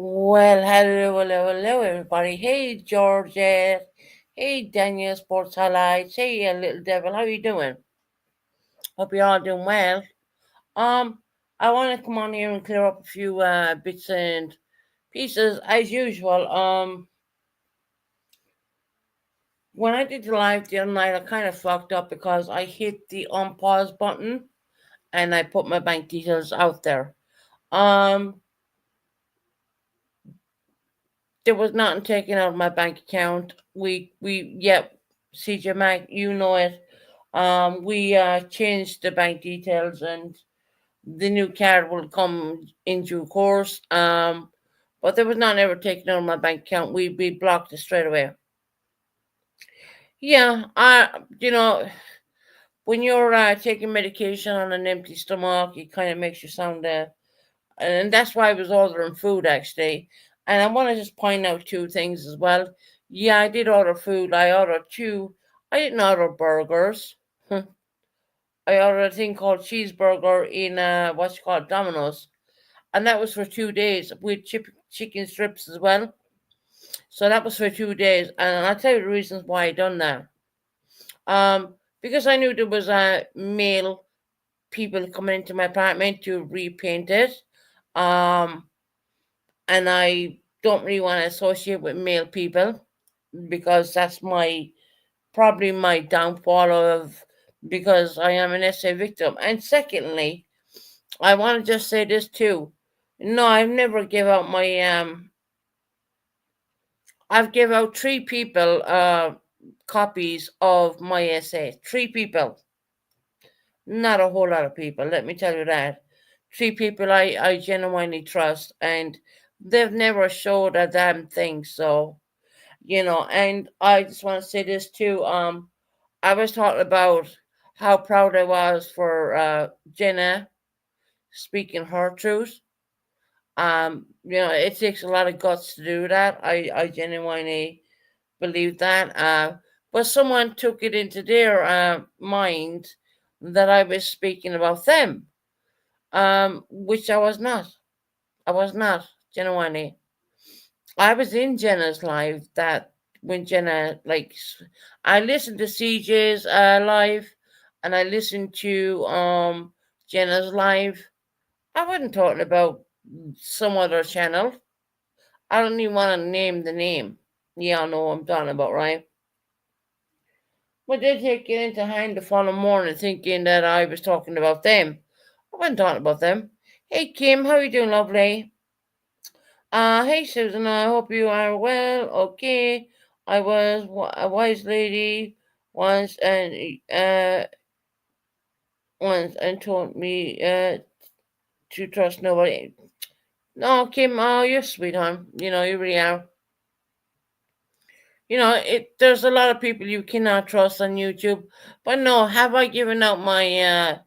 Well, hello, everybody. Hey, Georgette. Hey, Daniel Sports Highlights. Hey, little devil. How you doing? Hope you're all doing well. Um, I want to come on here and clear up a few bits and pieces as usual. When I did the live the other night, I kind of fucked up because I hit the unpause button and I put my bank details out there. Um, there was nothing taken out of my bank account. Yeah, CJ Mac, you know it. We changed the bank details, and the new card will come in due course. But there was none ever taken out of my bank account. We blocked it straight away. Yeah, when you're taking medication on an empty stomach, it kind of makes you sound and that's why I was ordering food actually. And I want to just point out two things as well. Yeah, I did order food. I ordered two. I didn't order burgers. I ordered a thing called cheeseburger in what's it called Domino's, and that was for 2 days with chicken strips as well. So that was for 2 days, and I'll tell you the reasons why I done that. Because I knew there was male people coming into my apartment to repaint it. Um, and I don't really want to associate with male people because that's probably my downfall of because I am an SA victim. And secondly, I want to just say this too. No, I've never give out my I've give out three people copies of my essay. Three people. Not a whole lot of people, let me tell you that. Three people I genuinely trust, and they've never showed a damn thing. So, and I just want to say this too. I was talking about how proud I was for Jenna speaking her truth. It takes a lot of guts to do that. I genuinely believe that. But someone took it into their mind that I was speaking about them, which I was not. I was not, genuinely. I was in Jenna's live that when Jenna, I listened to CJ's live and I listened to Jenna's live. I wasn't talking about some other channel. I don't even want to name the name. Yeah, I know what I'm talking about, right? But they take it into hand the following morning thinking that I was talking about them. I wasn't talking about them. Hey Kim, how you doing, lovely? Hey Susan, I hope you are well. Okay, I was a wise lady once and told me to trust nobody. No, Kim, oh, you're sweet, hon. You really are. There's a lot of people you cannot trust on YouTube. But no, have I given out my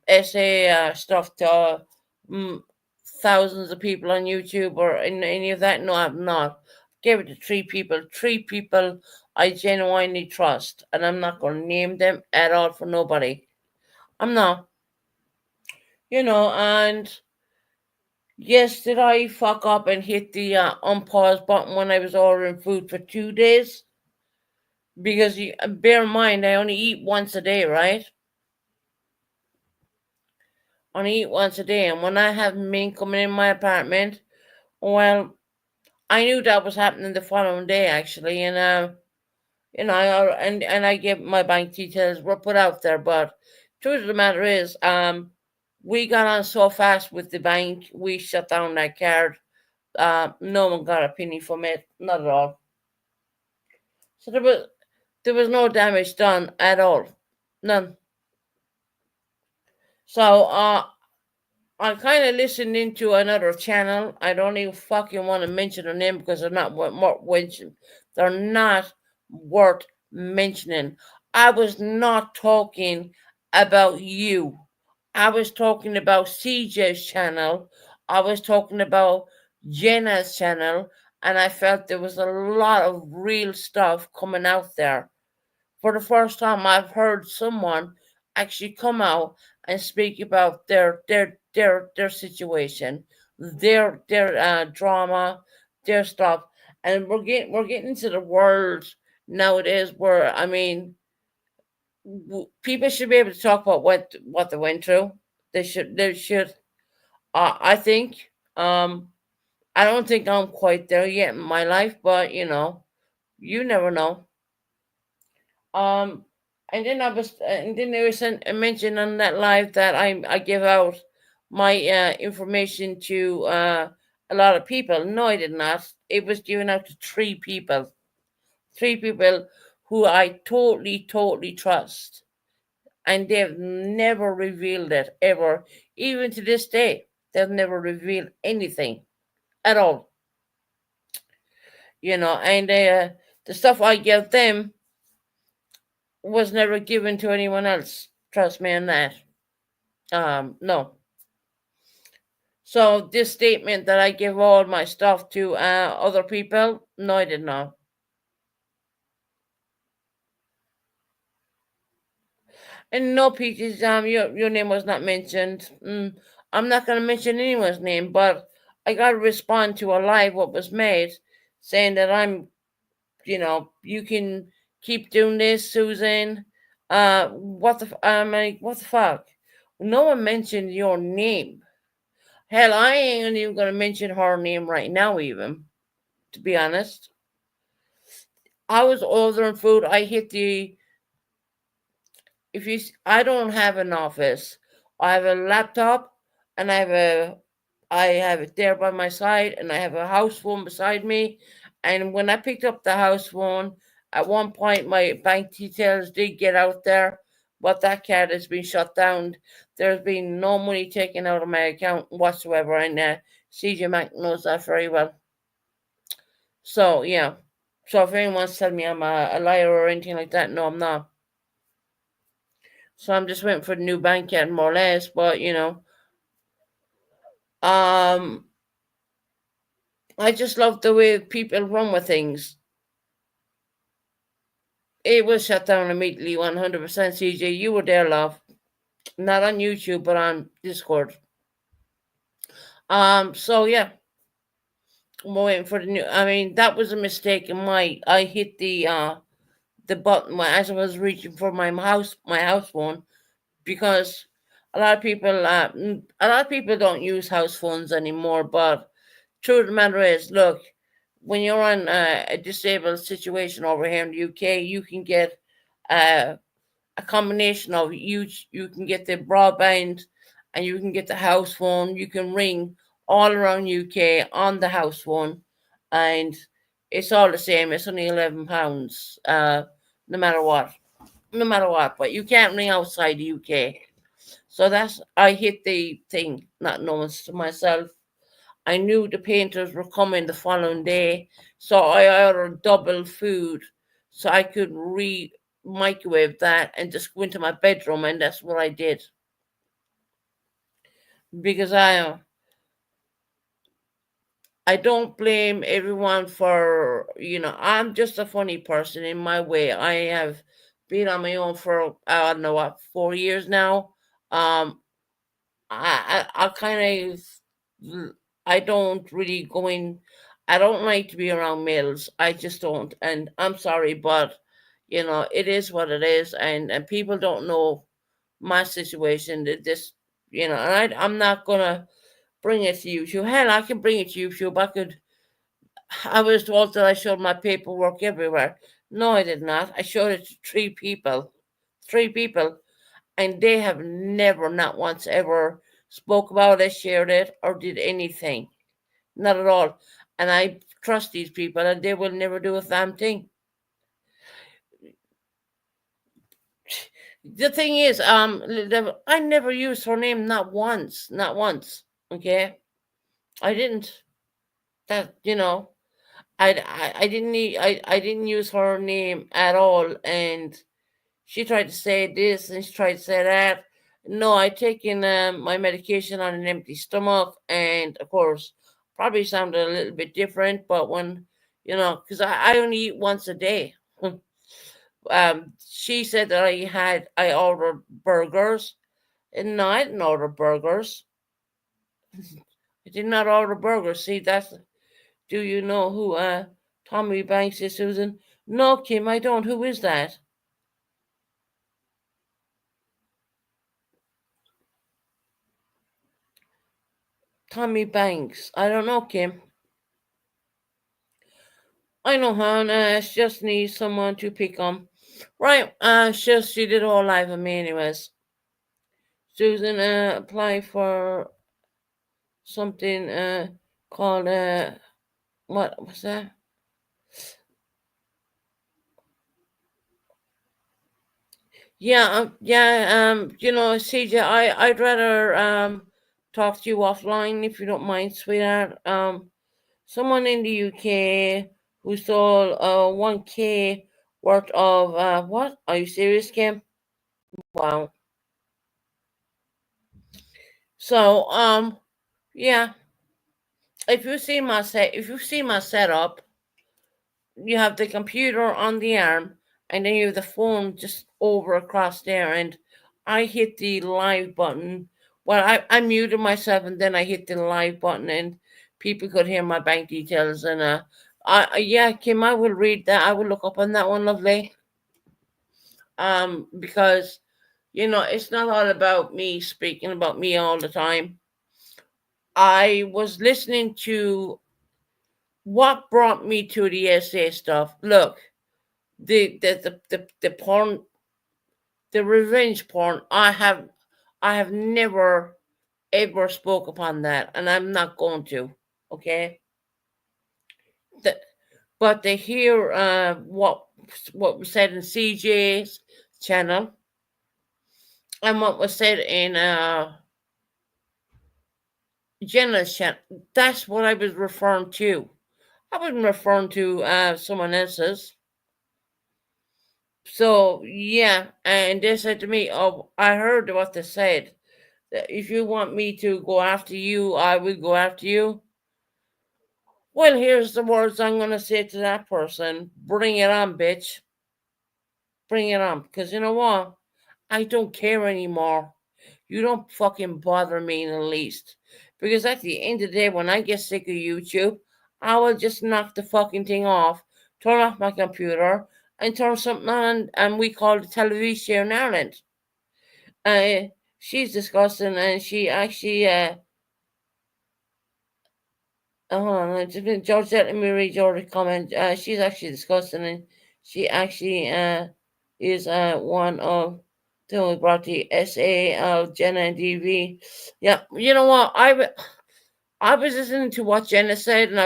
essay stuff to mm, thousands of people on YouTube or in any of that? No, I've not. Gave it to three people. Three people I genuinely trust, and I'm not going to name them at all for nobody. I'm not. And yes, did I fuck up and hit the unpause button when I was ordering food for 2 days? Because bear in mind, I only eat once a day, right? Only eat once a day, and when I have men coming in my apartment, well, I knew that was happening the following day actually, and and I gave my bank details were put out there. But truth of the matter is, we got on so fast with the bank, we shut down that card. No one got a penny from it, not at all. So there was no damage done at all, none. So I kind of listened into another channel. I don't even fucking want to mention their name because they're not worth mentioning. I was not talking about you. I was talking about CJ's channel. I was talking about Jenna's channel, and I felt there was a lot of real stuff coming out there. For the first time, I've heard someone actually come out and speak about their situation, their drama, their stuff, and we're getting into the world nowadays where I mean people should be able to talk about what they went through. They should. I think. Um, I don't think I'm quite there yet in my life, but you never know. Um, and then there was a mention on that live that I give out my information to a lot of people. No, I did not. It was given out to three people who I totally trust, and they've never revealed it ever, even to this day. They've never revealed anything at all, and the stuff I give them was never given to anyone else. Trust me on that. No. So this statement that I give all my stuff to other people, no, I did not. And no, Peaches, your name was not mentioned. I'm not gonna mention anyone's name, but I gotta respond to a live what was made, saying that you can keep doing this, Susan. I'm like, what the fuck? No one mentioned your name. Hell, I ain't even gonna mention her name right now, even to be honest. I was ordering food. I hit the if you. I don't have an office. I have a laptop, and I have it there by my side, and I have a house phone beside me. And when I picked up the house phone, at one point my bank details did get out there, but that card has been shut down. There's been no money taken out of my account whatsoever, and CJ Mac knows that very well. So yeah. So if anyone wants to tell me I'm a liar or anything like that, no, I'm not. So I'm just waiting for the new bank card, more or less. But um, I just love the way people run with things. It was shut down immediately, 100%. CJ, you were there, love. Not on YouTube, but on Discord. So yeah, I'm waiting for the new. I mean, that was a mistake in my. I hit the button as I was reaching for my house phone, because a lot of people don't use house phones anymore. But truth of the matter is, look, when you're on a disabled situation over here in the UK, you can get uh, a combination of you can get the broadband, and you can get the house phone. You can ring all around UK on the house phone, and it's all the same. It's only £11, no matter what, no matter what. But you can't ring outside the UK. So I hit the thing, not knowing to myself. I knew the painters were coming the following day, so I ordered double food so I could microwave that and just go into my bedroom, and that's what I did, because I don't blame everyone for I'm just a funny person in my way. I have been on my own for I don't know what 4 years now. Um, I kind of I don't really go in. I don't like to be around males. I just don't, and I'm sorry, but it is what it is, and people don't know my situation. That this, and I'm not gonna bring it to YouTube. Hell, I can bring it to YouTube. I could. I was told that I showed my paperwork everywhere. No, I did not. I showed it to three people, and they have never, not once ever, spoke about it, shared it, or did anything. Not at all. And I trust these people, and they will never do a damn thing. The thing is, I never used her name, not once, not once. Okay, I didn't. That I didn't need, I didn't use her name at all, and she tried to say this and she tried to say that. No, I taken my medication on an empty stomach, and of course, probably sounded a little bit different. But because I only eat once a day. She said that I ordered burgers, and no, I didn't order burgers. I did not order burgers. See, that's. Do you know who Tommy Banks is, Susan? No, Kim, I don't. Who is that? Tommy Banks. I don't know, Kim. I know, hon. She just needs someone to pick on. Right. She did all live of me, anyways. Susan applied for something called what was that? CJ, I'd rather talk to you offline if you don't mind, sweetheart. Someone in the UK who sold 1K worth of what? Are you serious, Kim? Wow. So yeah, if you see my setup, you have the computer on the arm, and then you have the phone just over across there, and I hit the live button. Well, I muted myself, and then I hit the live button, and people could hear my bank details. And yeah, Kim, I will read that. I will look up on that one, lovely. Because it's not all about me speaking about me all the time. I was listening to what brought me to the SA stuff. Look, the porn, the revenge porn. I have never ever spoke upon that, and I'm not going to. Okay, the, but they hear what was said in CJ's channel and what was said in Jenna's channel. That's what I was referring to. I wasn't referring to someone else's. So yeah, and they said to me, "Oh, I heard what they said. That if you want me to go after you, I will go after you." Well, here's the words I'm gonna say to that person: "Bring it on, bitch. Bring it on." Because you know what? I don't care anymore. You don't fucking bother me in the least. Because at the end of the day, when I get sick of YouTube, I will just knock the fucking thing off, turn off my computer, and turn something on, and we call it television here in Ireland. Uh, she's disgusting, and she actually, hold on, Georgette, let me read your comment. She's actually disgusting, and she actually is one of the brought the SAL Jenna and DV. Yeah, you know what? I was listening to what Jenna said, and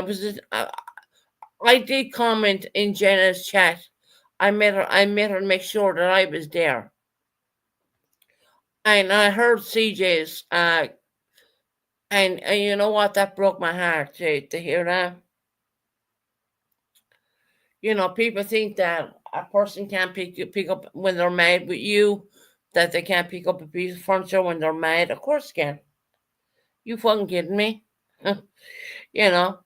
I did comment in Jenna's chat. I made her make sure that I was there, and I heard CJ's. And you know what? That broke my heart to hear that. People think that a person can't pick up when they're mad with you, that they can't pick up a piece of furniture when they're mad. Of course they can. You fucking kidding me? you know,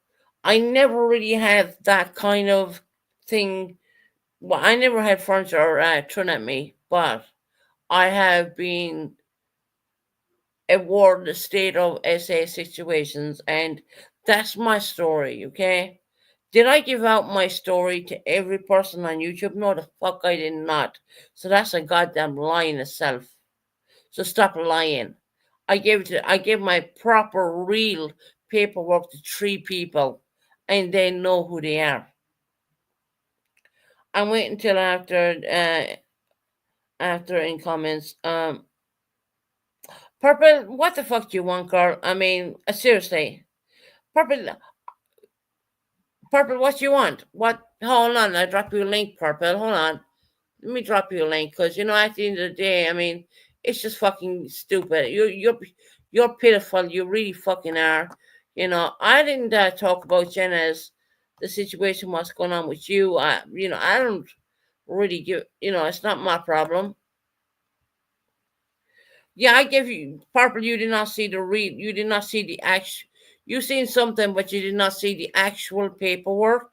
I never really had that kind of thing. Well, I never had furniture thrown at me, but I have been awarded a state of SA situations, and that's my story, okay? Did I give out my story to every person on YouTube? No, the fuck I did not. So that's a goddamn lie in itself. So stop lying. I gave my proper real paperwork to 3 people, and they know who they are. I'm waiting until after in comments. Purple, what the fuck do you want, girl? I mean, seriously. Purple, Purple, what you want? What? Hold on, I drop you a link, Purple. Hold on. Let me drop you a link, because at the end of the day, I mean, it's just fucking stupid. You're pitiful. You really fucking are. I didn't talk about Jenna's the situation, what's going on with you. I don't really give. It's not my problem. Yeah, I give you Purple. You did not see the read. You did not see the actual. You seen something, but you did not see the actual paperwork.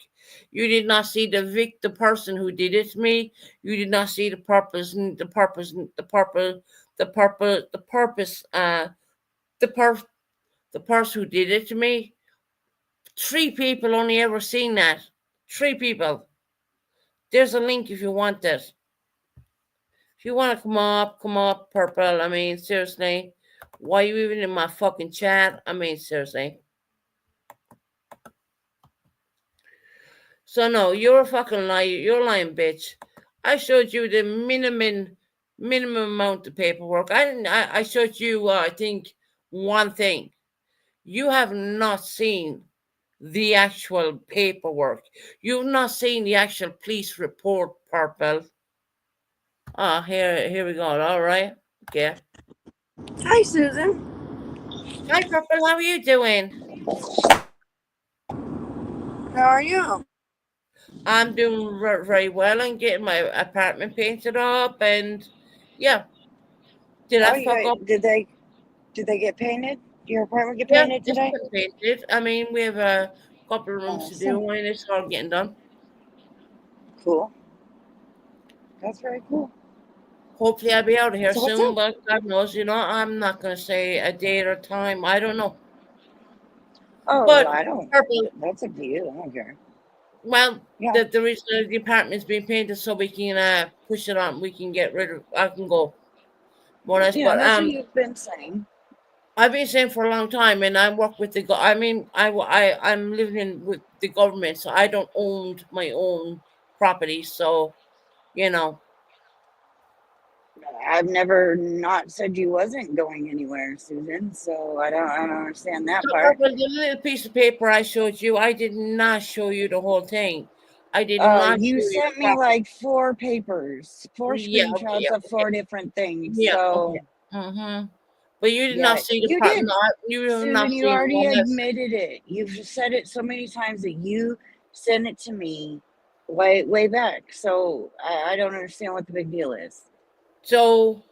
You did not see the person who did it to me. You did not see the purpose, the purpose, the purpose, the purpose, the purpose, the pur- the person who did it to me. 3 people only ever seen that. 3 people. There's a link if you want it. If you want to come up, Purple. I mean, seriously. Why are you even in my fucking chat? I mean, seriously. So no, you're a fucking liar. You're a lying bitch. I showed you the minimum amount of paperwork. I showed you I think one thing. You have not seen the actual paperwork. You've not seen the actual police report, Purple. Ah, here we go. All right. Okay. Hi, Susan. Hi, Purple. How are you doing? How are you? I'm doing very well. I'm getting my apartment painted up, and yeah. Did I Oh, fuck up? did they get painted? Your apartment get Yeah, painted it's today? been painted. I mean, we have a couple of rooms to do, Awesome. and it's all getting done. Cool. That's very cool. Hopefully, I'll be out of here So what's soon, up? but God knows, I'm not going to say a date or time. I don't know. Oh, But I don't. Purple, That's up to you. I don't care. well, Yeah. the reason the apartment's being painted so we can push it on, we can get rid of. I can go more or less. Yeah, But that's what you've been saying. I've been saying for a long time, and I work with the. I mean, I'm living in with the government, so I don't own my own property. So you know. I've never not said you wasn't going anywhere, Susan. So I don't understand that So, part. Purple, the little piece of paper I showed you, I did not show you the whole thing. I did not You show you the sent me property. like 4 papers, 4 Yeah, okay, screenshots yeah, of okay, 4 different things. yeah, okay. So But you did not yeah, see the you part. did. No, you have not Susan, you seen already one less. admitted it. You've said it so many times that you sent it to me way back. So I don't understand what the big deal is. So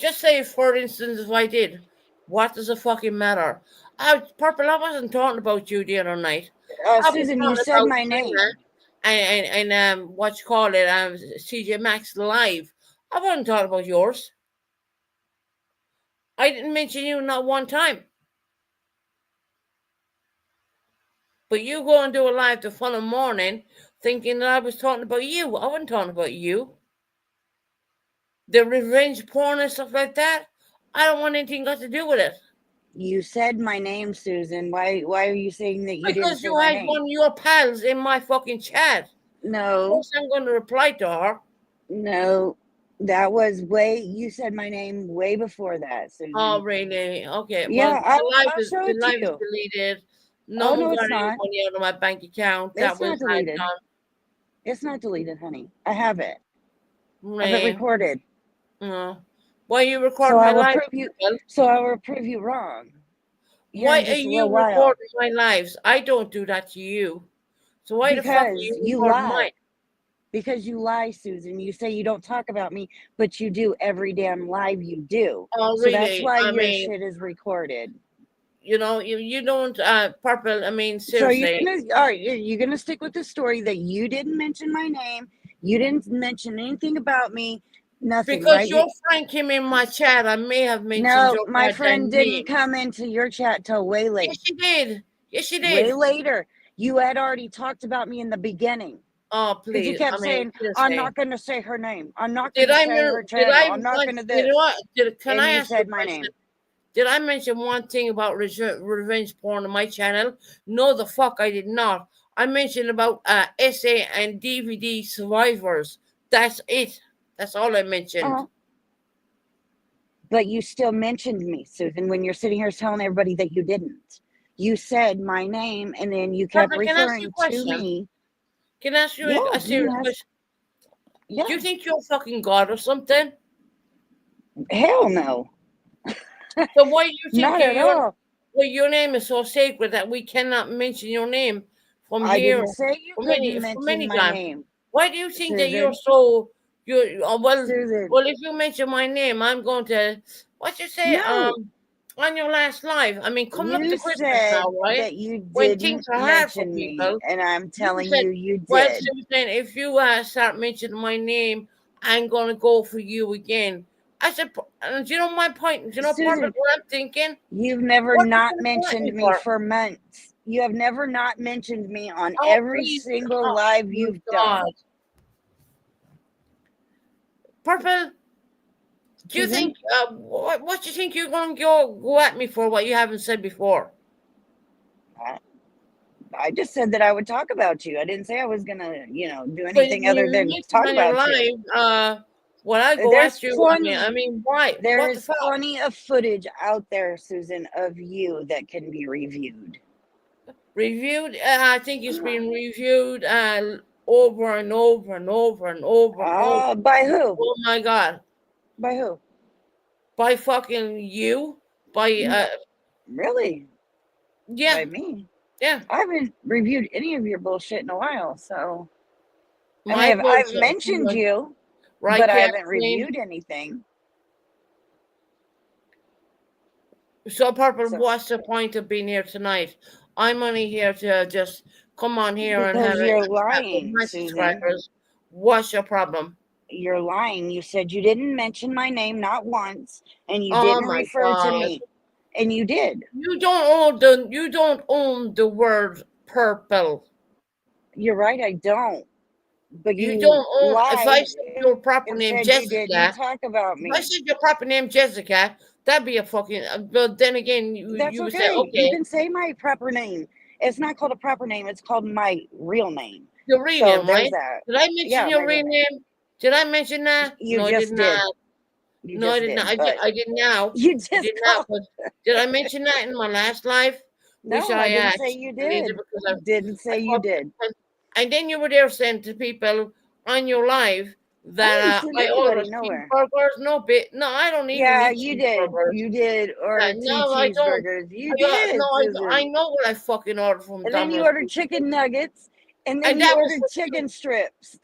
just say, for instance, if I did, what does it fucking matter? Purple, I wasn't talking about you the other night. I was Susan, you talking said about my China name. and what you call it, CJ Max Live. I wasn't talking about yours. I didn't mention you not one time. But you go and do a live the following morning thinking that I was talking about you. I wasn't talking about you. The revenge porn and stuff like that, I don't want anything got to do with it. You said my name, Susan. Why are you saying that you didn't Because say you my had one name? of your pals in my fucking chat. Of No, course I'm going to reply to her. no. That was you said my name way before that, Oh, Susan. really? Okay. Well, Yeah, I'll show the it to live is you. deleted. No Oh one no, got it's any not. money out of my bank account. That It's was not deleted. done. It's not deleted, honey. I have it. I have it Right. recorded. Why you So record I my will live? prove you. So I will prove you wrong here Why in are just a little you while. recording my lives? I don't do that to you. So why the fuck are Because you you recording lie. mine? Because you lie, Susan. You say you don't talk about me, but you do every damn live you do. Oh, So that's really? why I your mean, shit is recorded. you don't, Purple, I mean, So you're seriously. gonna all right, you're gonna stick with the story that you didn't mention my name, you didn't mention anything about me, nothing, Because right? your friend came in my chat, I may have mentioned No, your my goddamn friend didn't name. come into your chat till way Yes, late. she did. Yes, she Way did. later. You had already talked about me in the beginning. Oh, Because you please. I kept mean, saying, I'm seriously. not going to say her name. I'm not going Did to I, say her did channel. I, I'm not going to did this. what, can And I you ask you said a my question? name. Did I mention one thing about revenge porn on my channel? No, the fuck I did not. I mentioned about essay and DVD survivors. That's it. That's all I mentioned. Oh, but you still mentioned me, Susan, when you're sitting here telling everybody that you didn't. You said my name and then you kept Perfect. Can I ask you a referring to question? me. Can I ask you Yeah, a you can serious ask. question? Do Yeah, you think you're fucking God or something? hell no. So why do you think Not at all. your name is so sacred that we cannot mention your name from I here didn't say you couldn't for mention many my times? name, Why do you think that you're Susan. so Susan, well if you mention my name, I'm going to what you say no. on your last live. I mean, coming up You to Christmas now, said right? that you When things didn't are hard for mention me, people, and I'm you telling said, you well, did. Susan, if you start mentioning my name, I'm going to go for you again. I said, do you know my point? Do you know part Susan, of what I'm thinking? you've never What not you gonna go at mentioned me me for? for months. You have never not mentioned me on Oh, every please. single Oh, live my you've God. done. Purple, do you Susan, think, what do you think you're going to go at me for what you haven't said before? I just said that I would talk about you. I didn't say I was going to, do But anything when other you than mention talk on your about you. live, when I go There's at you, I plenty. mean, why? There What the is fuck? plenty of footage out there, Susan, of you that can be reviewed. Reviewed? I think it's been reviewed over and over and over and over and over. By who? Oh my God. By who? By fucking you? By, Really? yeah, By me? yeah. I haven't reviewed any of your bullshit in a while, so I My mean, I've bullshit. mentioned you, Right, but I Cat? haven't reviewed anything. So, Purple, So what's the point of being here tonight? I'm only here to just come on here and have because a you're chat with lying, my Susan. subscribers. What's your problem? You're lying. You said you didn't mention my name not once, and you Oh didn't my refer to God! me, and you did. You don't own the word purple. You're right. I don't. But You you don't own. If I lied said your proper and name said you didn't Jessica, talk about if I me. said your proper name Jessica, that'd be a fucking. But then again, That's you would say, okay. You okay, can say my proper name. It's not called a proper name. It's called my real name. your real So name, there's right? that. Did I mention Yeah, my your real real name. name? Did I mention that? You No, I did just did. not. You No, I just did not. did. But I did now. you I just did not. called. But did I mention that in my last live? Which No, I I didn't say actually you deleted did. because Didn't I say you thought, did. and then you were there saying to people on your live I didn't that send I order anybody nowhere. cheeseburgers. No bit. No, I don't even Yeah, eat you did. cheeseburgers. You did order 2 No, I don't. cheeseburgers. You No, did, I Susan. know what I fucking ordered from And then you Domino's ordered chicken nuggets, and then and you that was ordered for two. chicken strips.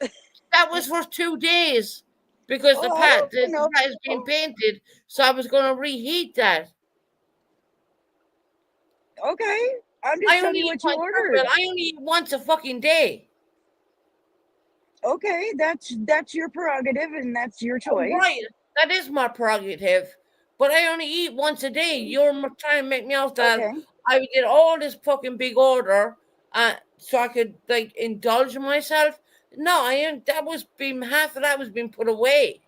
That was for 2 days because Oh, I don't the know. pat is being painted, so I was going to reheat that. Okay, I'm just I telling only you eat what you my purple. ordered. I only eat once a fucking day. Okay, that's your prerogative, and that's your choice. Right. That is my prerogative. But I only eat once a day. You're trying to make me out that Okay, I did all this fucking big order so I could like indulge myself. No, I ain't. That was being half of that was being put away.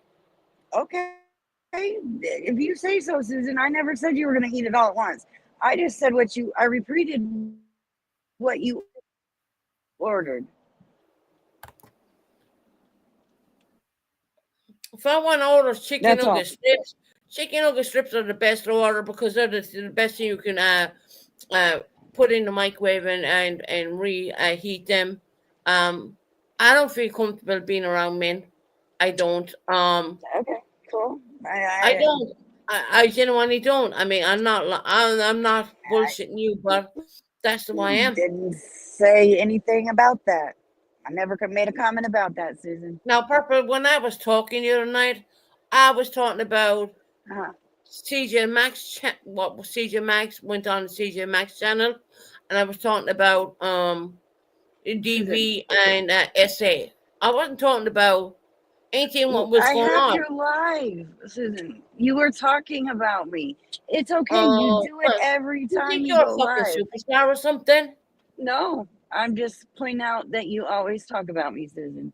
okay. If you say so, Susan, I never said you were going to eat it all at once. I just said I repeated what you ordered. If I want to order That's all. chicken nugget strips are the best to order because they're the best thing you can uh, put in the microwave and reheat them. Um, I don't feel comfortable being around men. I don't. Okay, cool. I don't. I genuinely don't. I mean, I'm not bullshitting you, but that's the way I am. didn't say anything about that. I never made a comment about that, Susan. Now, Purple, when I was talking the other night, I was talking about Uh-huh. CJ Max. What was CJ Max went on the CJ Max channel, and I was talking about Susan, DV and SA. I wasn't talking about anything what was I going have on. your live, Susan. You were talking about me. It's okay. You do it Well, every you time think you you're a go fucking live. superstar or something? No, I'm just pointing out that you always talk about me, Susan.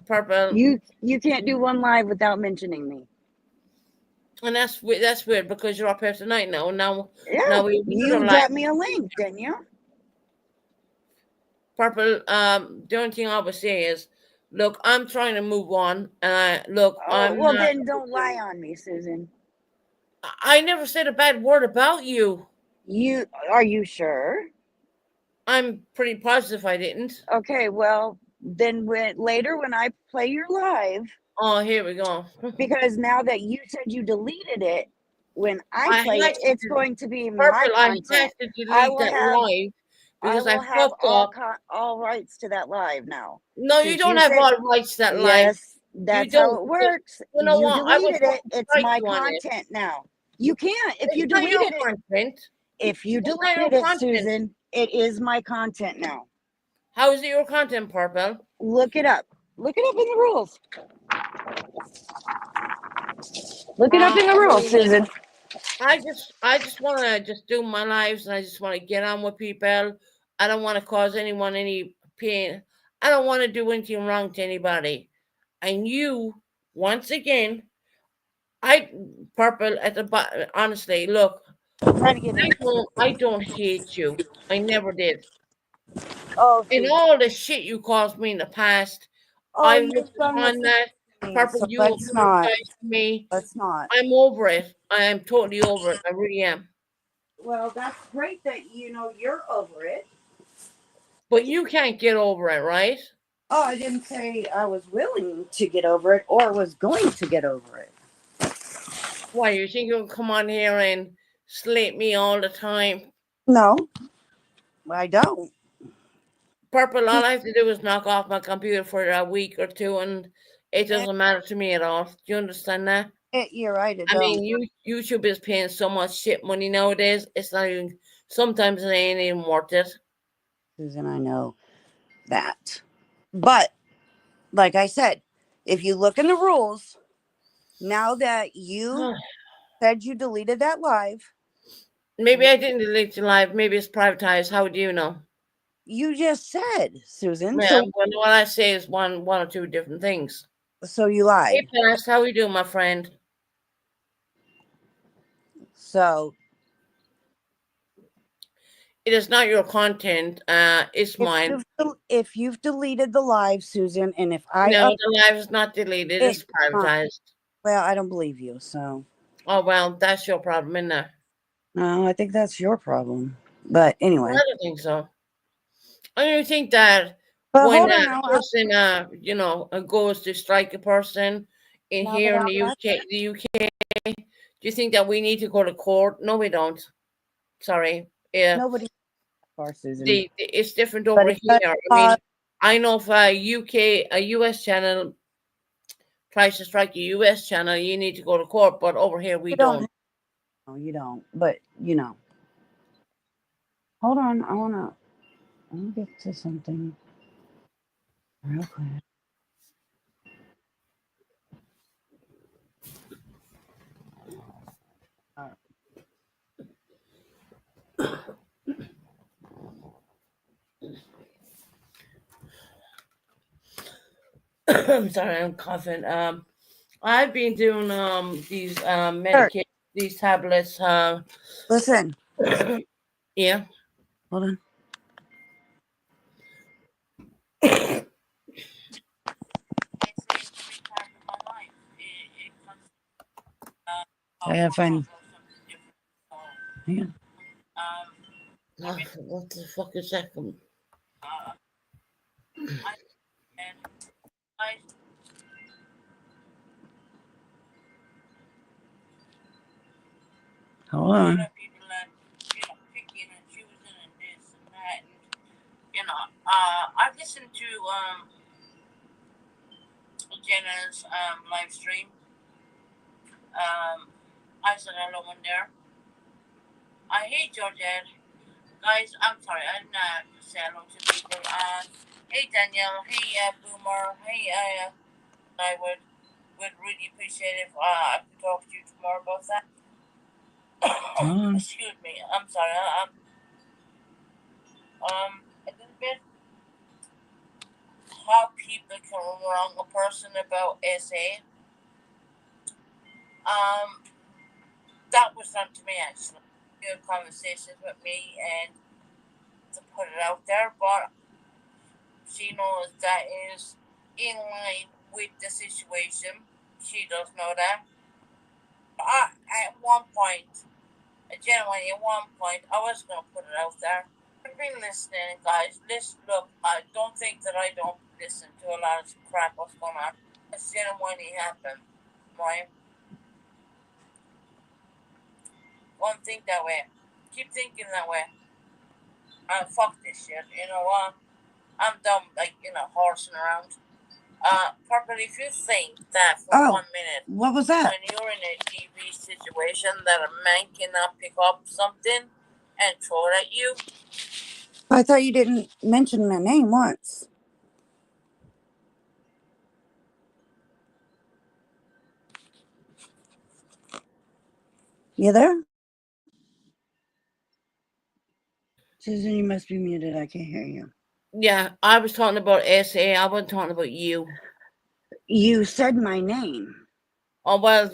Purple, You can't do one live without mentioning me. and that's weird because you're up here tonight now. Yeah, We you utilize got me a link, didn't you? Purple. The only thing I would say is, look, I'm trying to move on, and Oh, I'm well not. then don't lie on me, Susan. I never said a bad word about you. Are you sure? I'm pretty positive I didn't. Okay, well, then later when I play your live, Oh, here we go. because now that you said you deleted it, when I I play had it, to it's going to be my Purple. I had content. to I delete will that have live I because I will have fucked up. all rights to that live now. No, you Since don't you have said all rights to that live. yes, You that's how don't. it works. You know You what? I will deleted it, fucking it's strike my you on it. content now. You can't if It's you not your deleted it. content. If you It's not your deleted it, content. Susan, it is my content now. How is it your content, Purple? Look it up. Look it up in the rules. Look it up in the I rules, mean, Susan. I just want to just do my lives, and I just want to get on with people. I don't want to cause anyone any pain. I don't want to do anything wrong to anybody. And you, once again, I purple at the bottom. Honestly, look, I'm trying to get in. I don't hate you. I never did. Oh, And Susan. all the shit you caused me in the past, Oh, I've you're looked done with upon that. me, Purple, so you let's not. apologized to me. Let's not. I'm over it. I am totally over it. I really am. Well, that's great that you're over it. But you can't get over it, right? Oh, I didn't say I was willing to get over it or was going to get over it. Why, you think you'll come on here and slate me all the time? No, I don't. Purple, all I have to do is knock off my computer for a week or two, and it doesn't matter to me at all. Do you understand that? You're right, it I don't. mean, YouTube is paying so much shit money nowadays. It's not even. Sometimes it ain't even worth it. Susan, I know that. But, like I said, if you look in the rules, now that you said you deleted that live, Maybe I didn't delete the live. Maybe it's privatized. How do you know? you just said, Susan, Yeah, well, what I say is one or two different things. so you Hey, lied. Pass, how we doing, my friend? So It is not your content. It's mine. if you've deleted the live, Susan, and if I No, up the live is not deleted. it, It's privatized. well, I don't believe you. So Oh well, that's your problem, isn't it? no, I think that's your problem. But Well, anyway, I don't think so. I don't think that but when hold on a now. person, goes to strike a person in Now that here in I'm the back, UK, do you think that we need to go to court? No, we don't. Sorry. Yeah, nobody far, Susan. it's different over But it here. does I cause mean, I know if a US channel tries to strike a US channel, you need to go to court, but over here we you don't. don't. No, you don't. But hold on. I wanna get to something real quick. All right. I'm sorry, I'm coughing. I've been doing these Sure. these tablets. Listen. Yeah. Hold on. I gotta find. Hang on. Oh, what the fuck is that? Hold on. People that picking and choosing and this and that, and I've listened to Jenna's live stream. I said hello in there. I hate Georgette. Guys, I'm sorry, I'm not say hello to people. Hey Danielle, hey Boomer, hey I would really appreciate if I could talk to you tomorrow about that. Excuse me, I'm sorry. A little bit how people can wrong a person about SA. Um, that was done to me actually. Good conversations with me and to put it out there, but she knows that is in line with the situation. She does know that. At one point, genuinely at one point, I was gonna put it out there. I've been listening, guys. Look, I don't think that I don't listen to a lot of crap what's going on. It's genuinely happened, right? One think that way. Keep thinking that way. Fuck this shit. You know what? I'm done, horsing around. Purple, if you think that for 1 minute, what was that? when you're in a TV situation, that a man cannot pick up something and throw it at you, I thought you didn't mention my name once. You there? Susan, you must be muted. I can't hear you. Yeah, I was talking about SA. I wasn't talking about you. You said my name. Oh, well,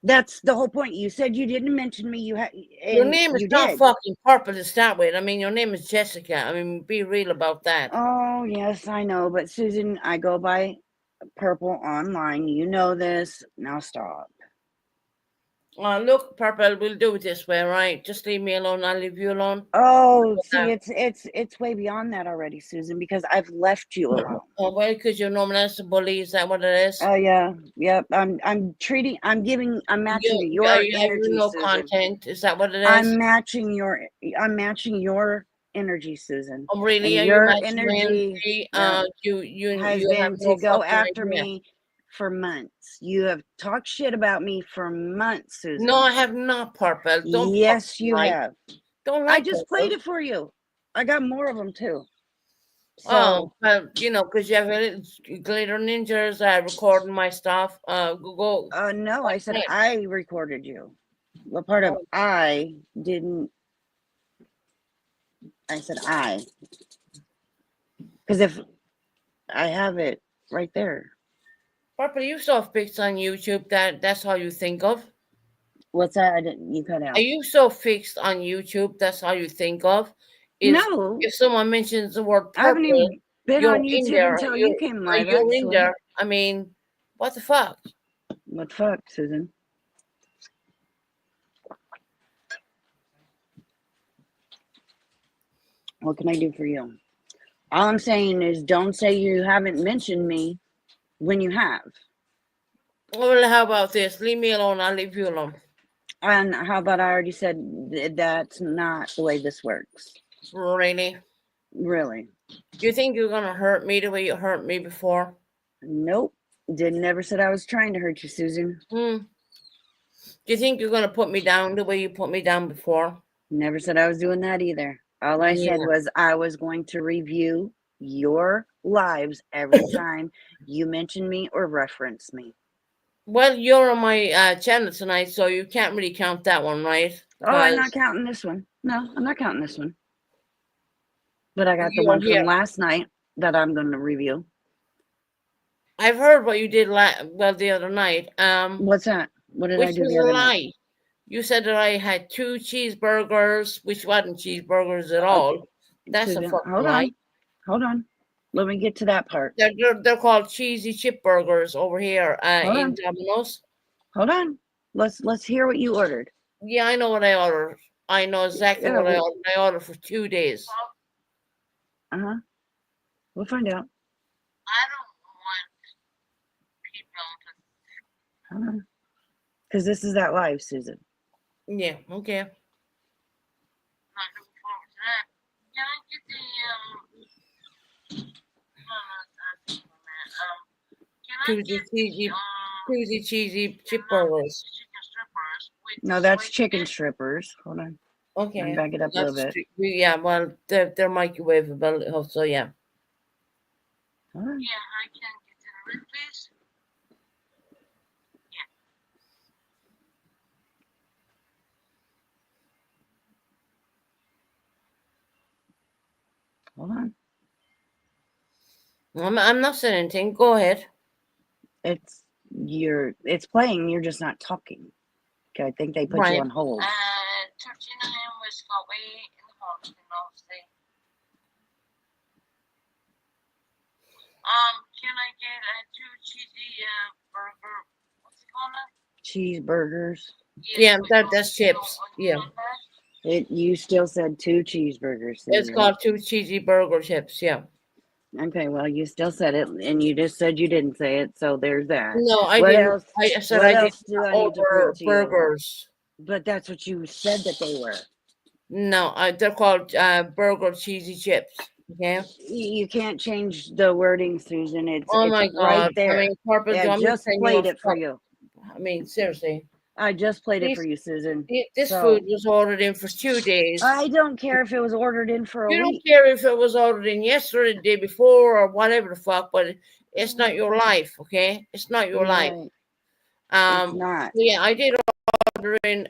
That's the whole point. You said you didn't mention me. your name is not fucking Purple to start with. I mean, your name is Jessica. I mean, be real about that. Oh, yes, I know. But Susan, I go by Purple online. You know this. Now stop. Look, Purple, we'll do it this way, right? Just leave me alone. I'll leave you alone. Oh, see, it's way beyond that already, Susan, because I've left you alone. Oh, well, because you're known as a bully. Is that what it is? Oh, yeah. Yep. I'm matching your energy, no Susan. content. Is that what it is? I'm matching your energy, Susan. Oh, really? And Are your you energy has been to go after me for months. You have talked shit about me for months, Susan. No, I have not, Purple. Don't. Yes, you have. Don't I just played it for you. I got more of them too. So, well, because you have glitter ninjas recording my stuff. Go. No, I said I recorded you. What part of I didn't? I said I. Because if I have it right there. Purple, you so fixed on YouTube that's how you think of? What's that? You cut out. Are you so fixed on YouTube that's how you think of? No. If someone mentions the word Purple, I haven't even been on YouTube there, until you came live. You're in there. I mean, what the fuck? What the fuck, Susan? What can I do for you? All I'm saying is don't say you haven't mentioned me when you have. Well, how about this? Leave me alone. I'll leave you alone. And how about I already said that's not the way this works? Really? Really? You think you're going to hurt me the way you hurt me before? Nope. Never said I was trying to hurt you, Susan. Do you think you're going to put me down the way you put me down before? Never said I was doing that either. All I said was I was going to review your lives every time you mention me or reference me. Well, you're on my channel tonight, so you can't really count that one, right? Oh, I'm not counting this one. No, I'm not counting this one. But I got the one from last night that I'm going to review. I've heard what you did the other night. What's that? What did I do the other night? You said that I had 2 cheeseburgers, which wasn't cheeseburgers at all. That's a fucking lie. Hold on. Let me get to that part. They're called cheesy chip burgers over here in Domino's. Hold on. Let's hear what you ordered. Yeah, I know what I ordered. I know exactly what I ordered. I ordered for 2 days. Uh-huh. We'll find out. I don't want people to... Because this is that live, Susan. Yeah, okay. Not looking forward to that. Can I get the cheesy chip burgers? No, that's chicken strippers. Hold on. Okay. Back it up a little bit. Yeah, well, they're microwavable, so yeah. Hold on. Yeah, I can get to the red, please. Hold on. I'm not saying anything. Go ahead. It's playing. You're just not talking. Okay, I think they put you on hold. 39 was way in the house. Can I get 2 cheesy burger? What's it called? Cheeseburgers. Yeah, that's chips. Yeah. You still said 2 cheeseburgers. It's called 2 cheesy burger chips. Yeah. Okay, well, you still said it, and you just said you didn't say it, so there's that. No, I what didn't. Else, I said what I else do I need to prove to burgers. You? But that's what you said that they were. No, they're called burger cheesy chips. Okay. You can't change the wording, Susan. It's my God. Right there. I mean, Purple, I just played it for you. I mean, seriously. I just played it for you, Susan. This food was ordered in for 2 days. I don't care if it was ordered in for a week. You don't care if it was ordered in yesterday, the day before, or whatever the fuck, but it's not your life, okay? It's not your life. It's not. Yeah, I did order in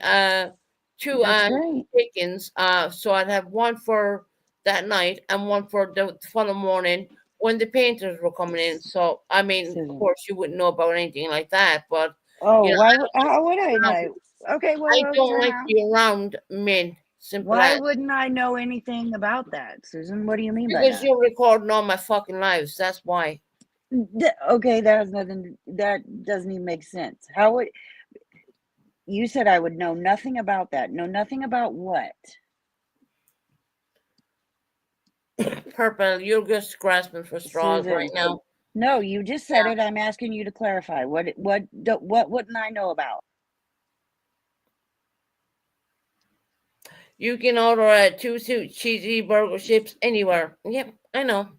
two That's great. chickens. So I'd have one for that night and one for the following morning when the painters were coming in. So I mean, of Susan. course, you wouldn't know about anything like that, but Oh, you know, why? How would I I know? Okay, I well, don't time like to out. be around men. Simple Why as. wouldn't I know anything about that, Susan? What do you mean by Because that? you're recording all my fucking lives. That's why. Okay, that has nothing. That doesn't even make sense. How would you said I would know nothing about that? Know nothing about what? Purple, you're just grasping for straws right Susan. now. No, you just said it. I'm asking you to clarify. What wouldn't I know about? You can order a two cheesy burger chips anywhere. Yep, I know.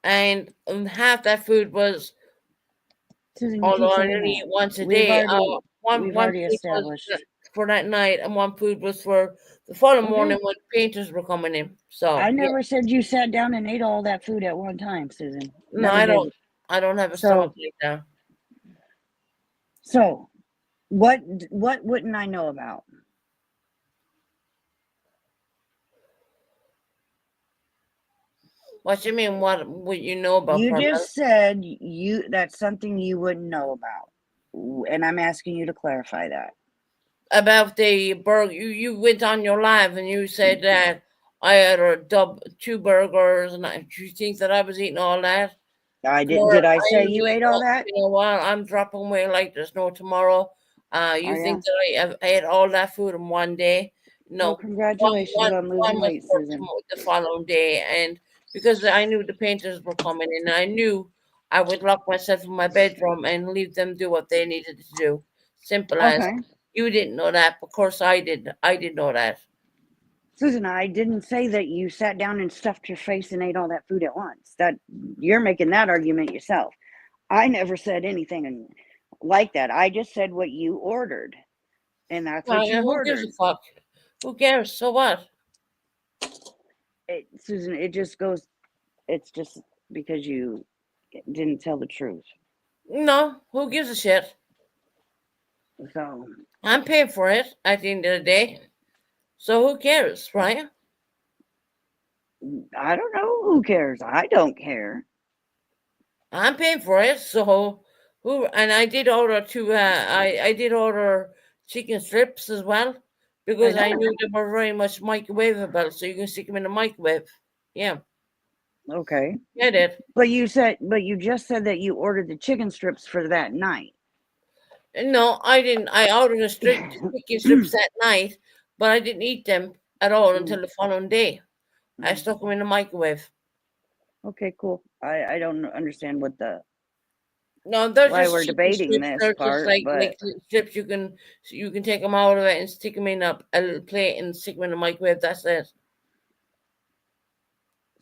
And half that food was, Susan, you keep although I saying only that. eat once a day. We've One already food was established. for that night, and one food was for the following Okay. morning when the painters were coming in. So I yeah. never said you sat down and ate all that food at one time, Susan. No, Never I did. don't. I don't have a stomach like that. So, what wouldn't I know about? What you mean? What would you know about You Purple? just said that's something you wouldn't know about, and I'm asking you to clarify that. About the burger? You went on your live and you said that I had a two burgers, and do you think that I was eating all that? I did. Lord, Did I I say am you eating ate all that? you know what? I'm dropping weight like there's no tomorrow. You Oh yeah. think that I ate all that food in one day? Well, No. congratulations on One losing was weight, for Susan. the following day, and because I knew the painters were coming in, I knew I would lock myself in my bedroom and leave them do what they needed to do. Simple as. Okay, You didn't know that. Of course, I did. I did know that. Susan. I didn't say that you sat down and stuffed your face and ate all that food at once. That you're making that argument yourself. I never said anything like that. I just said what you ordered, and that's what you Who gives a ordered. fuck? Who cares? So what? Susan, it just goes. It's just because you didn't tell the truth. No, who gives a shit? So I'm paying for it at the end of the day. So who cares, right? I don't know. Who cares? I don't care. I'm paying for it. So who? And I did order I did order chicken strips as well I because I know. knew they were very much microwavable, so you can stick them in the microwave. Yeah, Okay. I did. But you just said that you ordered the chicken strips for that night. No, I didn't. I ordered the chicken strips that night, but I didn't eat them at all until the following day. I stuck them in the microwave. Okay, cool. I don't understand No, they're why just we're chicken debating strips. this They're just part, but like strips. You can take them out of it and stick them in a little plate and stick them in the microwave. That's it.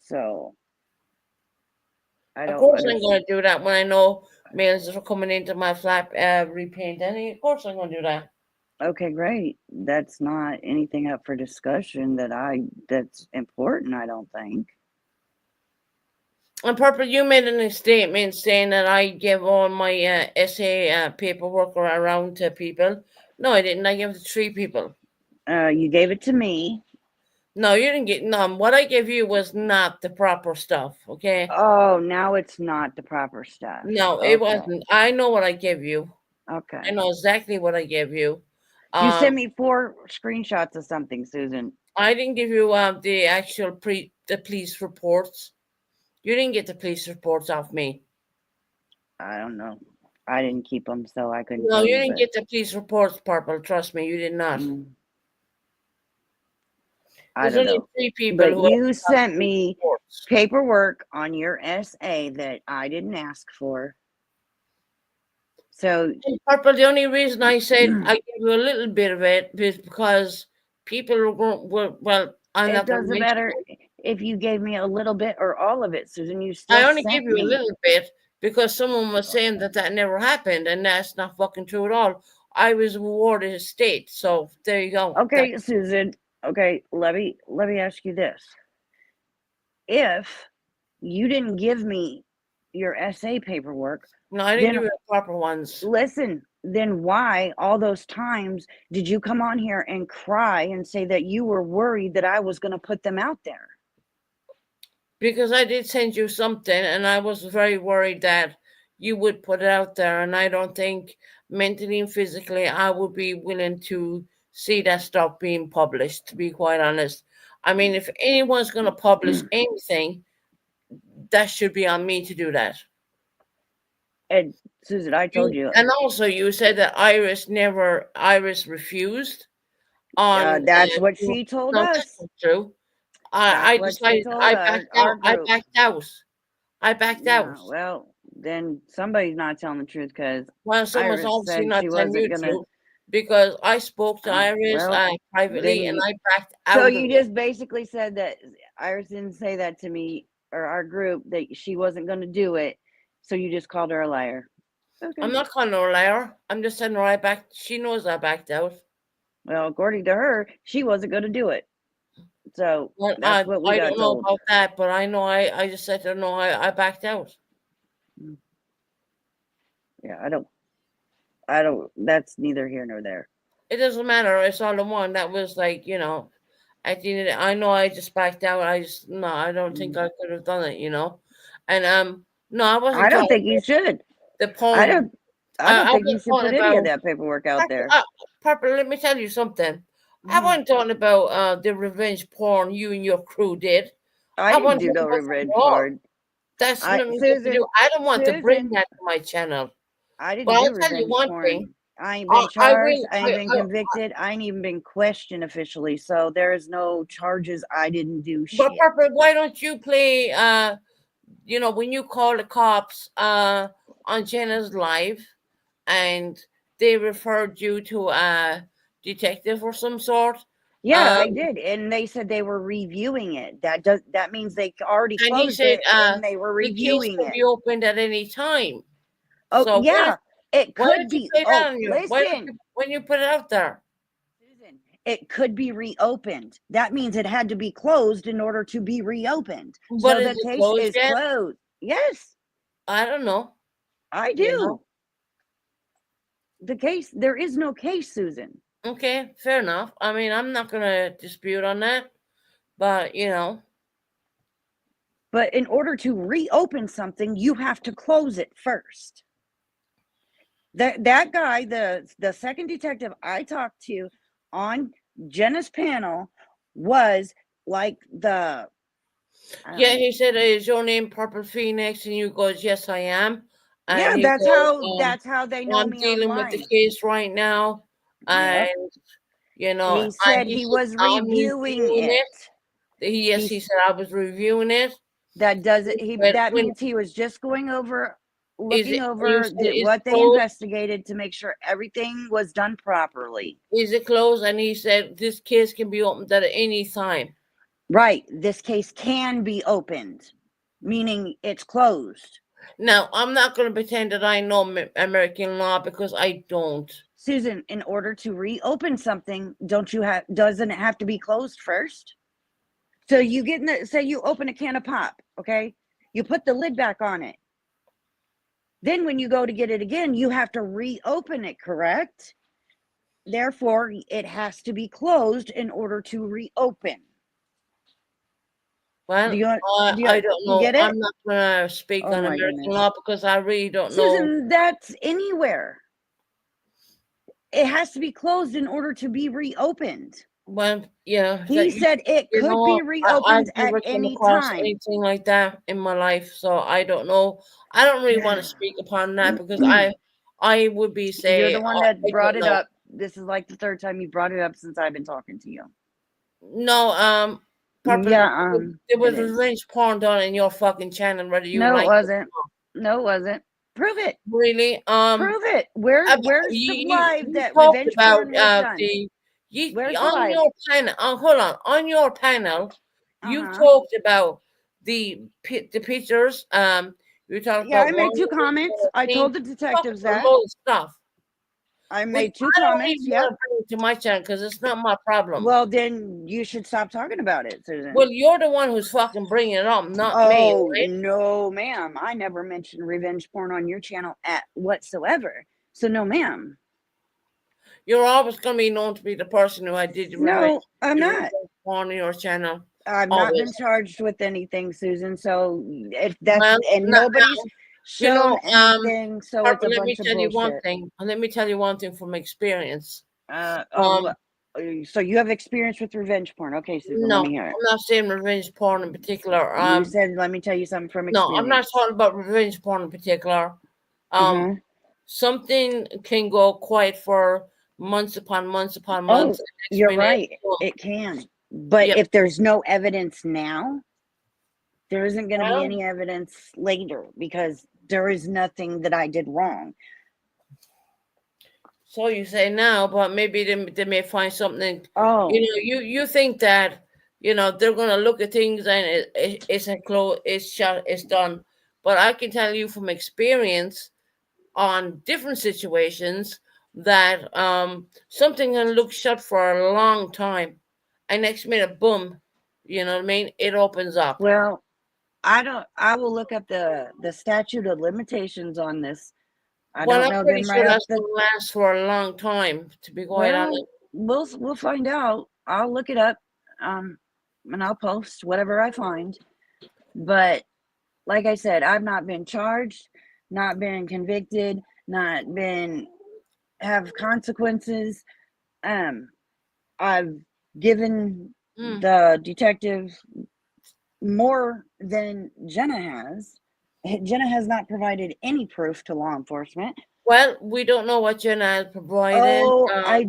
so I Of don't course, I'm understand. going to do that when I know mails are coming into my flat repaint. And of course, I'm going to do that. Okay, great. That's not anything up for discussion that's important, I don't think. And Purple, you made a statement saying that I give all my essay paperwork around to people. No, I didn't. I gave it to three people. You gave it to me. No, you didn't get none. What I gave you was not the proper stuff. Okay. Oh, now it's not the proper stuff. No, it Okay. wasn't. I know what I gave you. Okay. I know exactly what I gave you. You sent me 4 screenshots of something, Susan. I didn't give you the actual the police reports. You didn't get the police reports off me. I don't know. I didn't keep them, so I couldn't No, tell you you, didn't but get the police reports, Purple. Trust me, you did not. I There's don't only know. three people But who you have sent police me reports. paperwork on your SA that I didn't ask for. So, And Purple, the only reason I said I gave you a little bit of it is because people were going, well, I'm it not going to doesn't mention matter it. if you gave me a little bit or all of it, Susan. You I still only gave sent you a me. little bit because someone was saying that that never happened, and that's not fucking true at all. I was awarded a state, so there you go. Okay, Susan. Okay, let me ask you this. If you didn't give me your SA paperwork, No, I didn't give you the proper ones. Listen, then why all those times did you come on here and cry and say that you were worried that I was going to put them out there? Because I did send you something, and I was very worried that you would put it out there, and I don't think mentally and physically I would be willing to see that stuff being published, to be quite honest. I mean, if anyone's going to publish anything, that should be on me to do that. And Susan, I told you. And also, you said that Iris refused on. That's what she told us. That's not true. I decided I backed out. I backed out. Well, then somebody's not telling the truth because Someone's obviously not telling you the truth, because I spoke to Iris privately and I backed out. So you just basically said that Iris didn't say that to me or our group, that she wasn't going to do it. So you just called her a liar. Okay. I'm not calling her a liar. I'm just telling her she knows I backed out. Well, according to her, she wasn't going to do it. So that's what we got told. I don't know about that, but I know I just said to her, no, I backed out. Yeah, I don't, that's neither here nor there. It doesn't matter. It's all the one. That was like, at the end of I know I just backed out. I don't think I could have done it, And no, I wasn't. I don't think you should. The poem. I don't think you should put any of that paperwork out there. Papa, let me tell you something. I wasn't talking about the revenge porn you and your crew did. I didn't do no revenge porn. That's nothing to do. I don't want to bring that to my channel. I didn't do revenge porn. I ain't been charged. I ain't been convicted. I ain't even been questioned officially. So there is no charges. I didn't do shit. But Papa, why don't you play? When you call the cops on Jenna's live, and they referred you to a detective or some sort. Yeah, I did, and they said they were reviewing it. That means they already closed it, and they were reviewing it. The case could be opened at any time. Oh, so yeah, it could be. Listen, when you put it out there, Susan, it could be reopened. That means it had to be closed in order to be reopened. But so the case is closed. Yes. I don't know. I do. The case, there is no case, Susan. Okay, fair enough. I mean, I'm not going to dispute on that, but But in order to reopen something, you have to close it first. That guy, the second detective I talked to on Jenna's panel was like the... he said, is your name Purple Phoenix? And you goes, yes, I am. And that's how they know me. I'm dealing with the case right now. And he said he was reviewing it. He said I was reviewing it. That doesn't that means he was just going over, looking over what they investigated to make sure everything was done properly. Is it closed? And he said this case can be opened at any time. Right. This case can be opened, meaning it's closed. Now, I'm not going to pretend that I know American law, because I don't. Susan, in order to reopen something, doesn't it have to be closed first? So you say you open a can of pop, okay? You put the lid back on it. Then when you go to get it again, you have to reopen it, correct? Therefore, it has to be closed in order to reopen. Well, I don't know. I'm not going to speak on American law because I really don't know. Susan, that's anywhere. It has to be closed in order to be reopened. Well, yeah. He said it could be reopened at any time. Anything like that in my life, so I don't know. I don't really want to speak upon that because I would be saying you're the one that brought it up. This is like the third time you brought it up since I've been talking to you. No, there was revenge porn done in your fucking channel, whether you it wasn't. No, it wasn't. Prove it. Really? Prove it. Where's the live that revenge porn was done? On your panel, hold on. On your panel, you talked about the pictures. You talked about. I made 2 comments. I told the detectives that. Stuff. I Which made 2 I don't comments. even Yep. want to bring it to my channel because it's not my problem. Well, then you should stop talking about it, Susan. Well, you're the one who's fucking bringing it up, not me, Oh, right? no, ma'am. I never mentioned revenge porn on your channel at whatsoever. So, no, ma'am. You're always going to be known to be the person who I did the revenge, No, I'm the not. revenge porn on your channel. I've not been Always. charged with anything, Susan. So, if that's, Well, and not nobody's now. You shown know, anything. So, it's Harper, a let me bunch of tell you one bullshit. thing. Let me tell you one thing from experience. So you have experience with revenge porn. Okay, Susan, No, let me hear it. I'm not saying revenge porn in particular. You said, let me tell you something from experience. No, I'm not talking about revenge porn in particular. Something can go quiet for months upon months upon months. You're right. It can. But if there's no evidence now, there isn't going to be any evidence later because there is nothing that I did wrong. So you say now, but maybe they may find something. Oh, you think that they're going to look at things and it's done. But I can tell you from experience on different situations that something can look shut for a long time, and next minute, boom, you know what I mean? It opens up. Well, I will look up the statute of limitations on this. I don't know I'm pretty them sure right off that's going to last for a long time. To be quite honest, we'll find out. I'll look it up, and I'll post whatever I find. But like I said, I've not been charged, not been convicted, not been have consequences. I've given the detective more than Jenna has. Jenna has not provided any proof to law enforcement. Well, we don't know what Jenna has provided. Oh, I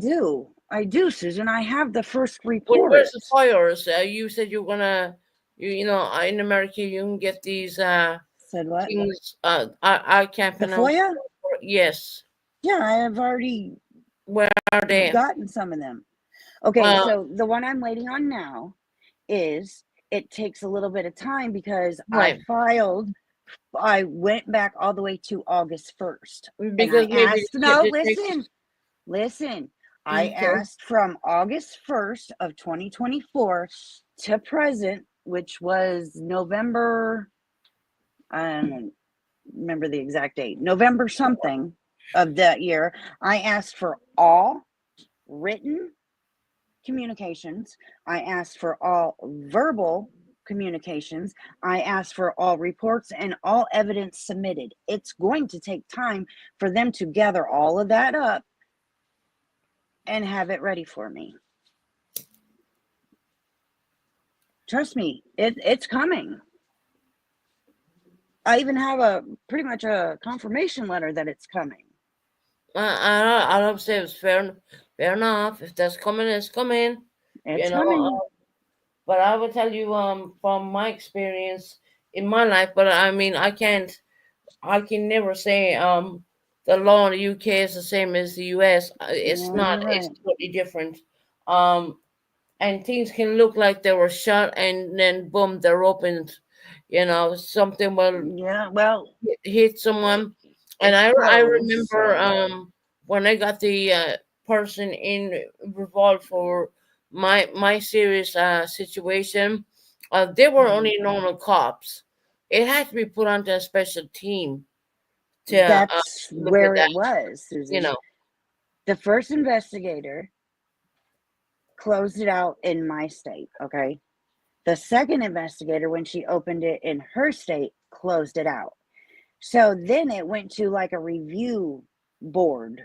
do, Susan. I have the first report. Well, where's the fires? You said you're gonna, in America you can get these said what? Things. I can't pronounce. FOIA? Yes. Yeah, I have already. Where are they? Gotten some of them. Okay, so the one I'm waiting on now is it takes a little bit of time because I went back all the way to August 1st. Because and I asked, listen. I asked from August 1st of 2024 to present, which was November, I don't remember the exact date, November something of that year. I asked for all written communications. I asked for all verbal communications. I asked for all reports and all evidence submitted. It's going to take time for them to gather all of that up and have it ready for me. Trust me, it's coming. I even have pretty much a confirmation letter that it's coming. I don't say it's fair enough. If that's coming, it's coming. It's coming. But I will tell you from my experience in my life. But I mean, I can never say the law in the UK is the same as the US. It's not. Right. It's totally different. And things can look like they were shut and then boom, they're opened. Something will hit someone. And I remember when I got the person involved for my serious situation, they were only normal cops. It had to be put onto a special team. That's where it was, Susan. The first investigator closed it out in my state, okay? The second investigator, when she opened it in her state, closed it out. So then it went to like a review board,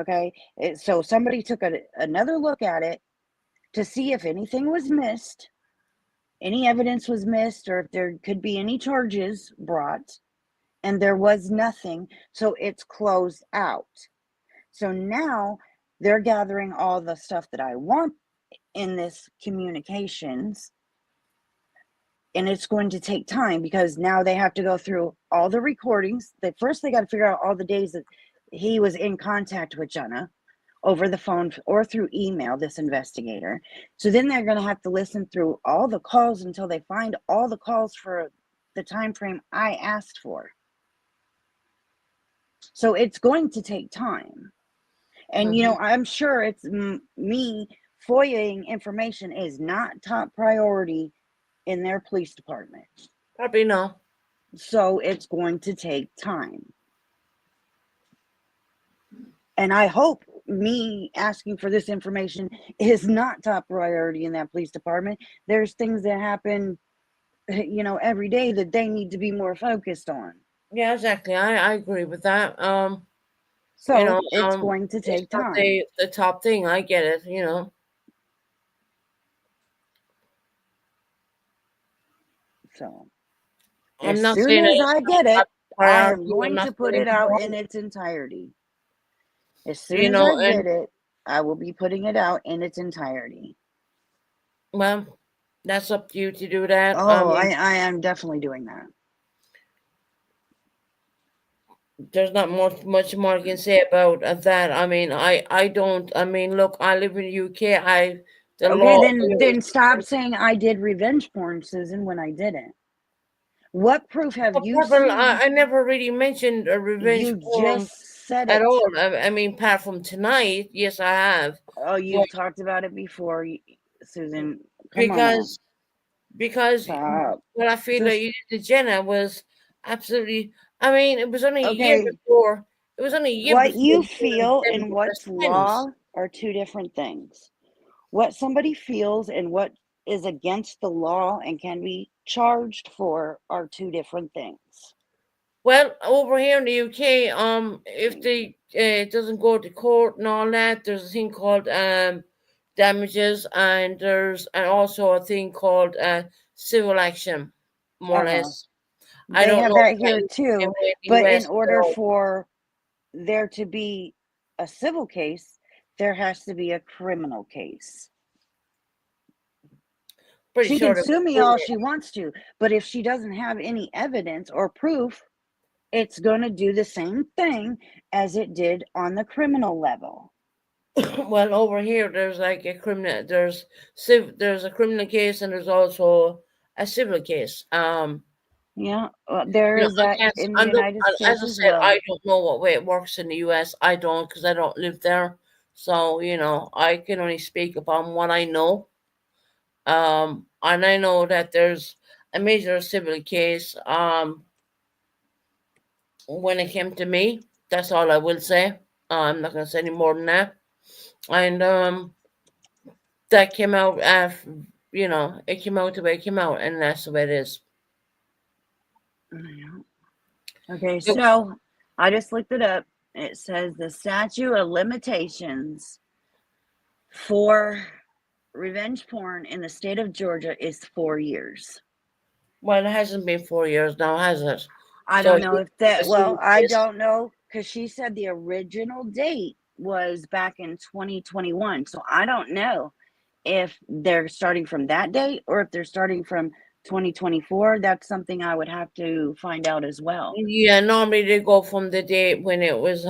okay? So somebody took another look at it to see if anything was missed, any evidence was missed, or if there could be any charges brought, and there was nothing. So it's closed out. So now they're gathering all the stuff that I want in this communications, and it's going to take time because now they have to go through all the recordings. First they got to figure out all the days that he was in contact with Jenna over the phone or through email, this investigator. So then they're going to have to listen through all the calls until they find all the calls for the time frame I asked for. So it's going to take time. And, I'm sure it's me FOIAing information is not top priority in their police department. Probably no. So it's going to take time. And I hope me asking for this information is not top priority in that police department. There's things that happen, every day that they need to be more focused on. Yeah, exactly. I agree with that. So it's going to take it's not time. the top thing. I get it, So I'm as not soon saying as it's I not get it, I am priority. I'm going not to put saying it out no, in its entirety. As soon as I get it, I will be putting it out in its entirety. Well, that's up to you to do that. Oh, I am definitely doing that. There's not much more I can say about that. I mean, I don't. I mean, look, I live in the UK. The Okay, law. then stop saying I did revenge porn, Susan, when I didn't. What proof have you seen? I never really mentioned a revenge You porn just said at it. all. I mean, apart from tonight, yes, I have. Oh, you've talked about it before, Susan. Come Because Stop. what I feel like you did to Jenna was absolutely. I mean, it was only a year Okay. before. It was only a year What before. you feel and what's law are two different things. What somebody feels and what is against the law and can be charged for are two different things. Well, over here in the UK, if they doesn't go to court and all that, there's a thing called damages, and there's also a thing called civil action, more or less. I They don't have know that if here in too, the but US, in order for there to be a civil case, there has to be a criminal case. She can sue me all she wants to, but if she doesn't have any evidence or proof, it's going to do the same thing as it did on the criminal level. Well, over here there's like a criminal. There's a criminal case and there's also a civil case. Yeah, there is that in the United States as well. I don't know what way it works in the US. I don't, because I don't live there. So I can only speak upon what I know. And I know that there's a major civil case. When it came to me, that's all I will say. I'm not gonna say any more than that. And that came out after, it came out the way it came out, and that's the way it is. Okay, so I just looked it up. It says the statute of limitations for revenge porn in the state of Georgia is 4 years. Well, it hasn't been 4 years now, has it? I don't know if that, I don't know, because she said the original date was back in 2021. So I don't know if they're starting from that date or if they're starting from 2024. That's something I would have to find out as well. Yeah, normally they go from the date when it was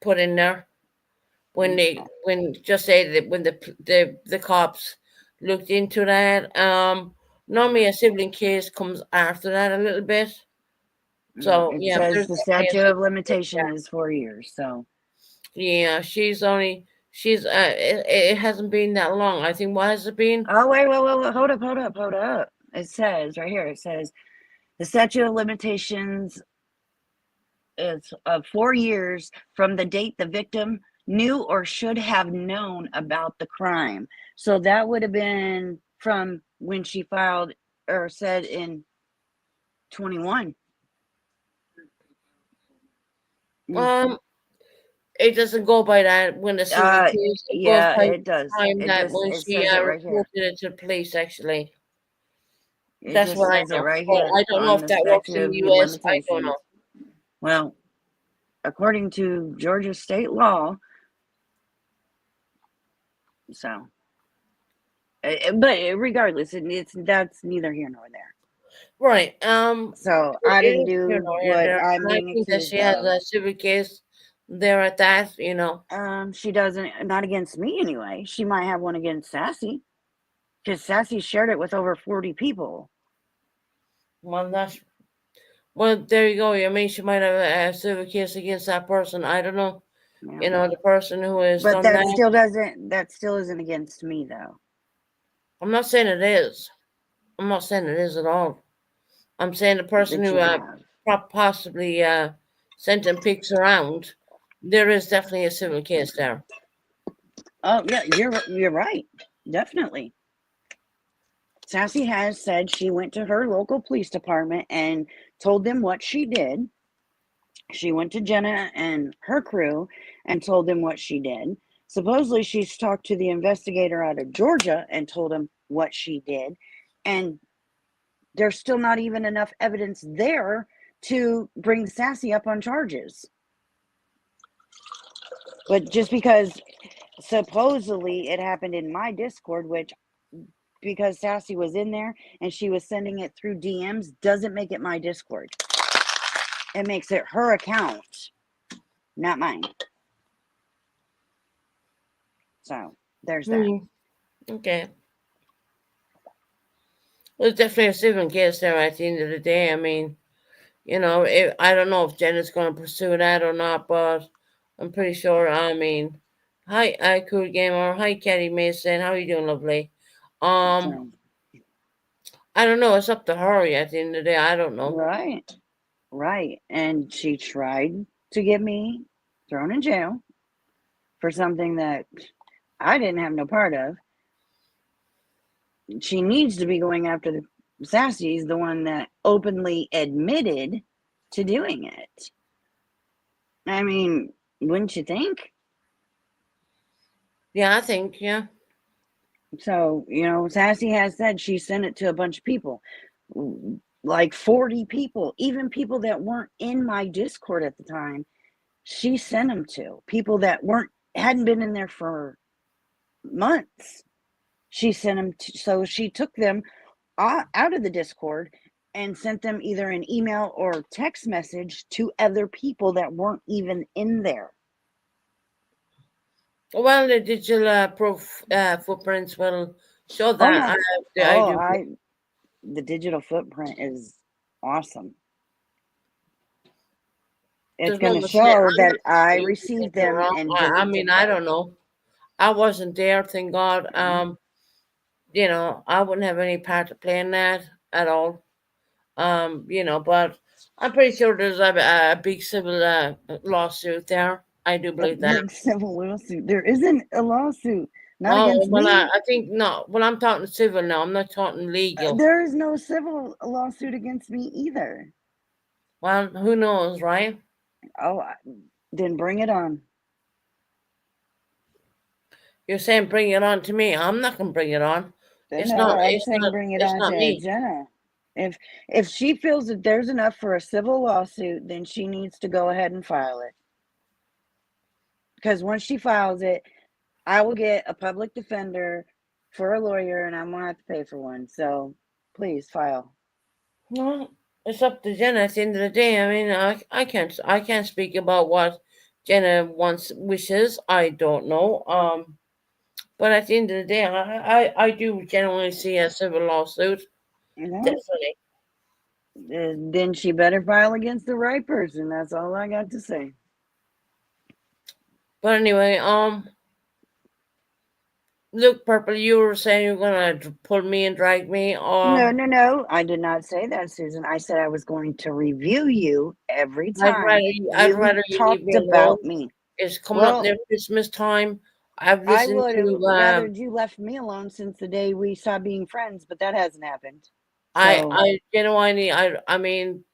put in there. When just say that when the cops looked into that. Normally a sibling case comes after that a little bit. So it says the statute of limitation is 4 years. So yeah, it hasn't been that long. I think, what has it been? Oh, wait, hold up. It says right here, the statute of limitations is 4 years from the date the victim knew or should have known about the crime. So that would have been from when she filed or said in 21. It doesn't go by that when the civil case. It goes by it does. time that when she reported it to the police, actually. That's what I know. Right here. I don't know if that works in the US. I don't know. Well, according to Georgia state law, so, but regardless, that's neither here nor there. Right. So I didn't do what I'm being accused that she has a civil case there at that. She doesn't. Not against me anyway. She might have one against Sassy, because Sassy shared it with over 40 people. Well, Well, there you go. I mean, she might have a civil case against that person. I don't know. Yeah. You know, the person who has But done that that. still doesn't. That still isn't against me, though. I'm not saying it is. I'm not saying it is at all. I'm saying the person That who you have. possibly sent them pics around, there is definitely a civil case there. Oh yeah, you're right. Definitely. Sassy has said she went to her local police department and told them what she did. She went to Jenna and her crew and told them what she did. Supposedly, she's talked to the investigator out of Georgia and told him what she did. And there's still not even enough evidence there to bring Sassy up on charges. But just because supposedly it happened in my Discord, which because Sassy was in there and she was sending it through DMs, doesn't make it my Discord. It makes it her account, not mine. So there's that. Okay. There's definitely a civil case there at the end of the day. I mean, you know, I don't know if Jenna's going to pursue that or not, but I'm pretty sure. I mean, hi, cool gamer. Hi, Kelly Mason. How you doing, lovely? So, I don't know. It's up to her at the end of the day. I don't know. right. And she tried to get me thrown in jail for something that I didn't have no part of. She needs to be going after the Sassy's the one that openly admitted to doing it. I mean, wouldn't you think? Yeah, I think, yeah. So, Sassy has said she sent it to a bunch of people, like 40 people, even people that weren't in my Discord at the time. She sent them to people that hadn't been in there for months. She sent them to, so she took them out of the Discord and sent them either an email or text message to other people that weren't even in there. Well, the digital footprints will show Oh that. yeah. The digital footprint is awesome. It's There's no going to mistake. show I'm that not I saying received you're them wrong. and I mean, deleted I them. don't know. I wasn't there, thank God. You know, I wouldn't have any part to play in that at all. You know, but I'm pretty sure there's a big civil lawsuit there. I do A believe that. big civil lawsuit. There isn't a lawsuit. Not Oh, against well, me. I think no. Well, I'm talking civil now. I'm not talking legal. There is no civil lawsuit against me either. Well, who knows, right? Oh, then bring it on. You're saying bring it on to me. I'm not gonna bring it on. It's No, not. I'm It's saying not. bring it It's on not to me. Jenna. If she feels that there's enough for a civil lawsuit, then she needs to go ahead and file it. Because once she files it, I will get a public defender for a lawyer, and I'm gonna have to pay for one. So please file. Well, it's up to Jenna at the end of the day. I mean, I can't speak about what Jenna wants wishes. I don't know. But at the end of the day, I do genuinely see a civil lawsuit. Yeah. Definitely. Then she better file against the right person. That's all I got to say. But anyway, look, Purple, you were saying you're gonna pull me and drag me, or No. I did not say that, Susan. I said I was going to review you every time I'd you rather you leave talked me alone. about me. It's coming up Well, near Christmas time. I've I listened would have to rather you left me alone since the day we stopped being friends, but that hasn't happened. So, I genuinely I mean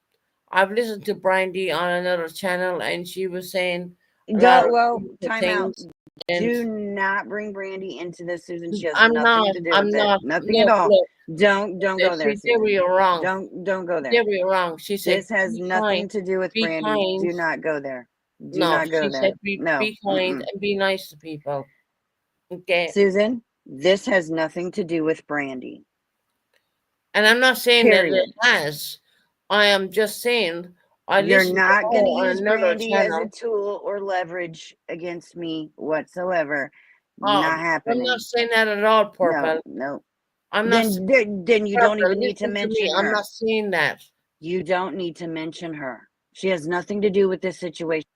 I've listened to Brandy on another channel and she was saying a lot of beautiful time out. things and Do not bring Brandy into this, Susan. She has nothing to do I'm with it. not Nothing at look all. look Don't go there, see there Susan. we are wrong. Don't go there. There we are wrong. She said This has be nothing kind, to do with be Brandy. kind. Do not go there. Do No, not go she said there. No. be kind and be nice to people. Okay. Susan, this has nothing to do with Brandy. And I'm not saying that it Period. has. I am just saying I You're listened to not her going to on use another Brandy as a channel. tool or leverage against me whatsoever. Oh, Not I'm not happening. saying that at all, Purple. No. I'm not Then you don't Purple. even need to Listen to me. mention I'm her. not saying that. You don't need to mention her. She has nothing to do with this situation.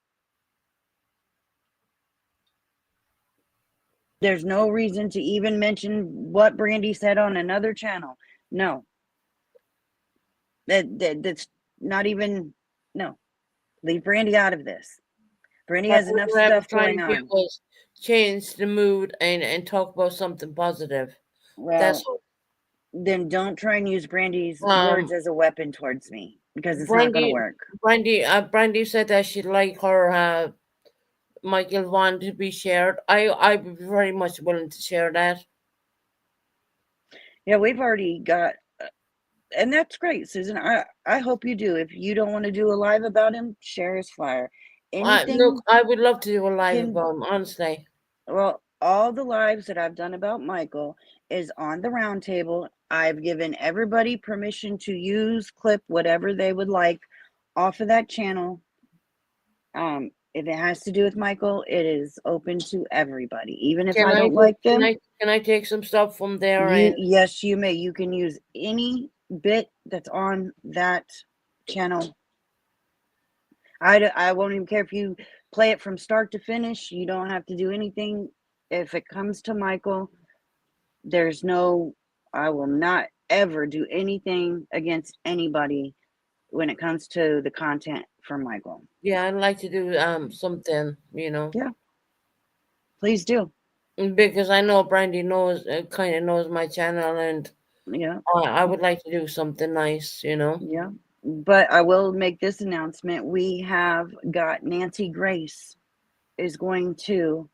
There's no reason to even mention what Brandy said on another channel. No. That's not even, no. Leave Brandy out of this. Brandy has enough What I was stuff trying going to do on. was change the mood and talk about something positive. That's Well, then don't try and use Brandy's um words as a weapon towards me, because it's not going to Brandy work. Brandy said that she'd like her Michael Vaughn to be shared. I'd be very much willing to share that. Yeah, we've already got, and that's great, Susan. I hope you do. If you don't want to do a live about him, share his flyer. Look, Anything I would love to do a live can, about him, honestly. well, all the lives that I've done about Michael is on the roundtable. I've given everybody permission to use, clip whatever they would like off of that channel. If it has to do with Michael, it is open to everybody, even if I don't like them. Can I take some stuff from there? Yes, you may. You can use any bit that's on that channel. I won't even care if you play it from start to finish. You don't have to do anything. If it comes to Michael, there's no, I will not ever do anything against anybody when it comes to the content from Michael. Yeah, I'd like to do something, Yeah, please do. because I know Brandy knows kind of knows my channel, and Yeah, I would like to do something nice. yeah. But I will make this announcement. We have got Nancy Grace is going to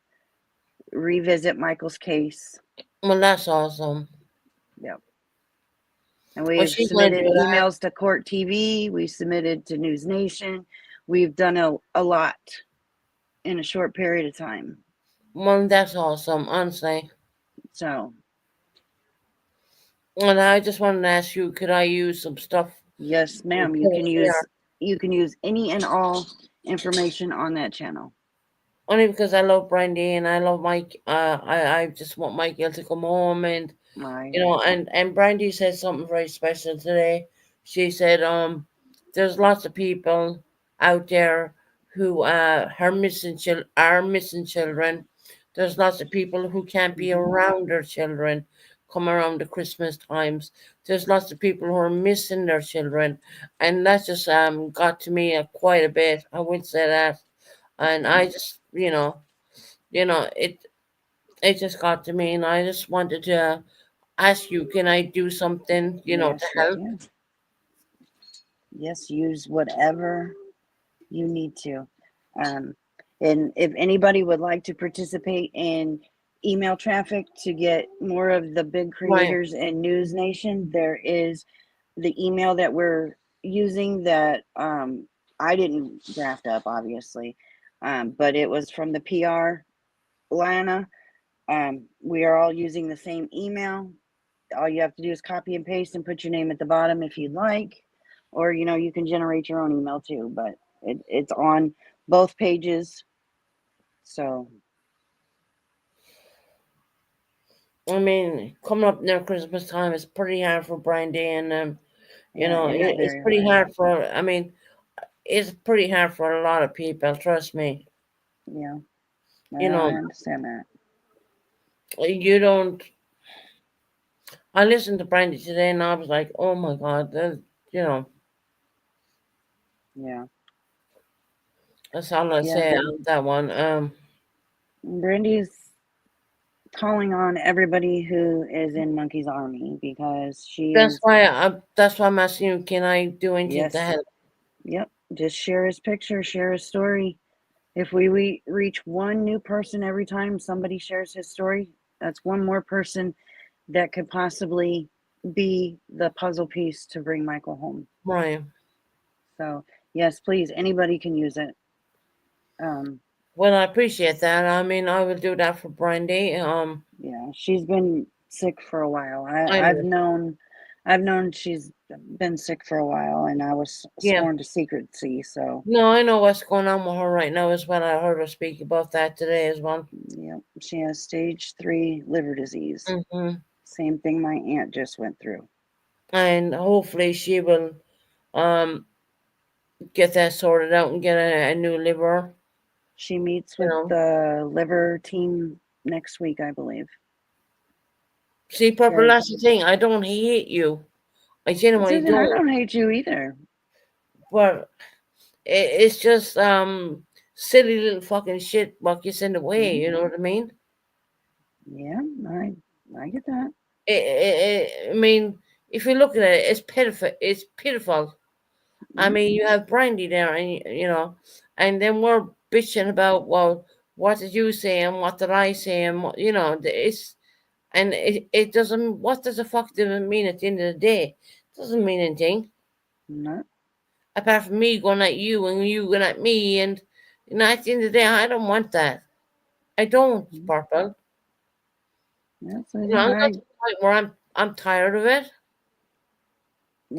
revisit Michael's case. Well, that's awesome. Yep. And Well, we've she's gonna do submitted that. emails to Court TV. We submitted to News Nation. We've done a lot in a short period of time. Well, that's awesome, honestly. So, And I just wanted to ask you, could I use some stuff? yes, ma'am, you can use any and all information on that channel. Only because I love Brandy and I love Mike. I just want Michael to come home, and My, and Brandy said something very special today. She said, there's lots of people out there who are missing children. There's lots of people who can't be mhm. around their children come around the Christmas times. There's lots of people who are missing their children, and that just got to me quite a bit. I would say that, and I just it just got to me, and I just wanted to ask you, can I do something, to Yes, you help? can. Yes, use whatever you need to. Um, and if anybody would like to participate in email traffic to get more of the big Right. creators in News Nation, there is the email that we're using that I didn't draft up, obviously, but it was from the PR, Lana. We are all using the same email. All you have to do is copy and paste and put your name at the bottom if you'd like, or you can generate your own email too, but it's on both pages. So I mean, coming up near Christmas time is pretty hard for Brandy, and yeah, it is it's very pretty hard. hard for. I mean, it's pretty hard for a lot of people. Trust me. Yeah, You well, I know, understand that. you don't. I listened to Brandy today, and I was like, oh my God, you know, Yeah, that's all I yeah. say on that one. Brandy's calling on everybody who is in Monkey's Army because she is. That's why I'm asking you, can I do anything to Yes, help? yep. Just share his picture, share his story. If we reach one new person every time somebody shares his story, that's one more person that could possibly be the puzzle piece to bring Michael home. Right. So, yes, please, anybody can use it. Well, I appreciate that. I mean, I will do that for Brandy. Yeah, she's been sick for a while. I I've know. known she's been sick for a while, and I was Yeah. sworn to secrecy. So, No, I know what's going on with her right now as well. I heard her speak about that today as well. yeah, she has stage 3 liver disease. Hmm. Same thing my aunt just went through. And hopefully she will. get that sorted out and get a new liver. She meets You with know, the liver team next week, I believe. see, Purple, Because that's the thing. I don't hate you. I genuinely Susan, I don't. don't hate you either. But it's just silly little fucking shit what gets in the way. Mhm. You know what I mean? Yeah, I get that. I mean, if you look at it, it's pitiful. It's pitiful. I Mhm. mean, you have Brandy there, and and then we're bitching about, well, what did you say and what did I say, and it's and it doesn't. What does the fuck does it mean at the end of the day? It doesn't mean anything No, apart from me going at you and you going at me, and at the end of the day, I don't want that. I don't, mhm. Purple. Yeah, I'm Susan, got to the point where I'm tired of it.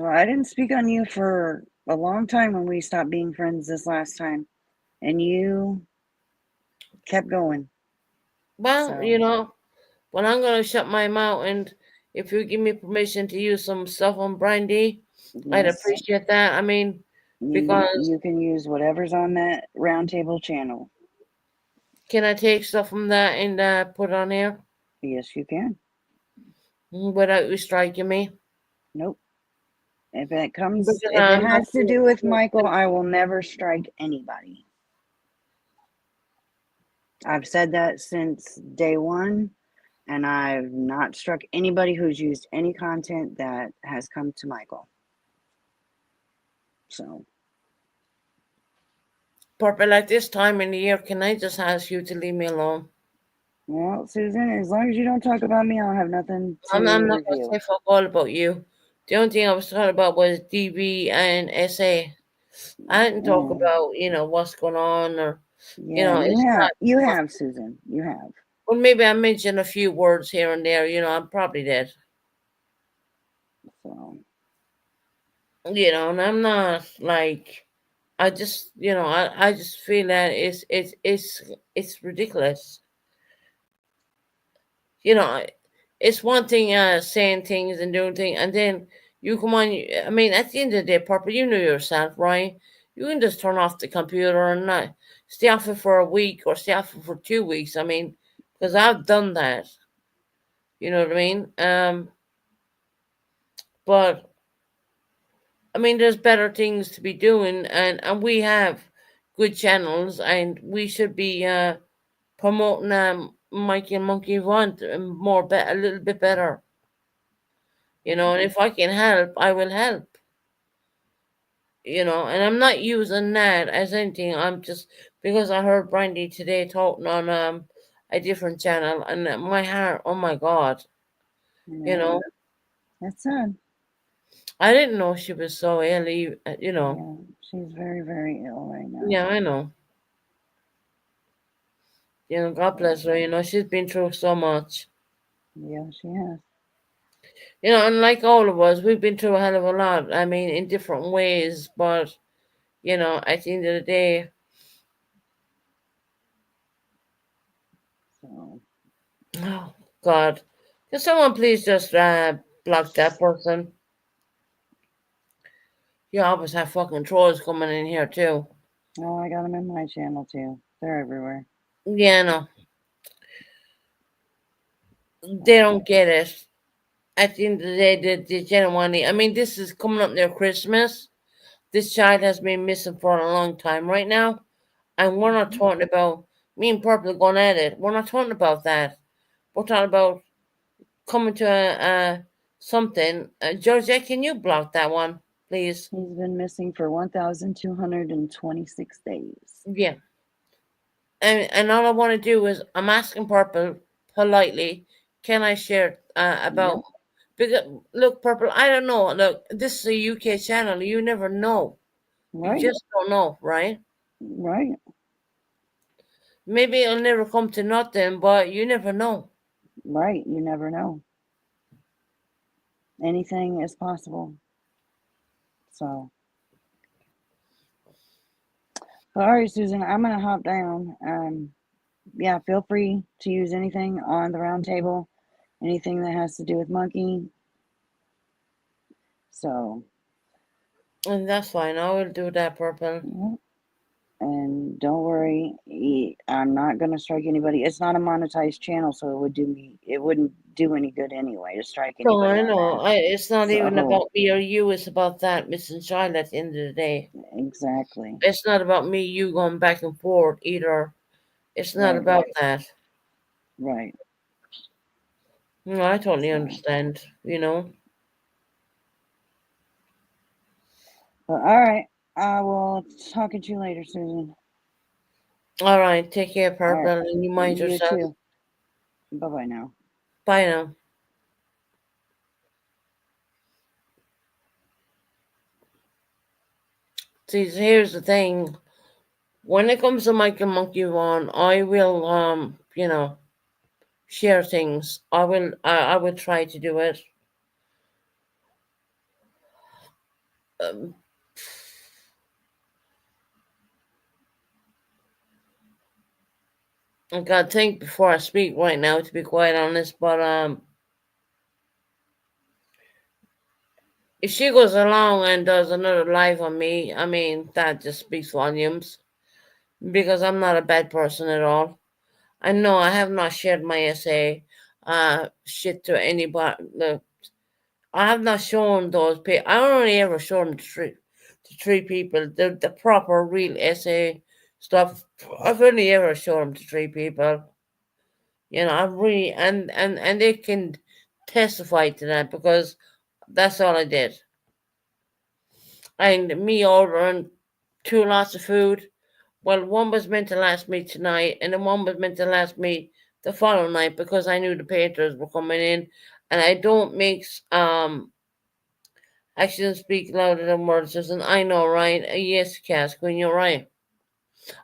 I didn't speak on you for a long time when we stopped being friends this last time, and you kept going. Well, So but I'm gonna shut my mouth, and if you give me permission to use some stuff on Brandy, I'd yes, appreciate that. I mean, because you can use whatever's on that roundtable channel. can I take stuff from that and put on here Yes, you can. without you striking me? Nope. Because If it I'm not has to do with Michael, I will never strike anybody. I've said that since day one, and I've not struck anybody who's used any content that has come to Michael. So, Purple at this time in the year. Can I just ask you to leave me alone? well, Susan, as long as you don't talk about me, I'll have nothing I'm to not gonna review. say fuck all about you. The only thing I was talking about was DB and SA. I didn't talk Mm, about what's going on, or yeah, it's not. you have, Susan. You have. Well, maybe I mentioned a few words here and there. I'm probably dead. So, And I'm not like. I just, I just feel that it's ridiculous. You know, it's one thing saying things and doing things, and then you come on. I mean, at the end of the day, Papa, you know yourself, right? You can just turn off the computer and not stay off it for a week or stay off it for 2 weeks. I mean, because I've done that. You know what I mean? But I mean, there's better things to be doing, and we have good channels, and we should be promoting Mikey and Monkey Want a little bit better. And if I can help, I will help. And I'm not using that as anything. I'm just because I heard Brandy today talking on a different channel, and my heart, oh my God, you yeah, know, that's sad. I didn't know she was so ill. Yeah, she's very, very ill right now. Yeah, I know. God So, bless her. She's been through so much. yeah, she has. And like all of us, we've been through a hell of a lot. I mean, in different ways, but at the end of the day, So, oh God, can someone please just block that person? You always have fucking trolls coming in here too. oh, I got them in my channel too. They're everywhere. Yeah, no, they So, don't get it. At the end of the day, they genuinely. I mean, this is coming up near Christmas. This child has been missing for a long time right now, and we're not mhm. talking about me and Purple going at it. We're not talking about that. We're talking about coming to something. Georgia, can you block that one, please? He's been missing for 1,226 days. Yeah. And all I want to do is I'm asking Purple politely, can I share Yep, about because look, Purple, I don't know. Look, this is a UK channel. You never know. You right, just don't know, right? right, Maybe it'll never come to nothing, but you never know. right. You never know. Anything is possible. So, all right, Susan, I'm gonna hop down. Yeah, feel free to use anything on the round table, anything that has to do with Monkey. So, And that's fine. I will do that, Purple. Mhm. And don't worry, I'm not going to strike anybody. It's not a monetized channel, so it wouldn't do any good anyway to strike No, anybody I on know. that. It's not even So, about me or you. It's about that missing child at the end of the day. exactly. It's not about me, you going back and forth either. It's not Right, about that. right. No, I totally So, understand, you know. but all right. I will talk to you later, Susan. All right, take care, All right. Purple, and you mind You yourself. too. Bye bye now. Bye now. See, here's the thing. When it comes to Michael Monkey One, I will, share things. I will try to do it. Um, I gotta think before I speak right now, to be quite honest. But if she goes along and does another live on me, I mean that just speaks volumes because I'm not a bad person at all. I know I have not shared my essay, shit to anybody. I have not shown those people. I only ever show them to three people. The proper real essay stuff. I've only ever shown them to three people. You know, I really and they can testify to that because that's all I did. And me ordering two lots of food. Well, one was meant to last me tonight, and then one was meant to last me the following night because I knew the painters were coming in, and I don't mix actions speak louder than words. Doesn't I know, right? Yes, Cass, Queen, you're right.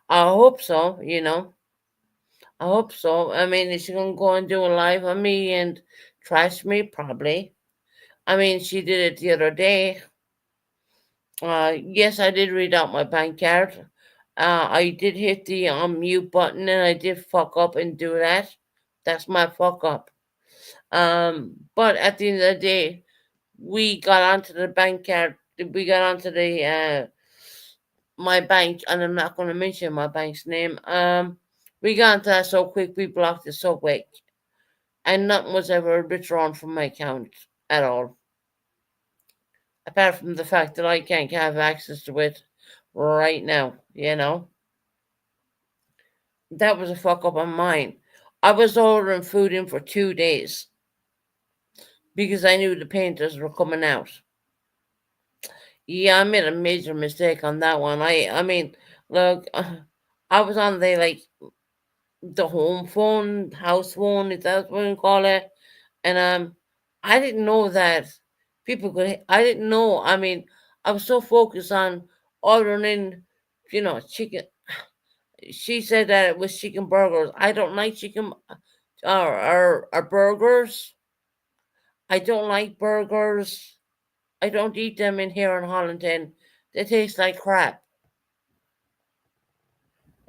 I hope so. You know, I hope so. I mean, is she gonna go and do a live on me and trash me? Probably. I mean, she did it the other day. Yes, I did read out my bank card. I did hit the mute button and I did fuck up and do that. That's my fuck up. But at the end of the day, we got onto the bank card. We got onto the my bank, and I'm not going to mention my bank's name. We got into that so quick. We blocked it so quick, and nothing was ever withdrawn from my account at all. Apart from the fact that I can't have access to it right now, you know. That was a fuck up on mine. I was ordering food in for 2 days because I knew the painters were coming out. Yeah, I made a major mistake on that one. I mean, look, I was on the home phone, house phone, if that's what you call it, and I didn't know that people could. I didn't know. I mean, I was so focused on ordering in, chicken. She said that it was chicken burgers. I don't like chicken or burgers. I don't like burgers. I don't eat them in here in Hollington. They taste like crap.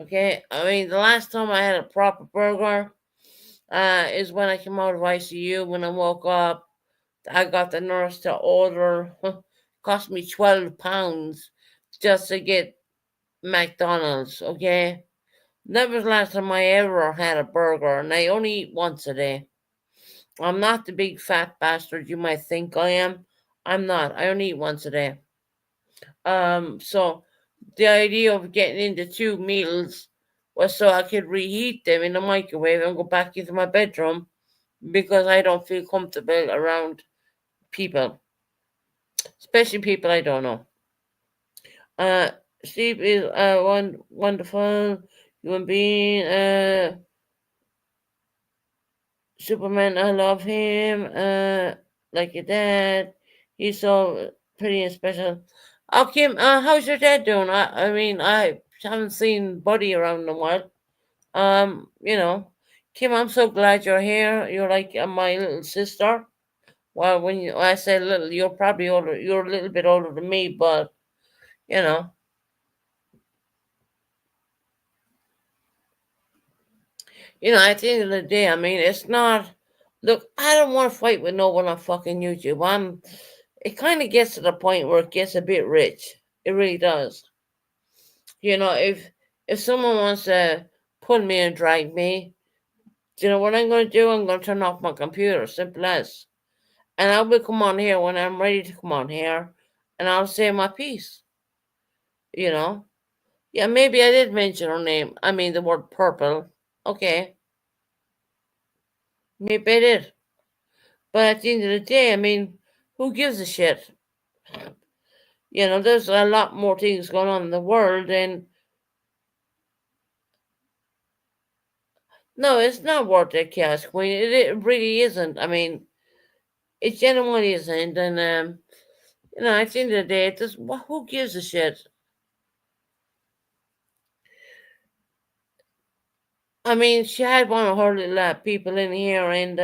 Okay, I mean the last time I had a proper burger is when I came out of ICU. When I woke up, I got the nurse to order. Cost me £12 just to get McDonald's. Okay, that was the last time I ever had a burger, and I only eat once a day. I'm not the big fat bastard you might think I am. I'm not. I only eat once a day. So the idea of getting into two meals was so I could reheat them in the microwave and go back into my bedroom because I don't feel comfortable around people, especially people I don't know. Uh, Steve is one wonderful human being. Superman, I love him. Like your dad, he's so pretty and special. Oh, Kim, how's your dad doing? I mean, I haven't seen Buddy around in a while. Kim, I'm so glad you're here. You're like my little sister. Well, when I say little, you're probably older. You're a little bit older than me, but you know, at the end of the day, I mean, it's not. Look, I don't want to fight with no one on fucking YouTube. it kind of gets to the point where it gets a bit rich. It really does. If someone wants to pull me and drag me, what I'm going to do? I'm going to turn off my computer. Simple as. And I will come on here when I'm ready to come on here, and I'll say my piece. You know. Yeah, maybe I did mention her name. I mean the word purple. Okay, maybe I did. But at the end of the day, I mean, who gives a shit? There's a lot more things going on in the world, and no, it's not worth it, Chaos Queen. It really isn't. I mean, it genuinely isn't. And at the end of the day, it just who gives a shit? I mean, she had one of her little people in here, and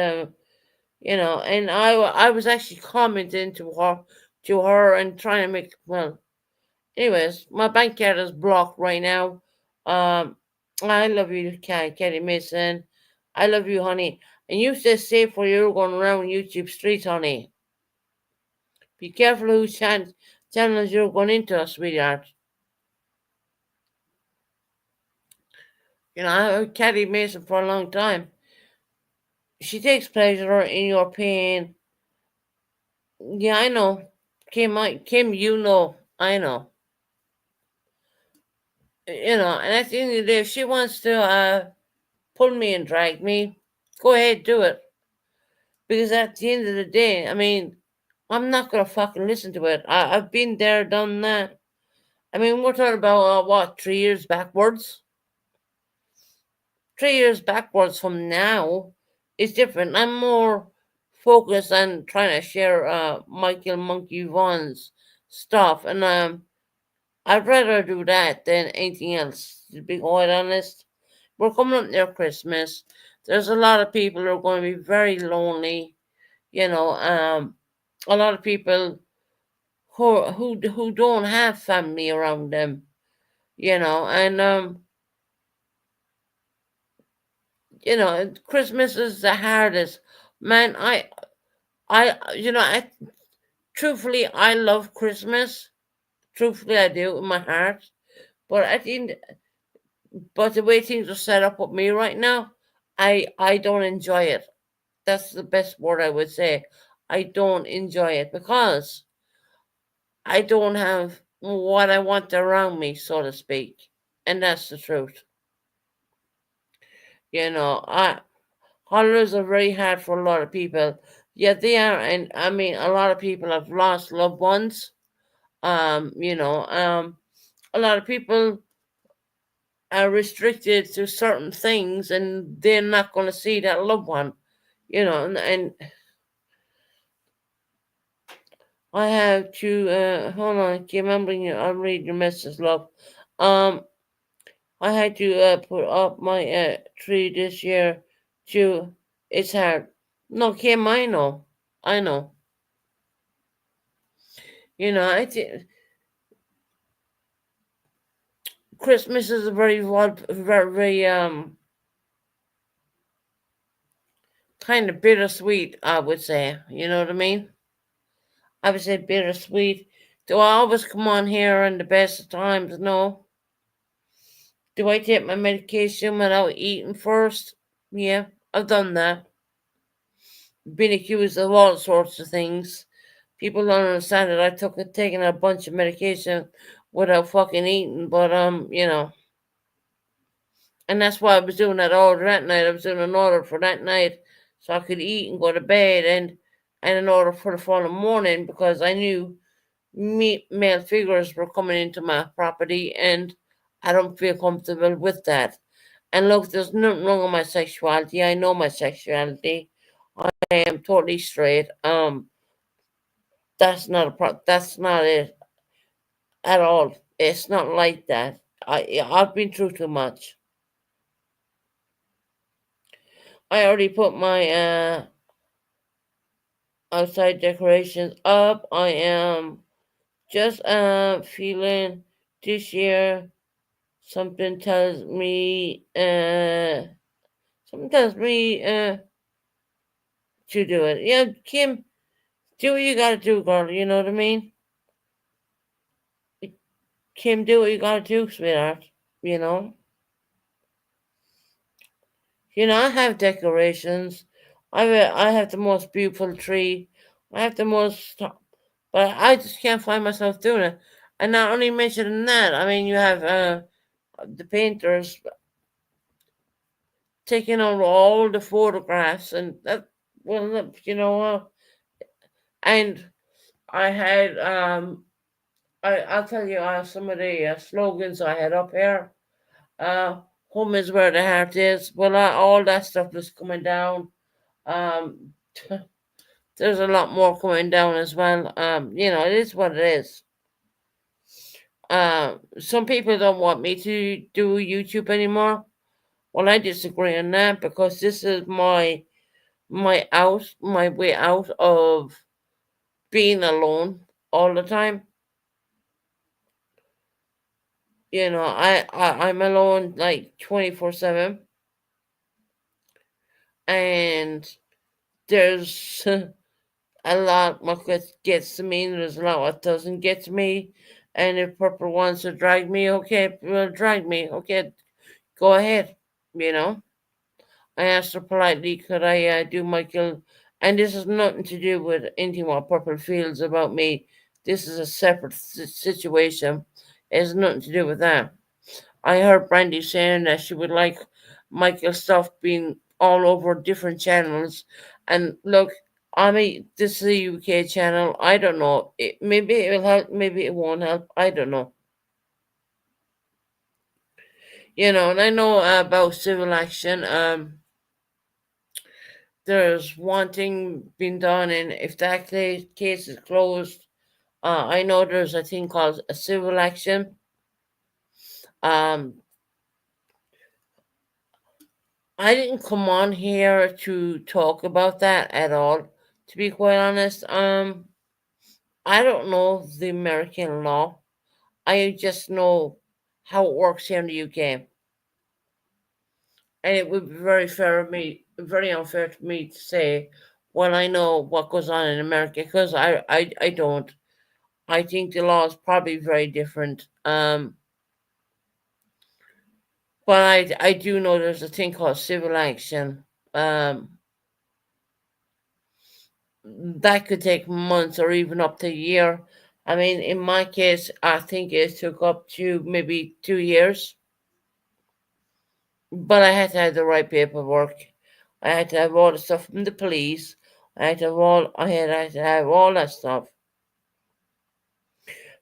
and I was actually commenting to her, and trying to make well. Anyways, my bank card is blocked right now. Um, I love you, Kelly Mason. I love you, honey. And you stay safe while you're going around YouTube streets, honey. Be careful whose channels you're going into, sweetheart. I heard Kelly Mason for a long time. She takes pleasure in your pain. Yeah, I know. Kim, I know. And at the end of the day, if she wants to pull me and drag me, go ahead, do it. Because at the end of the day, I mean, I'm not gonna fucking listen to it. I've been there, done that. I mean, we're talking about what, 3 years backwards? 3 years backwards from now is different. I'm more focused on trying to share Michael Monkey Vaughn's stuff, and I'd rather do that than anything else. To be quite honest, we're coming up near Christmas. There's a lot of people who are going to be very lonely. A lot of people who don't have family around them. And Christmas is the hardest. Man, I truthfully, I love Christmas. Truthfully, I do in my heart. But but the way things are set up with me right now, I don't enjoy it. That's the best word I would say. I don't enjoy it because I don't have what I want around me, so to speak. And that's the truth. I holidays are very hard for a lot of people. Yeah, they are, and I mean, a lot of people have lost loved ones. A lot of people are restricted to certain things, and they're not going to see that loved one. And I have to hold on, keep remembering you. I'm reading your message, love. Um, I had to put up my tree this year too. It's hard. No, Kim, I know. I know. I think Christmas is a very kind of bittersweet. I would say. You know what I mean? I would say bittersweet. Do I always come on here in the best of times? No. Do I take my medication without eating first? Yeah, I've done that. Been accused of all sorts of things. People don't understand that I taken a bunch of medication without fucking eating, but and that's why I was doing that order that night. I was doing an order for that night so I could eat and go to bed, and an order for the following morning because I knew male figures were coming into my property, and I don't feel comfortable with that. And look, there's nothing wrong with my sexuality. I know my sexuality. I am totally straight. That's not that's not it at all. It's not like that. I've been through too much. I already put my outside decorations up. I am just feeling this year. Something tells me something tells me to do it. Yeah, Kim. Do what you gotta do, girl. You know what I mean? Kim, do what you gotta do, sweetheart. You know? I have decorations. I have the most beautiful tree. I have the most, but I just can't find myself doing it. And not only mentioning that, I mean, you have the painters taking on all the photographs, and that, well, you know what? And I had, I'll tell you some of the slogans I had up here. Uh, Home is where the heart is. Well, all that stuff is coming down. Um, there's a lot more coming down as well. It is what it is. Some people don't want me to do YouTube anymore. Well, I disagree on that because this is my way out of being alone all the time. I'm alone like 24/7, and there's a lot what gets to me, and there's a lot what doesn't get to me. And if Purple wants to drag me, okay, well, drag me, okay, go ahead. You know, I asked her politely, could I do Michael? And this has nothing to do with anything what Purple feels about me. This is a separate situation. It has nothing to do with that. I heard Brandy saying that she would like Michael's stuff being all over different channels. And look, I mean, this is a UK channel. I don't know. Maybe it will help. Maybe it won't help. I don't know. And I know about civil action. There's one thing being done, and if that case is closed, I know there's a thing called a civil action. Um, I didn't come on here to talk about that at all, to be quite honest. I don't know the American law. I just know how it works here in the UK. And it would be very unfair to me to say, well, I know what goes on in America, because I don't. I think the law is probably very different. But I do know there's a thing called civil action. That could take months or even up to a year. I mean, in my case, I think it took up to maybe 2 years, but I had to have the right paperwork. I had to have all the stuff from the police. I had to have all that stuff.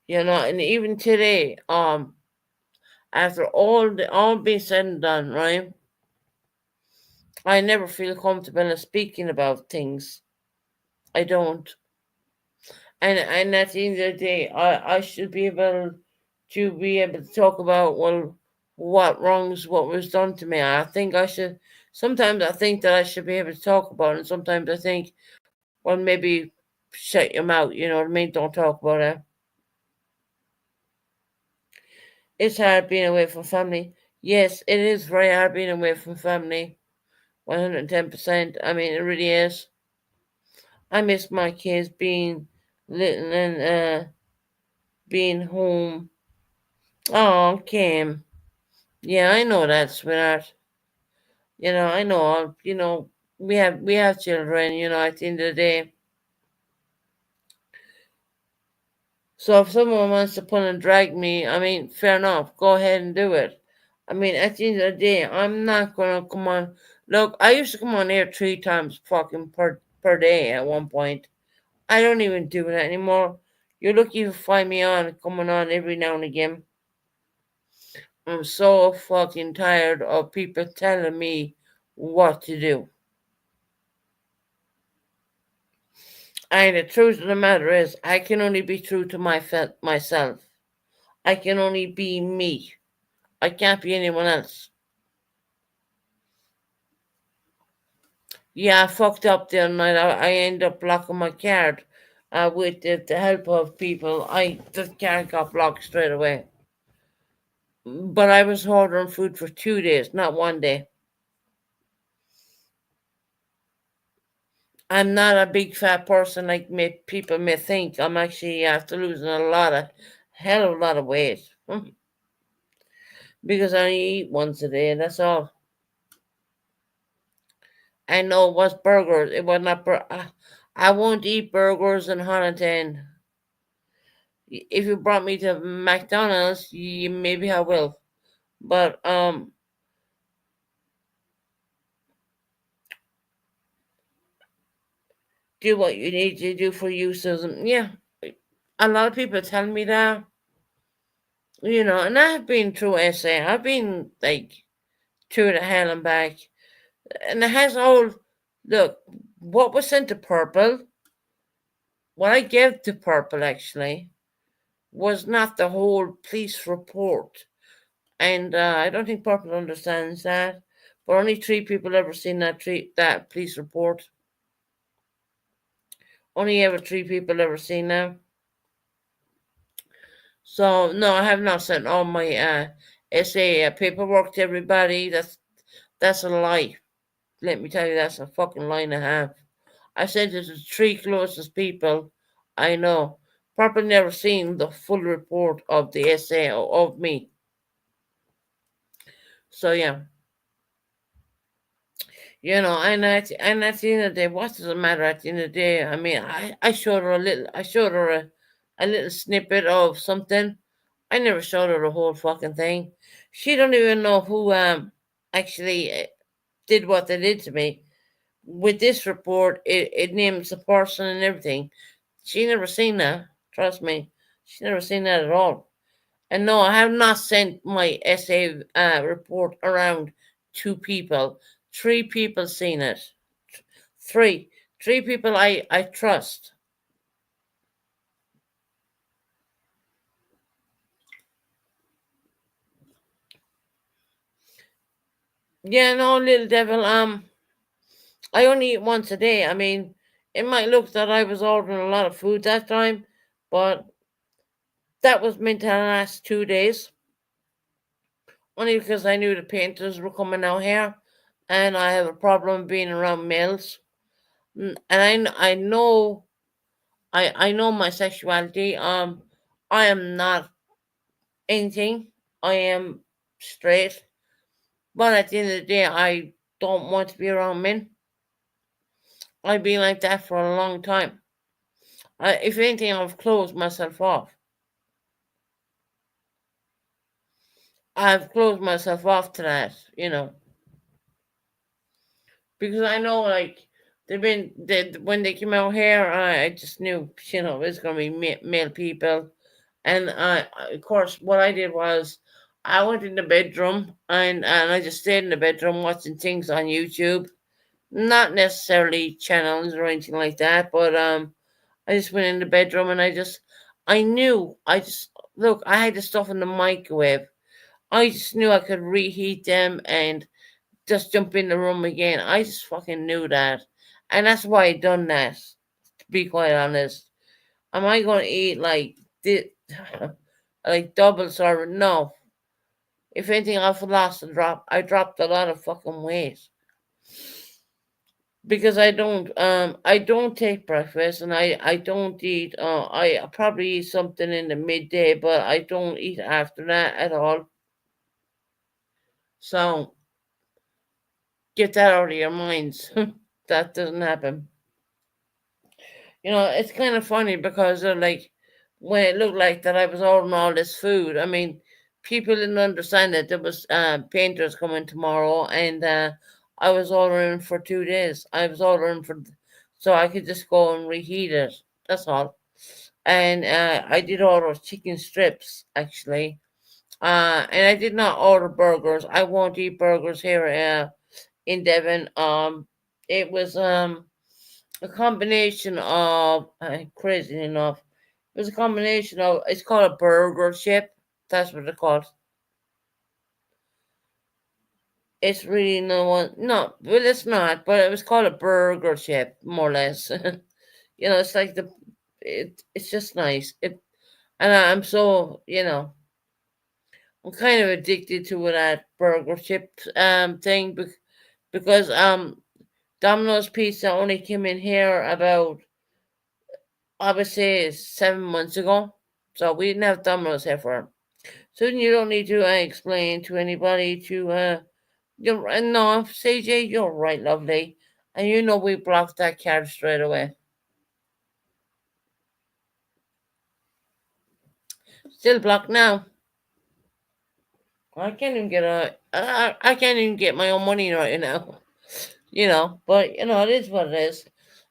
And even today, after all being said and done, right? I never feel comfortable in speaking about things. I don't. And at the end of the day, I should be able to talk about, well, what was done to me. I think I should. Sometimes I think that I should be able to talk about it, and sometimes I think, well, maybe shut your mouth. You know what I mean? Don't talk about it. It's hard being away from family. Yes, it is very hard being away from family. 110%. I mean, it really is. I miss my kids being little and being home. Oh, Kim. Yeah, I know that, sweetheart. I know. We have children. At the end of the day. So if someone wants to pull and drag me, I mean, fair enough. Go ahead and do it. I mean, at the end of the day, I'm not gonna come on. Look, I used to come on here 3 times fucking per day at one point. I don't even do that anymore. You're lucky to find me on coming on every now and again. I'm so fucking tired of people telling me what to do. And the truth of the matter is, I can only be true to myself. I can only be me. I can't be anyone else. Yeah, I fucked up the other night. I ended up blocking my card with the help of people. The card got blocked straight away. But I was ordering food for 2 days, not one day. I'm not a big fat person like people may think. I'm actually after losing a lot of, hell of a lot of weight. Because I only eat once a day, that's all. I know it was burgers. It was not I won't eat burgers in Honiton. If you brought me to McDonald's, maybe I will. But do what you need to do for you, Susan. Yeah, a lot of people tell me that. And I've been through SA. I've been like through the hell and back, and it has all. Look, what was sent to Purple, what I gave to Purple actually was not the whole police report. And I don't think Purple understands that. But only three people ever seen that police report. Only ever three people ever seen that. So no, I have not sent all my SA paperwork to everybody. That's a lie. Let me tell you, that's a fucking lie and a half. I sent it to the three closest people I know. Purple never seen the full report of the SA of me. So yeah. And at the end of the day, what does it matter at the end of the day? I mean, I showed her a little snippet of something. I never showed her the whole fucking thing. She don't even know who actually did what they did to me. With this report, it names the person and everything. She never seen that. Trust me, she never seen that at all. And no, I have not sent my essay report around to people. Three people seen it. Three. Three people I trust. Yeah, no, little devil. I only eat once a day. I mean, it might look that I was ordering a lot of food that time, but that was meant to last 2 days. Only because I knew the painters were coming out here, and I have a problem being around males. And I know my sexuality. I am not anything. I am straight. But at the end of the day, I don't want to be around men. I've been like that for a long time. If anything, I've closed myself off. I've closed myself off to that. Because I know, like, when they came out here, I just knew, it's gonna be male people. And of course, what I did was I went in the bedroom and I just stayed in the bedroom watching things on YouTube, not necessarily channels or anything like that, but I just went in the bedroom and I knew, look, I had the stuff in the microwave. I just knew I could reheat them and just jump in the room again. I just fucking knew that. And that's why I done that, to be quite honest. Am I going to eat like double serving? No. If anything, I've lost a drop. I dropped a lot of fucking weight because I don't take breakfast and I don't eat. I probably eat something in the midday, but I don't eat after that at all. So get that out of your minds. That doesn't happen. It's kind of funny because like when it looked like that I was ordering all this food. I mean, people didn't understand that there was painters coming tomorrow, and I was ordering for 2 days. I was ordering for so I could just go and reheat it. That's all. And I did order chicken strips actually. And I did not order burgers. I won't eat burgers here in Devon. It was a combination of crazy enough. It was a combination of it's called a burger chip. That's what it's called. It's really no one no well it's not, but it was called a burger chip, more or less. It's like it's just nice. And I'm so I'm kind of addicted to that burger chip thing because Domino's Pizza only came in here about, I would say, 7 months ago. So we didn't have Domino's here for. So you don't need to explain to anybody to no, CJ, you're right, lovely. And you know we blocked that card straight away. Still blocked now. I can't even I can't even get my own money right now. But it is what it is.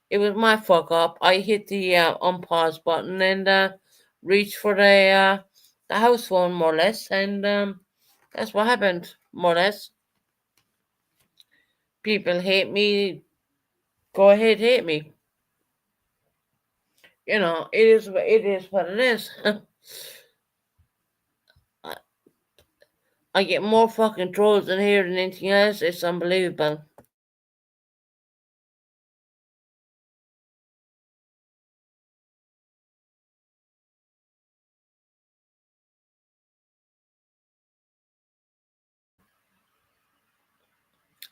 It was my fuck up. I hit the unpause button and reached for the house phone more or less, and that's what happened more or less. People hate me. Go ahead, hate me. It is what it is. I get more fucking trolls in here than anything else. It's unbelievable.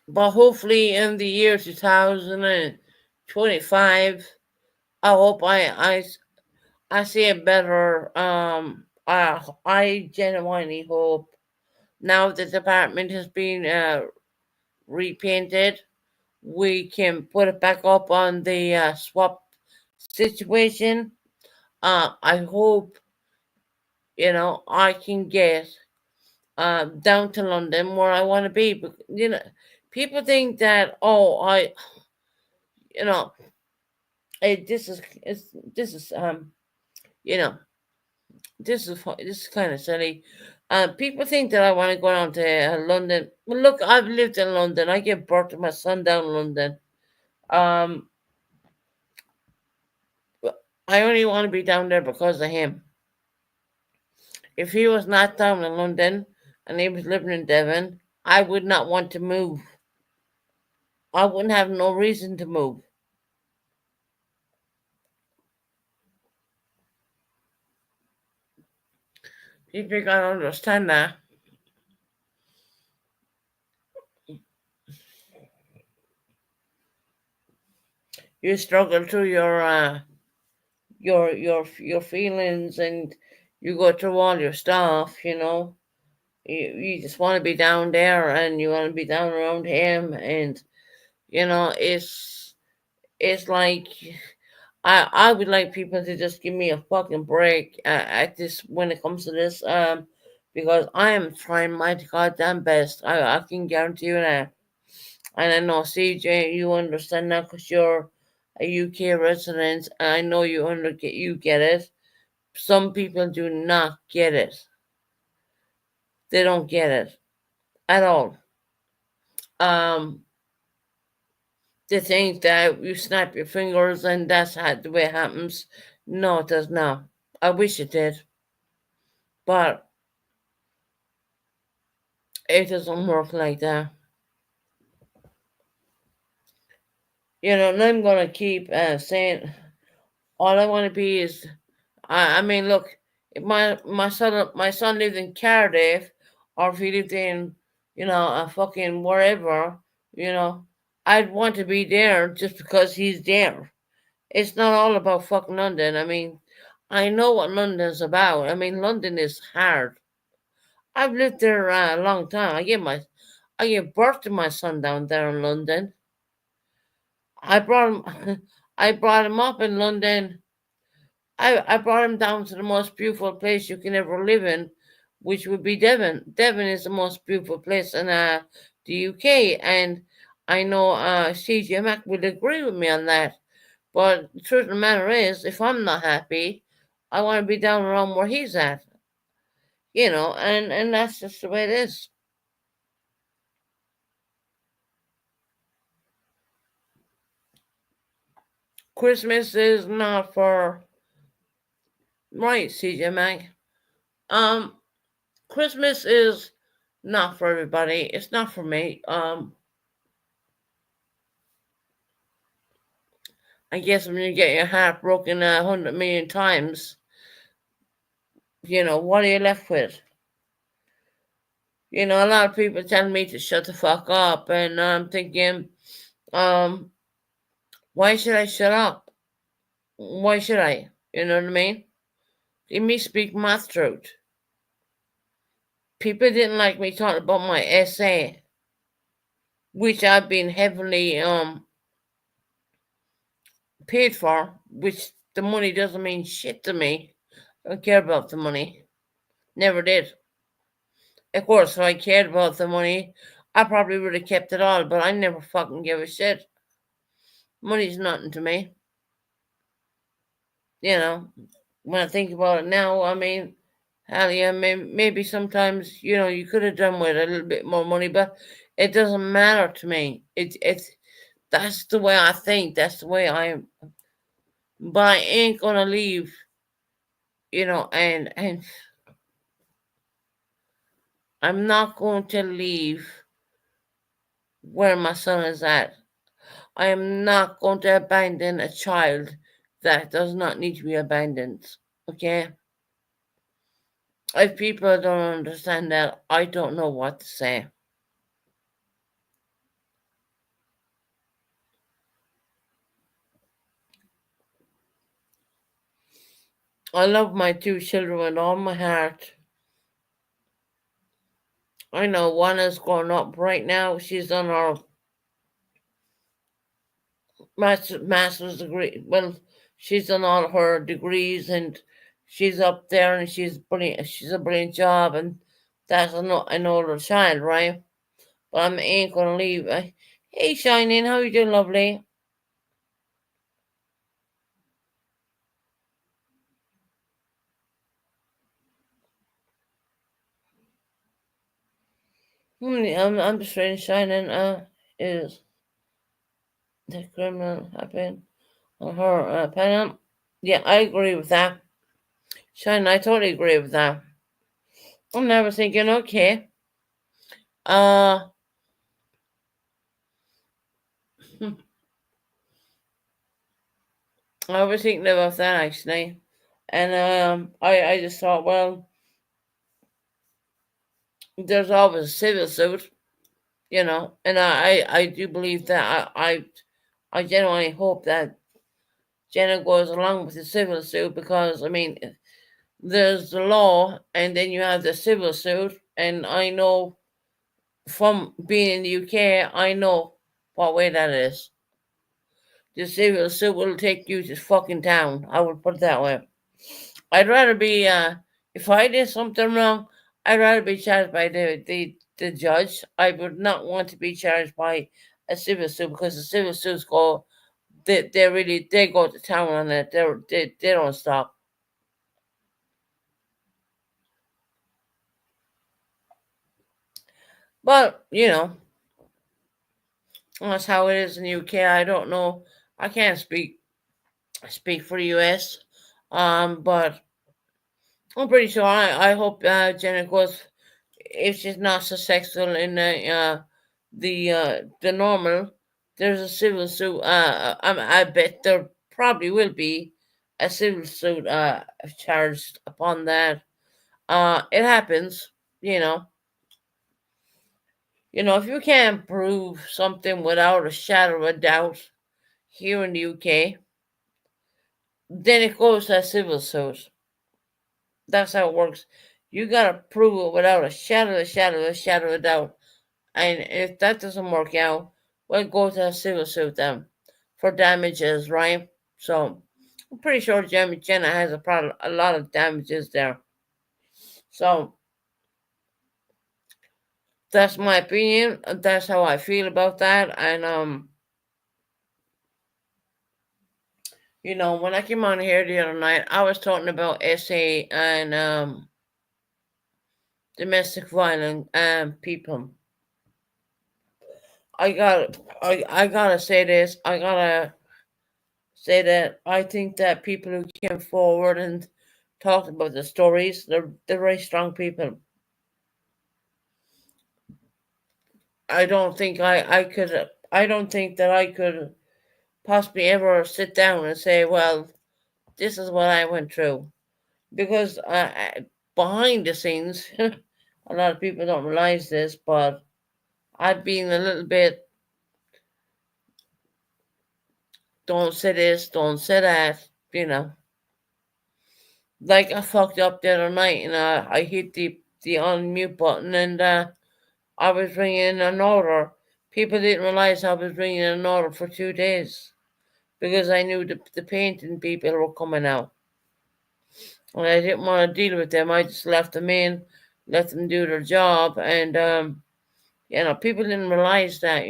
But hopefully in the year 2025, I hope I see a better I genuinely hope now the department has been repainted, we can put it back up on the swap situation. I hope I can get down to London where I want to be. But people think that you know this is you know this is kind of silly. People think that I want to go down to London. Well, look, I've lived in London. I gave birth to my son down in London. Um, I only want to be down there because of him. If he was not down in London and he was living in Devon, I would not want to move. I wouldn't have no reason to move. People gotta understand that. You struggle through your feelings, and you go through all your stuff. You just want to be down there, and you want to be down around him, and it's like I would like people to just give me a fucking break at this when it comes to this, because I am trying my goddamn best. I can guarantee you that. And I know, CJ, you understand that because you're a UK resident, and I know you get it. Some people do not get it. They don't get it at all. Um, they think that you snap your fingers and that's how the way it happens. No, it does not. I wish it did, but it doesn't work like that. And I'm gonna keep saying all I want to be is. I mean, look, if my son lived in Cardiff, or if he lived in a fucking wherever, you know, I'd want to be there just because he's there. It's not all about fucking London. I mean, I know what London's about. I mean, London is hard. I've lived there a long time. I gave birth to my son down there in London. I brought him, I brought him up in London. I brought him down to the most beautiful place you can ever live in, which would be Devon. Devon is the most beautiful place in the UK, and I know CJ Mack would agree with me on that. But the truth of the matter is, if I'm not happy, I want to be down around where he's at, and that's just the way it is. Christmas is not for right, CJ Mack. Um, Christmas is not for everybody. It's not for me. I guess when you get your heart broken 100 million times, what are you left with? A lot of people tell me to shut the fuck up, and I'm thinking, Um, why should I shut up? Why should I? You know what I mean? Let me speak my truth. People didn't like me talking about my essay, which I've been heavily paid for, which the money doesn't mean shit to me. I don't care about the money. Never did. Of course, if I cared about the money, I probably would have kept it all, but I never fucking give a shit. Money's nothing to me. You know, when I think about it now, I mean, hell yeah, maybe sometimes, you could have done with a little bit more money, but it doesn't matter to me. That's the way I think. That's the way I am. But I ain't gonna leave, and I'm not going to leave where my son is at. I am not going to abandon a child that does not need to be abandoned. Okay? If people don't understand that, I don't know what to say. I love my two children with all my heart. I know one is growing up right now. She's on her master's degree. Well, she's done all her degrees and she's up there and she's brilliant. She's a brilliant job and that's an older child, right? But I ain't gonna leave. Hey, Shining, how you doing, lovely? I'm just reading Shining. Is the criminal happen on her panel? Yeah, I agree with that. Shining, I totally agree with that. I'm never thinking, okay, uh, I was thinking about that actually, and I just thought, well, there's always a civil suit, and I do believe that I genuinely hope that Jenna goes along with the civil suit because I mean, there's the law, and then you have the civil suit, and I know from being in the UK, I know what way that is. The civil suit will take you to fucking town. I would put it that way. I'd rather be if I did something wrong, I'd rather be charged by the judge. I would not want to be charged by a civil suit because the civil suits go they go to town on it. They don't stop. But that's how it is in the UK. I don't know. I can't speak for the US. But I'm pretty sure. I hope Jenna goes if she's not successful in the normal, there's a civil suit. I bet there probably will be a civil suit charged upon that. It happens, you know. If you can't prove something without a shadow of a doubt here in the UK, then it goes to a civil suit. That's how it works. You gotta prove it without a shadow of doubt. And if that doesn't work out, we'll go to a civil suit then for damages, right? So I'm pretty sure Jenna has a lot of damages there. So that's my opinion. That's how I feel about that. And when I came on here the other night, I was talking about SA and domestic violence and people. I gotta say this. I gotta say that I think that people who came forward and talked about the stories, they're very strong people. I don't think that I could possibly ever sit down and say, well, this is what I went through. Because behind the scenes, a lot of people don't realize this, but I've been a little bit don't say this, don't say that, Like I fucked up the other night and I hit the unmute button and I was ringing an order. People didn't realize I was ringing an order for 2 days because I knew the painting people were coming out. And I didn't want to deal with them. I just left them in, let them do their job. And, people didn't realize that.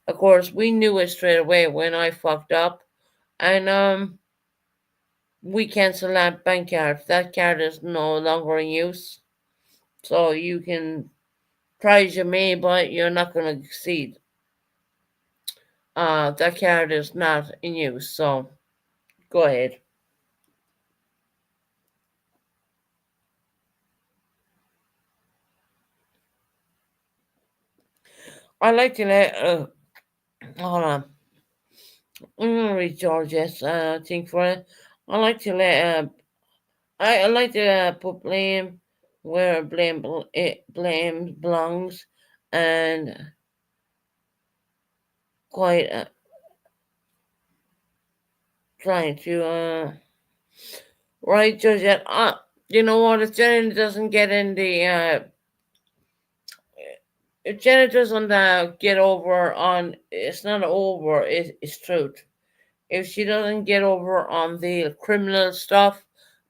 Of course, we knew it straight away when I fucked up. And we canceled that bank card. That card is no longer in use. So you can try as you may, but you're not going to succeed. That card is not in use. So go ahead. I like to let. Hold on. I'm gonna read George's thing for it. I like to let. I like to put blame where blame belongs, and quite trying to right, Georgette. You know what? If Jenny doesn't get in the if Jenny doesn't get over on, it's not over. It's truth. If she doesn't get over on the criminal stuff,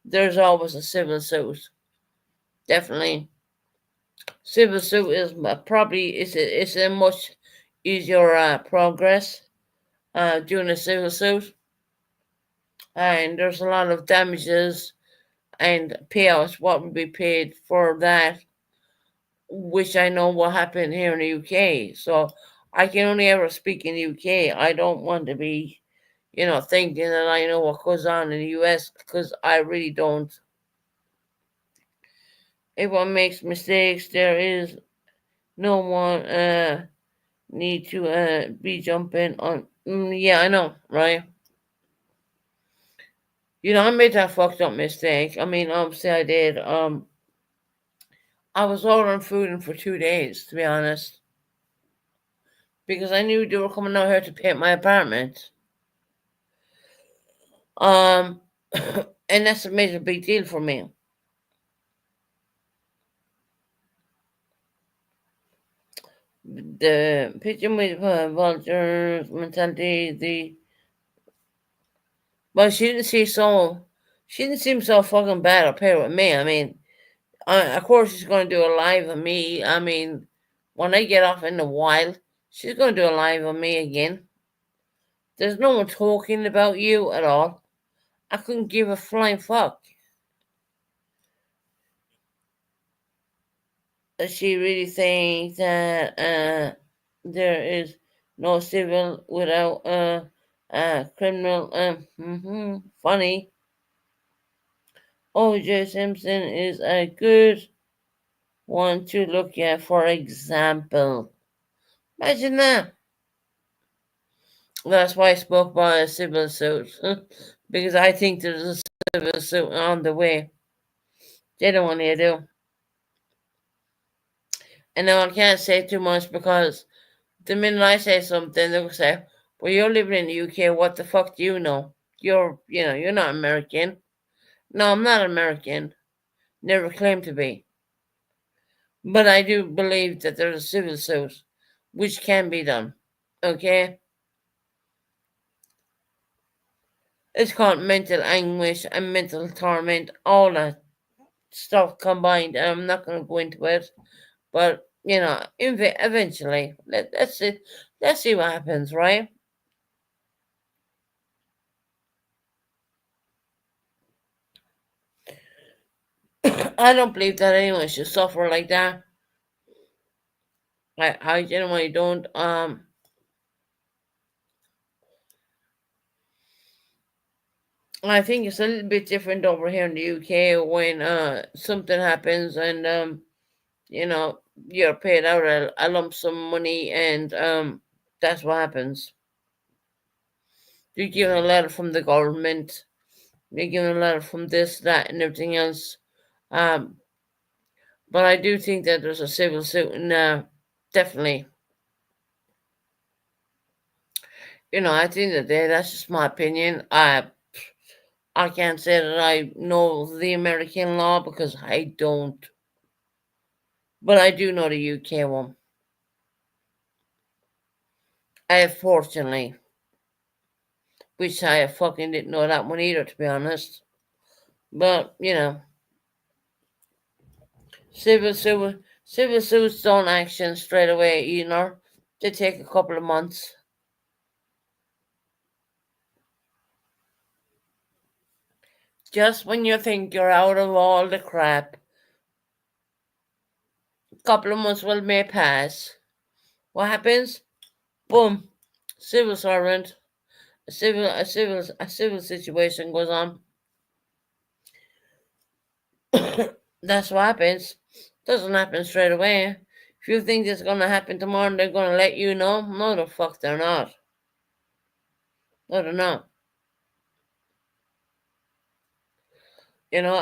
there's always a civil suit. Definitely, civil suit is probably it's a much easier progress doing a civil suit, and there's a lot of damages and payouts. What would be paid for that, which I know what happened here in the UK. So I can only ever speak in the UK. I don't want to be, thinking that I know what goes on in the US because I really don't. Everyone makes mistakes. There is no one need to be jumping on. Yeah, I know, right? I made that fucked up mistake. I mean, obviously I did. I was ordering food in for 2 days, to be honest, because I knew they were coming out here to paint my apartment. And that's a major big deal for me. The picture with vultures mentality, but she didn't seem so fucking bad up here with me. I mean, of course she's going to do a live of me. I mean, when I get off in the wild, she's going to do a live of me again. There's no one talking about you at all. I couldn't give a flying fuck. Does she really think that there is no civil without criminal? Funny. O.J. Simpson is a good one to look at, for example. Imagine that. That's why I spoke about a civil suit. Because I think there's a civil suit on the way. They don't want to do. And now I can't say too much because the minute I say something, they'll say, well, you're living in the UK, what the fuck do you know? You're not American. No, I'm not American. Never claimed to be. But I do believe that there's a civil suit, which can be done. Okay? It's called mental anguish and mental torment, all that stuff combined. And I'm not going to go into it. But, eventually, let's see. Let's see what happens, right? I don't believe that anyone should suffer like that. I genuinely don't. I think it's a little bit different over here in the UK when something happens and you're paid out a lump sum money and that's what happens. You're given a letter from the government. You're given a letter from this, that, and everything else. Um, but I do think that there's a civil suit, and definitely At the end of the day, that's just my opinion. I can't say that I know the American law because I don't, but I do know the UK one. Fortunately, which I fucking didn't know that one either, to be honest. But civil suits don't action straight away either. They take a couple of months. Just when you think you're out of all the crap, a couple of months may pass. What happens? Boom, civil servant, a civil situation goes on. That's what happens. Doesn't happen straight away. If you think it's gonna happen tomorrow, they're gonna let you know. No, the fuck, they're not. No, they're not. You know,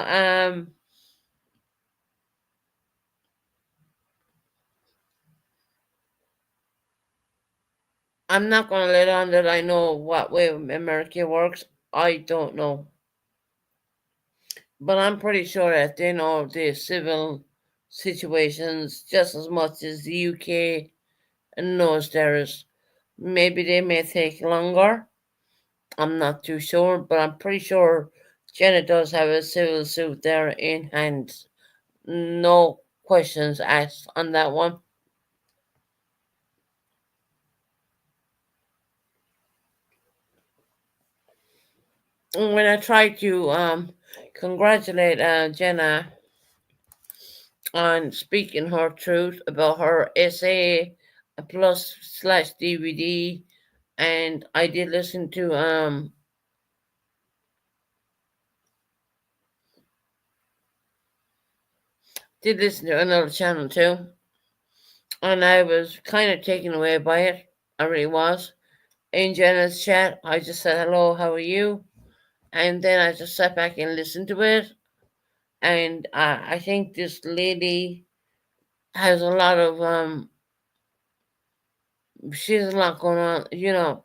I'm not gonna let on that I know what way America works. I don't know, but I'm pretty sure that they know the civil situations just as much as the UK knows theirs. Maybe they may take longer. I'm not too sure, but I'm pretty sure Jenna does have a civil suit there in hand. No questions asked on that one. And when I tried to congratulate Jenna on speaking her truth about her essay plus slash DVD, and I did listen to another channel too, and I was kind of taken away by it. I really was. In Jenna's chat, I just said hello, how are you? And then I just sat back and listened to it. And I think this lady has a lot of she has a lot going on.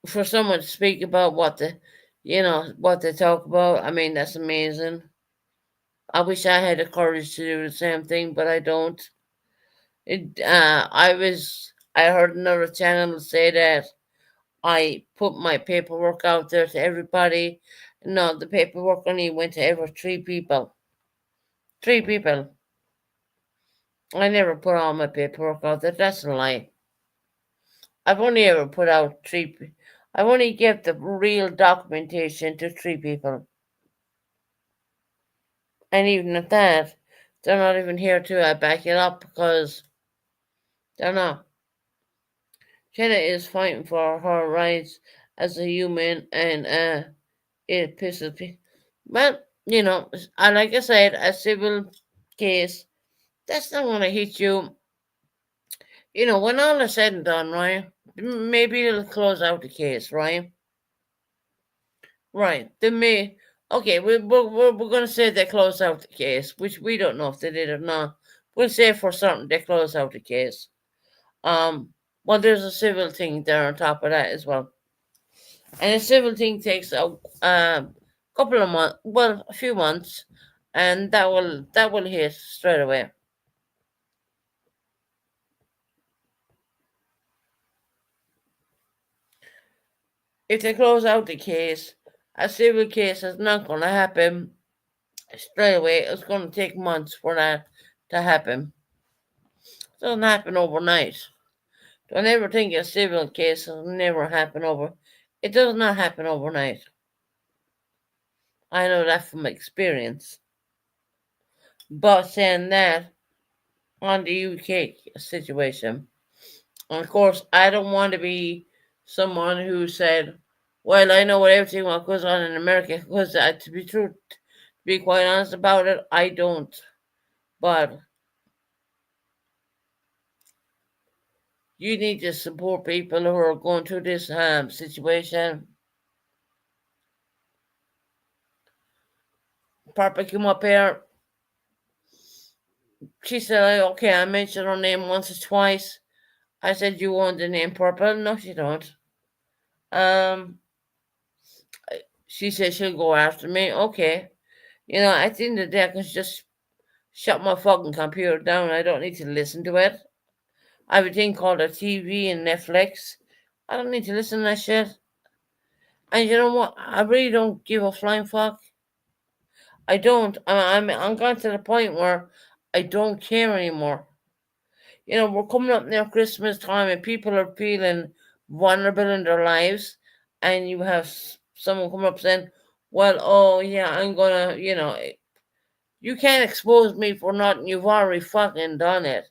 For someone to speak about what they talk about. I mean, that's amazing. I wish I had the courage to do the same thing, but I don't. I heard another channel say that I put my paperwork out there to everybody. No, the paperwork only went to ever three people. Three people. I never put all my paperwork out there. That's a lie. I've only ever put out I've only give the real documentation to three people. And even at that, they're not even here to back it up because they're not. Jenna is fighting for her rights as a human, and it pisses me. But like I said, a civil case that's not going to hit you. When all is said and done, right? Maybe it'll close out the case, right? Right. They may. Okay, we're going to say they close out the case, which we don't know if they did or not. We'll say for certain they close out the case. Well, there's a civil thing there on top of that as well, and a civil thing takes a couple of months, well, a few months, and that will hit straight away. If they close out the case, a civil case is not going to happen straight away. It's going to take months for that to happen. It doesn't happen overnight. Don't ever think a civil case will never happen over. It does not happen overnight. I know that from experience. But saying that, on the UK situation, and of course, I don't want to be someone who said, "Well, I know what everything what goes on in America." Because to be quite honest about it, I don't. But you need to support people who are going through this situation. Papa came up here. She said, "Okay, I mentioned her name once or twice." I said, "You want the name Purple?" No, she don't. Um, she said she'll go after me. Okay. At the end of the day, I can just shut my fucking computer down. I don't need to listen to it. I have a thing called a TV and Netflix. I don't need to listen to that shit. And you know what? I really don't give a flying fuck. I don't. I'm gone to the point where I don't care anymore. We're coming up near Christmas time and people are feeling vulnerable in their lives, and you have someone come up saying, "Well, oh yeah, I'm gonna, you can't expose me for nothing. You've already fucking done it.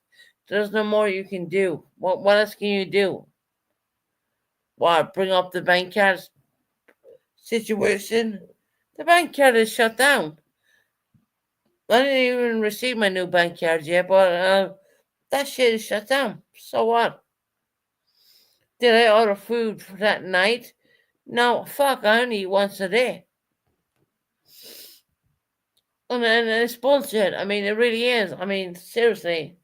There's no more you can do. What else can you do? What? Bring up the bank card situation? The bank card is shut down. I didn't even receive my new bank card yet, but that shit is shut down. So what? Did I order food for that night? No, fuck, I only eat once a day. And it's bullshit. I mean, it really is. I mean, seriously.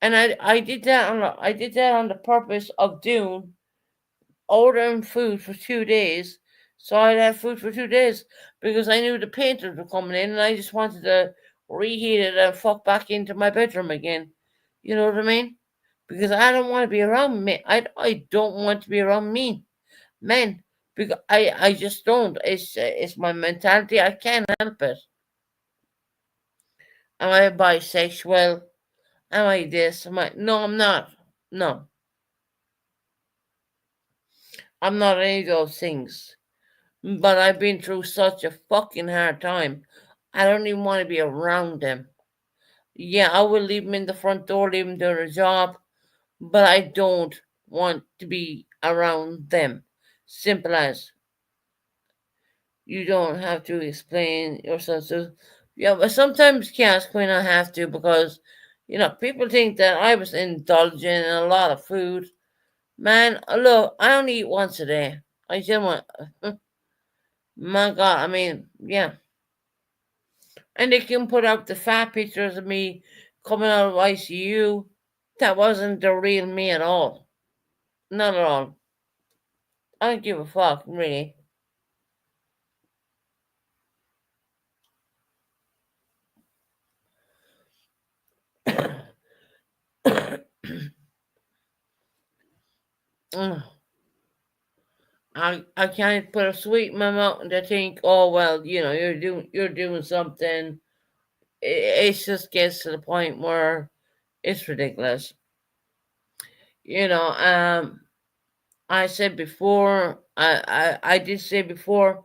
And I did that on the purpose of ordering food for 2 days. So I'd have food for 2 days because I knew the painters were coming in and I just wanted to reheat it and fuck back into my bedroom again. You know what I mean? Because I don't want to be around me. I don't want to be around me. Men, because I just don't. It's my mentality. I can't help it. Am I bisexual? Am I this? No, I'm not. No, I'm not any of those things. But I've been through such a fucking hard time. I don't even want to be around them. Yeah, I will leave them in the front door, leave them doing a job, but I don't want to be around them. Simple as. You don't have to explain yourself. So, yeah, but sometimes cats when I have to because, people think that I was indulging in a lot of food. Man, look, I only eat once a day. I just want, my God, I mean, yeah. And they can put up the fat pictures of me coming out of ICU. That wasn't the real me at all. Not at all. I don't give a fuck, really. Mm. I can't put a sweet in my mouth and to think, oh well, you're doing something. It just gets to the point where it's ridiculous. You know, I said before, I did say before,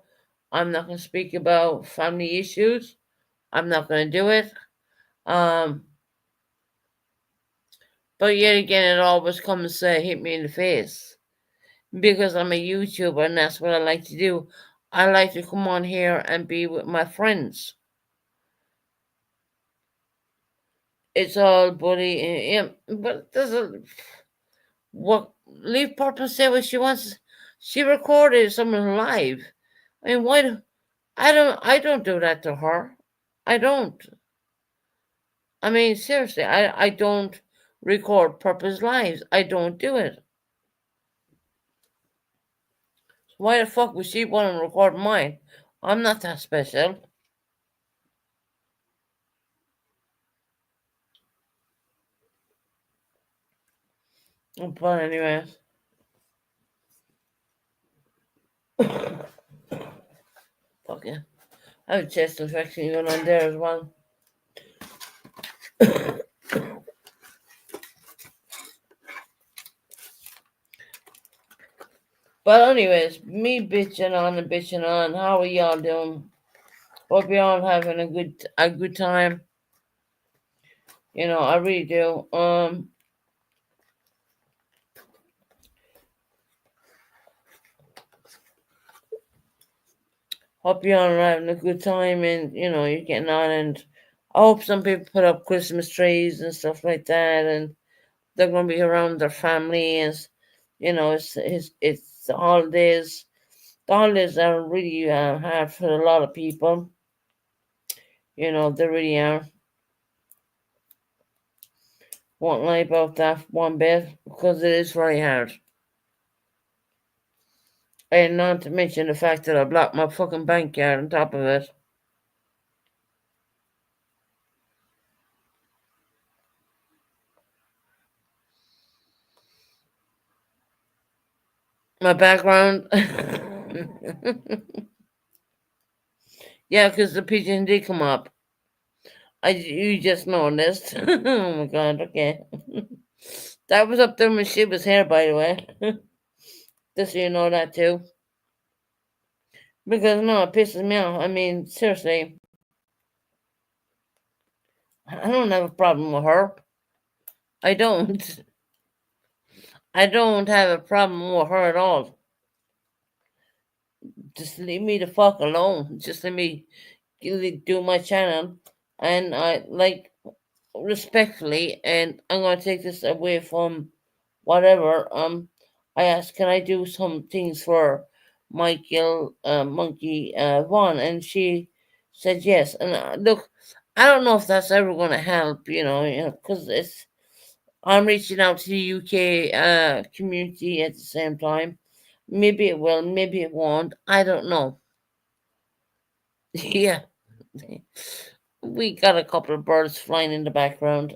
I'm not going to speak about family issues. I'm not going to do it. Um, but yet again, it always comes to hit me in the face because I'm a YouTuber and that's what I like to do. I like to come on here and be with my friends. It's all bully, yeah, but there's a what leave Purpose say what she wants. She recorded someone live. I mean, why do I don't do that to her. I don't. I mean, seriously, I don't record Purpose lives. I don't do it. Why the fuck would she want to record mine? I'm not that special. But anyway, fucking, I have a chest infection going on there as well. But anyways, me bitching on and bitching on. How are y'all doing? Hope y'all having a good time. I really do. Hope y'all are having a good time and you're getting on and I hope some people put up Christmas trees and stuff like that and they're gonna be around their family and it's the holidays. The holidays are really hard for a lot of people. They really are. Won't lie about that one bit because it is very hard. And not to mention the fact that I blocked my fucking bank card on top of it. My background. Yeah, because the pigeon did come up. You just noticed. Oh my god, okay. That was up there when she was here, by the way. Just so you know that too. Because no, it pisses me off. I mean, seriously. I don't have a problem with her. I don't. I don't have a problem with her at all. Just leave me the fuck alone. Just let me do my channel. And I like respectfully, and I'm gonna take this away from whatever. I asked, can I do some things for Michael Monkey Vaughn, and she said yes. And look, I don't know if that's ever gonna help, because I'm reaching out to the UK community at the same time. Maybe it will, maybe it won't. I don't know. Yeah, we got a couple of birds flying in the background.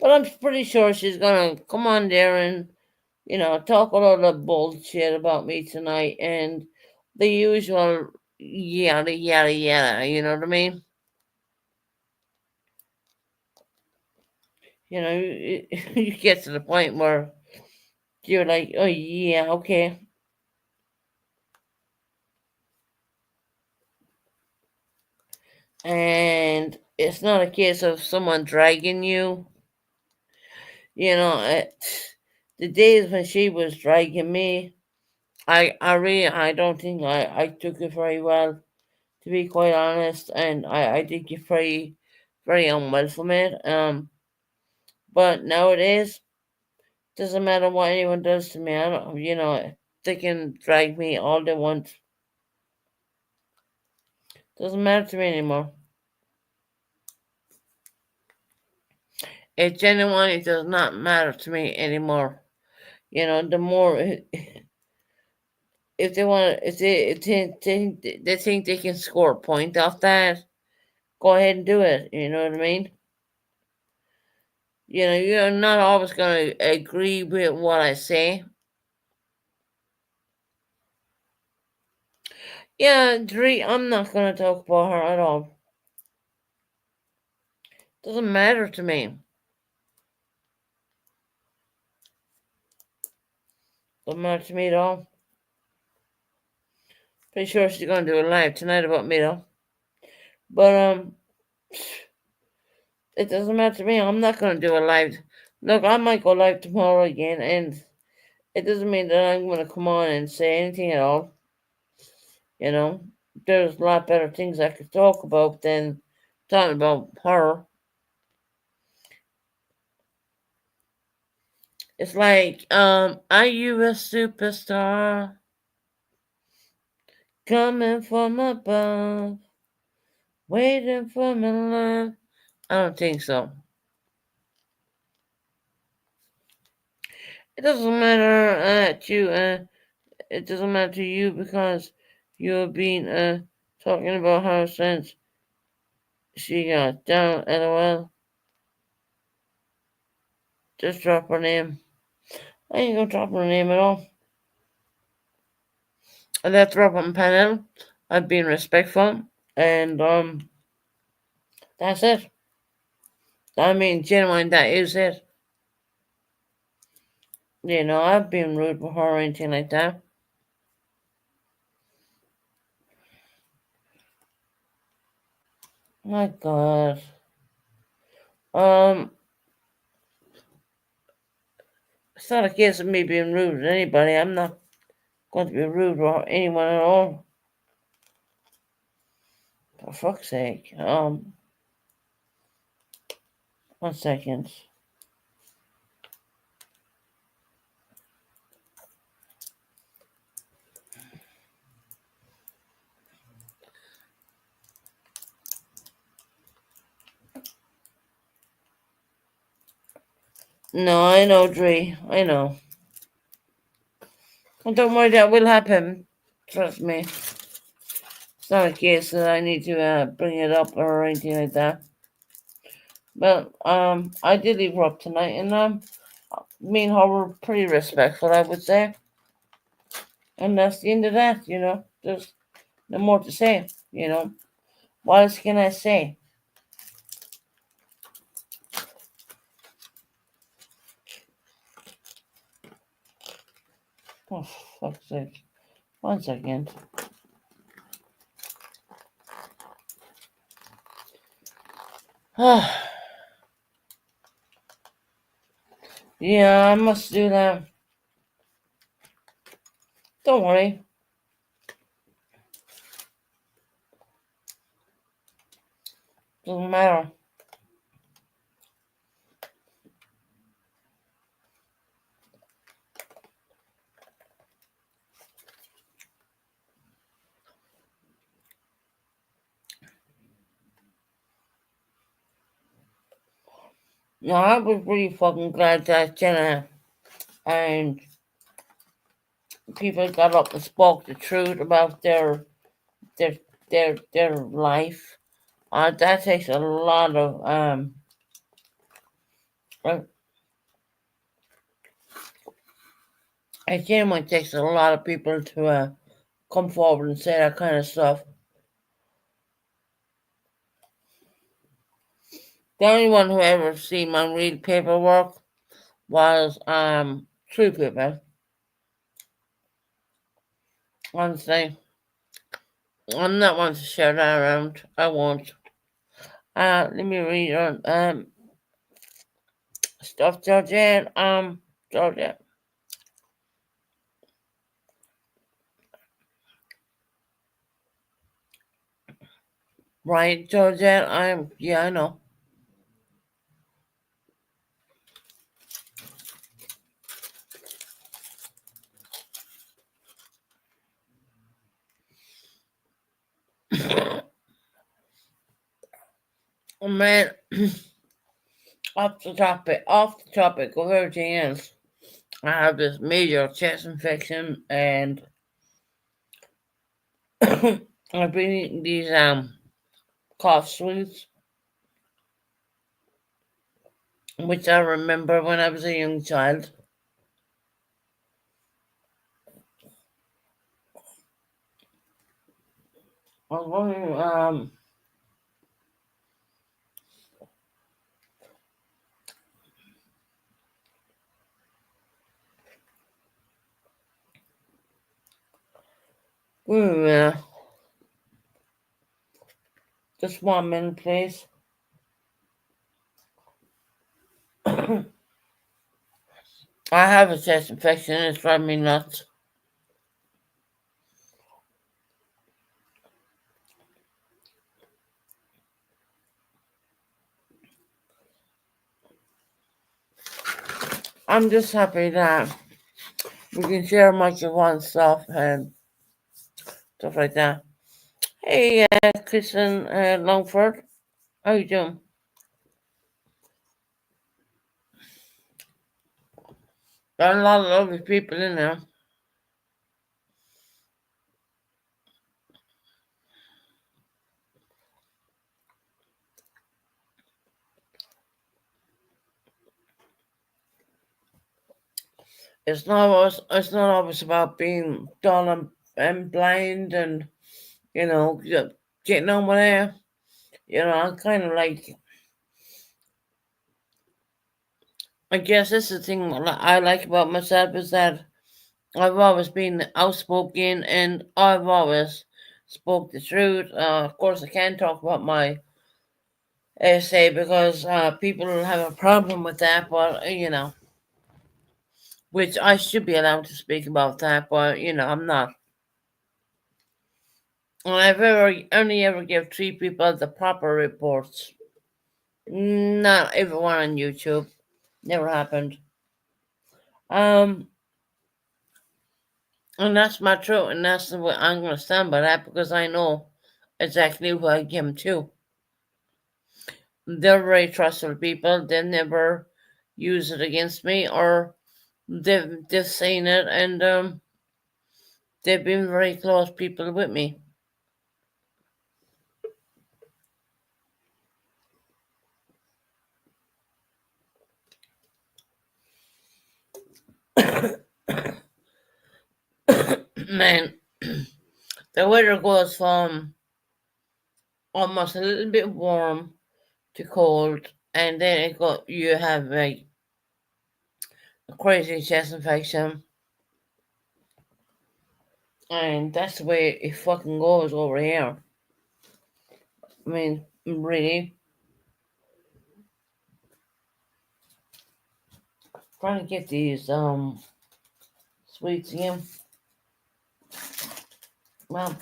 But I'm pretty sure she's gonna come on there and talk a lot of bullshit about me tonight and the usual yada yada yada. You know what I mean? You get to the point where you're like, oh yeah, okay. And it's not a case of someone dragging you. You know, the days when she was dragging me, I don't think I took it very well, to be quite honest, and I did get very unwell from it. But nowadays, doesn't matter what anyone does to me. I don't, they can drag me all they want. Doesn't matter to me anymore. It genuinely does not matter to me anymore. The more if they want, if they think they can score a point off that, go ahead and do it. You know what I mean? You're not always going to agree with what I say. Yeah, Dree, I'm not going to talk about her at all. Doesn't matter to me. Doesn't matter to me at all. Pretty sure she's going to do a live tonight about me though. But it doesn't matter to me. I'm not going to do a live. Look, I might go live tomorrow again, and it doesn't mean that I'm going to come on and say anything at all. There's a lot better things I could talk about than talking about her. It's like, are you a superstar coming from above, waiting for my love? I don't think so. It doesn't matter to you. It doesn't matter to you because you have been talking about her since she got down. LOL. Just drop her name. I ain't gonna drop her name at all. I left her up on panel. I've been respectful, and that's it. I mean, genuine. That is it. I've been rude with her or anything like that. My God. It's not a case of me being rude to anybody. I'm not going to be rude with anyone at all. For fuck's sake. 1 second. No, I know, Dre. I know. Don't worry, that will happen. Trust me. It's not a case that I need to bring it up or anything like that. But I did leave her up tonight, and me and her were pretty respectful, I would say. And that's the end of that. There's no more to say. What else can I say? Oh, fuck's sake. 1 second. Yeah, I must do that. Don't worry. Doesn't matter. No, I was really fucking glad that Jenna and people got up and spoke the truth about their life. That takes a lot of it genuinely takes a lot of people to come forward and say that kind of stuff. The only one who ever seen my real paperwork was three people. Honestly, I'm not one to share that around. I won't. Let me read on stuff, Georgette. Georgette. Right, Georgette. Yeah, I know. Man, off the topic of everything else, I have this major chest infection, and I've been eating these cough sweets, which I remember when I was a young child. I was wondering, wait a minute. Just 1 minute, please. I have a chest infection, and it's driving me nuts. I'm just happy that we can share much of one stuff and stuff like that. Hey, Kristen Longford, how you doing? Got a lot of lovely people in there. It's not always about being dull and blind and getting on with it. I'm kind of like, I guess this is the thing I like about myself is that I've always been outspoken and I've always spoke the truth. Of course, I can't talk about my essay because people have a problem with that, but which I should be allowed to speak about that, but I'm not. And I've only ever give 3 people the proper reports. Not everyone on YouTube. Never happened. And that's my truth, and that's the way I'm gonna stand by that because I know exactly who I give them to. They're very trustful people. They never use it against me, or they've seen it, and they've been very close people with me. Man, the weather goes from almost a little bit warm to cold, and then you have like a crazy chest infection, and that's the way it fucking goes over here. I mean, really, trying to get these sweets in. Well,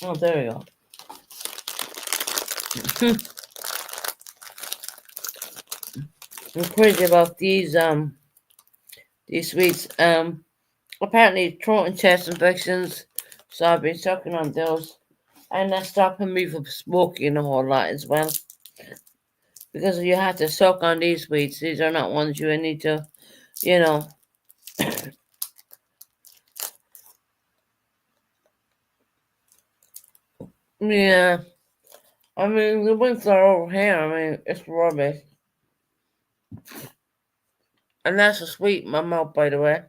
oh, there you go. I'm crazy about these sweets. Apparently throat and chest infections, so I've been sucking on those, and that's stopping me from smoking a whole lot as well. Because you have to suck on these sweets. These are not ones you need to, you know. Yeah, I mean the winter over here. I mean it's rubbish, and that's a sweet in my mouth, by the way.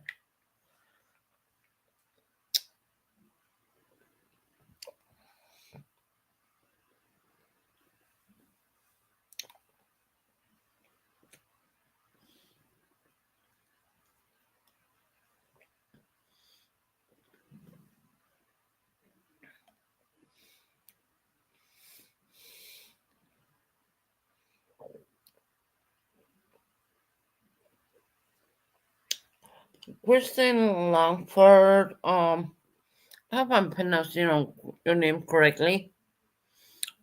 Kristen Longford. I hope I'm pronouncing your name correctly.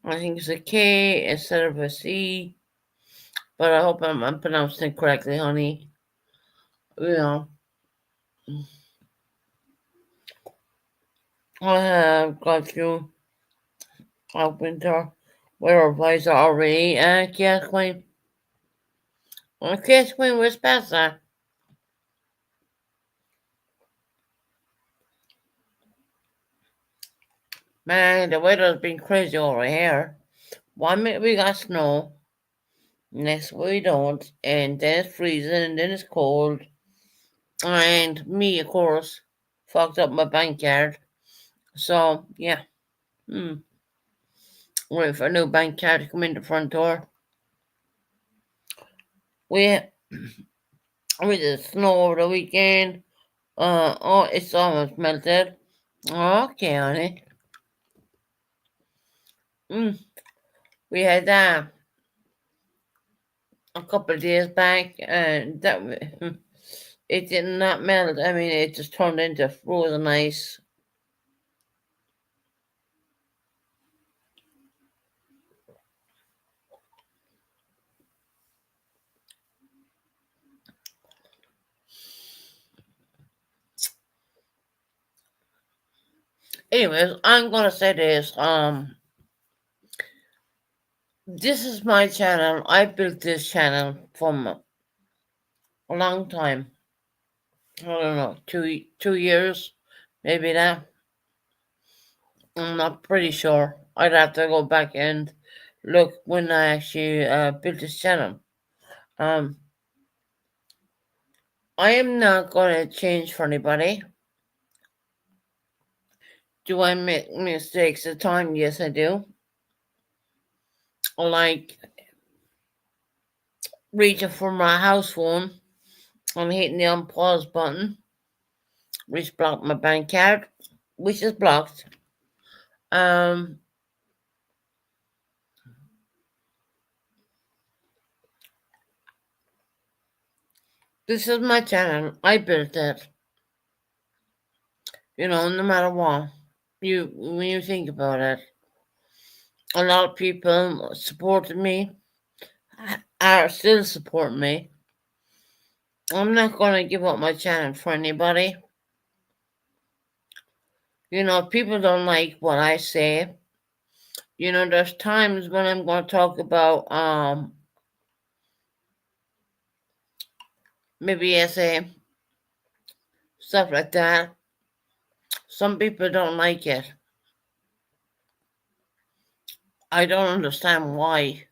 I think it's a K instead of a C, but I hope I'm pronouncing it correctly, honey. You know, I have got you a winter weather advisor already. Yes, Queen. Yes, Queen, where's Pastor? Man, the weather's been crazy over here. 1 minute we got snow, next we don't, and then it's freezing, and then it's cold. And me, of course, fucked up my bank card. So, yeah. Wait for a new bank card to come in the front door. We did snow over the weekend. Oh, it's almost melted. Okay, honey. We had that a couple of days back, and that it did not melt. I mean, it just turned into frozen ice. Anyways, I'm gonna say this. This is my channel. I built this channel from a long time. I don't know, 2 years, maybe that. I'm not pretty sure. I'd have to go back and look when I actually built this channel. Um, I am not gonna change for anybody. Do I make mistakes at times? Yes, I do. Like reaching for my house phone and hitting the unpause button, which blocked my bank card, which is blocked. Um, this is my channel. I built it. No matter what, when you think about it, a lot of people supported me, are still supporting me. I'm not gonna give up my channel for anybody. If people don't like what I say, there's times when I'm gonna talk about maybe essay, stuff like that. Some people don't like it. I don't understand why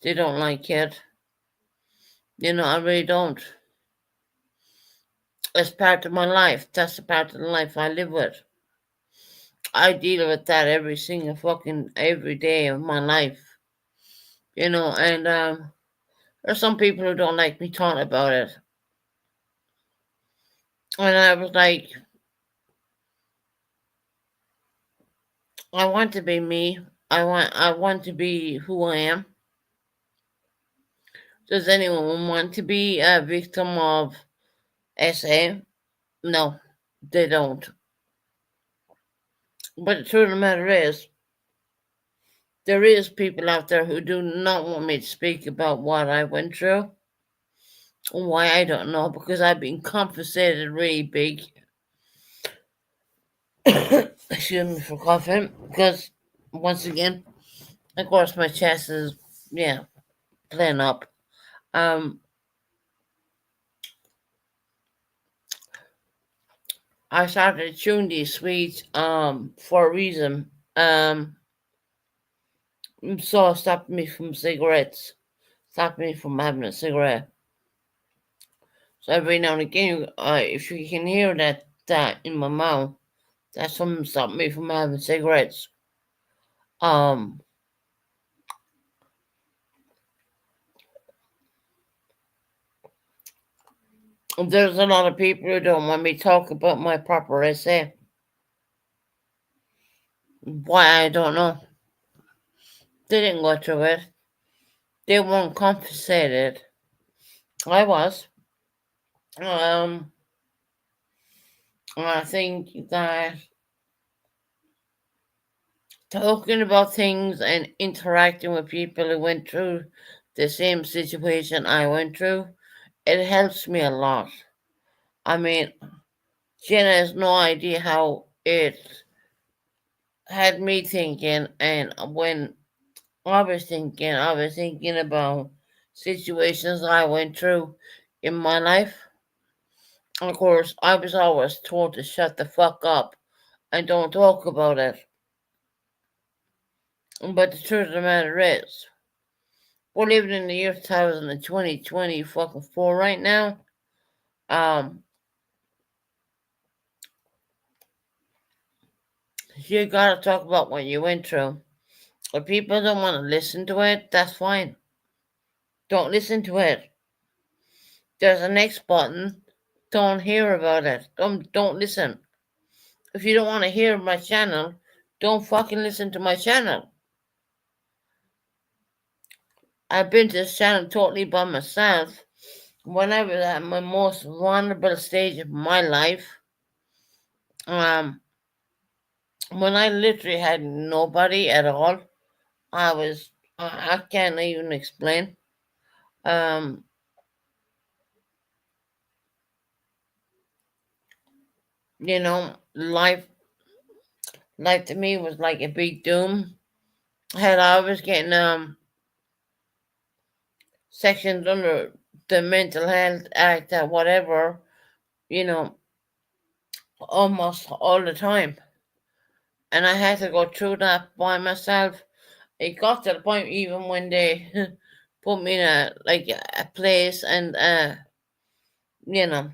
they don't like it. I really don't. It's part of my life. That's a part of the life I live with. I deal with that every day of my life. And there's some people who don't like me talking about it. And I was like, I want to be me. I want to be who I am. Does anyone want to be a victim of SA? No, they don't. But the truth of the matter is, there is people out there who do not want me to speak about what I went through. Why, I don't know, because I've been compensated really big. Excuse me for coughing. Because, once again, of course, my chest is, playing up. Um, I started chewing these sweets for a reason. So it stopped me from cigarettes. Stopped me from having a cigarette. So every now and again, if you can hear that in my mouth, that's something stopped me from having cigarettes. Um, there's a lot of people who don't want me to talk about my proper essay. Why, I don't know. They didn't go through it. They weren't compensated. I was. Um, I think that talking about things and interacting with people who went through the same situation I went through, it helps me a lot. I mean, Jenna has no idea how it had me thinking, and when I was thinking about situations I went through in my life. Of course, I was always told to shut the fuck up and don't talk about it. But the truth of the matter is, we're living in the year 2020 fucking 4 right now. Um, you gotta talk about what you went through. If people don't want to listen to it, that's fine. Don't listen to it. There's a next button. Don't hear about it. Don't listen. If you don't want to hear my channel, don't fucking listen to my channel. I've been to this channel totally by myself. When I was at my most vulnerable stage of my life, um, when I literally had nobody at all, I can't even explain. Um, life to me was like a big doom. I was getting sections under the Mental Health Act or whatever, you know, almost all the time. And I had to go through that by myself. It got to the point even when they put me in a place and you know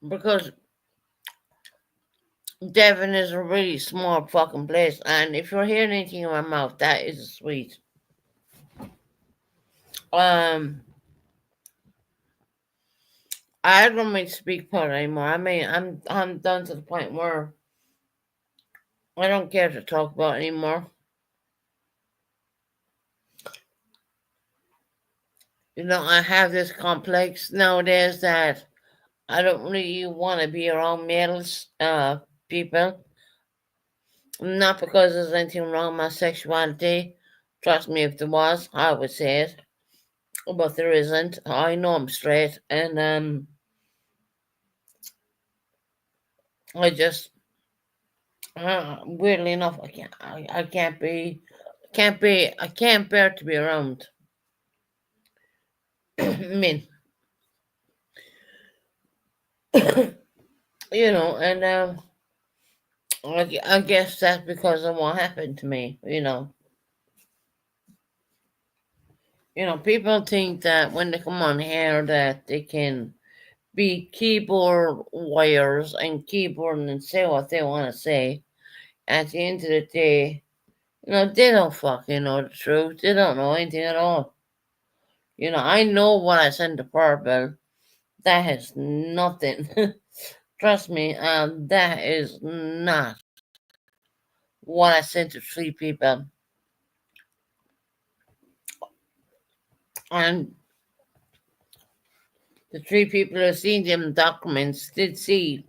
because Devon is a really small fucking place, and if you're hearing anything in my mouth, that is sweet. Um, I don't mean to speak part anymore. I mean, I'm done to the point where I don't care to talk about anymore. I have this complex nowadays that I don't really want to be around males, people. Not because there's anything wrong with my sexuality. Trust me, if there was, I would say it. But there isn't. I know I'm straight, and I just weirdly enough, I can't bear to be around men. And I guess that's because of what happened to me. People think that when they come on here that they can be keyboard warriors and keyboard and say what they want to say. At the end of the day, they don't fucking know the truth. They don't know anything at all. I know what I sent to Purple. That has nothing. Trust me, that is not what I sent to 3 people. And the 3 people who seen them documents did see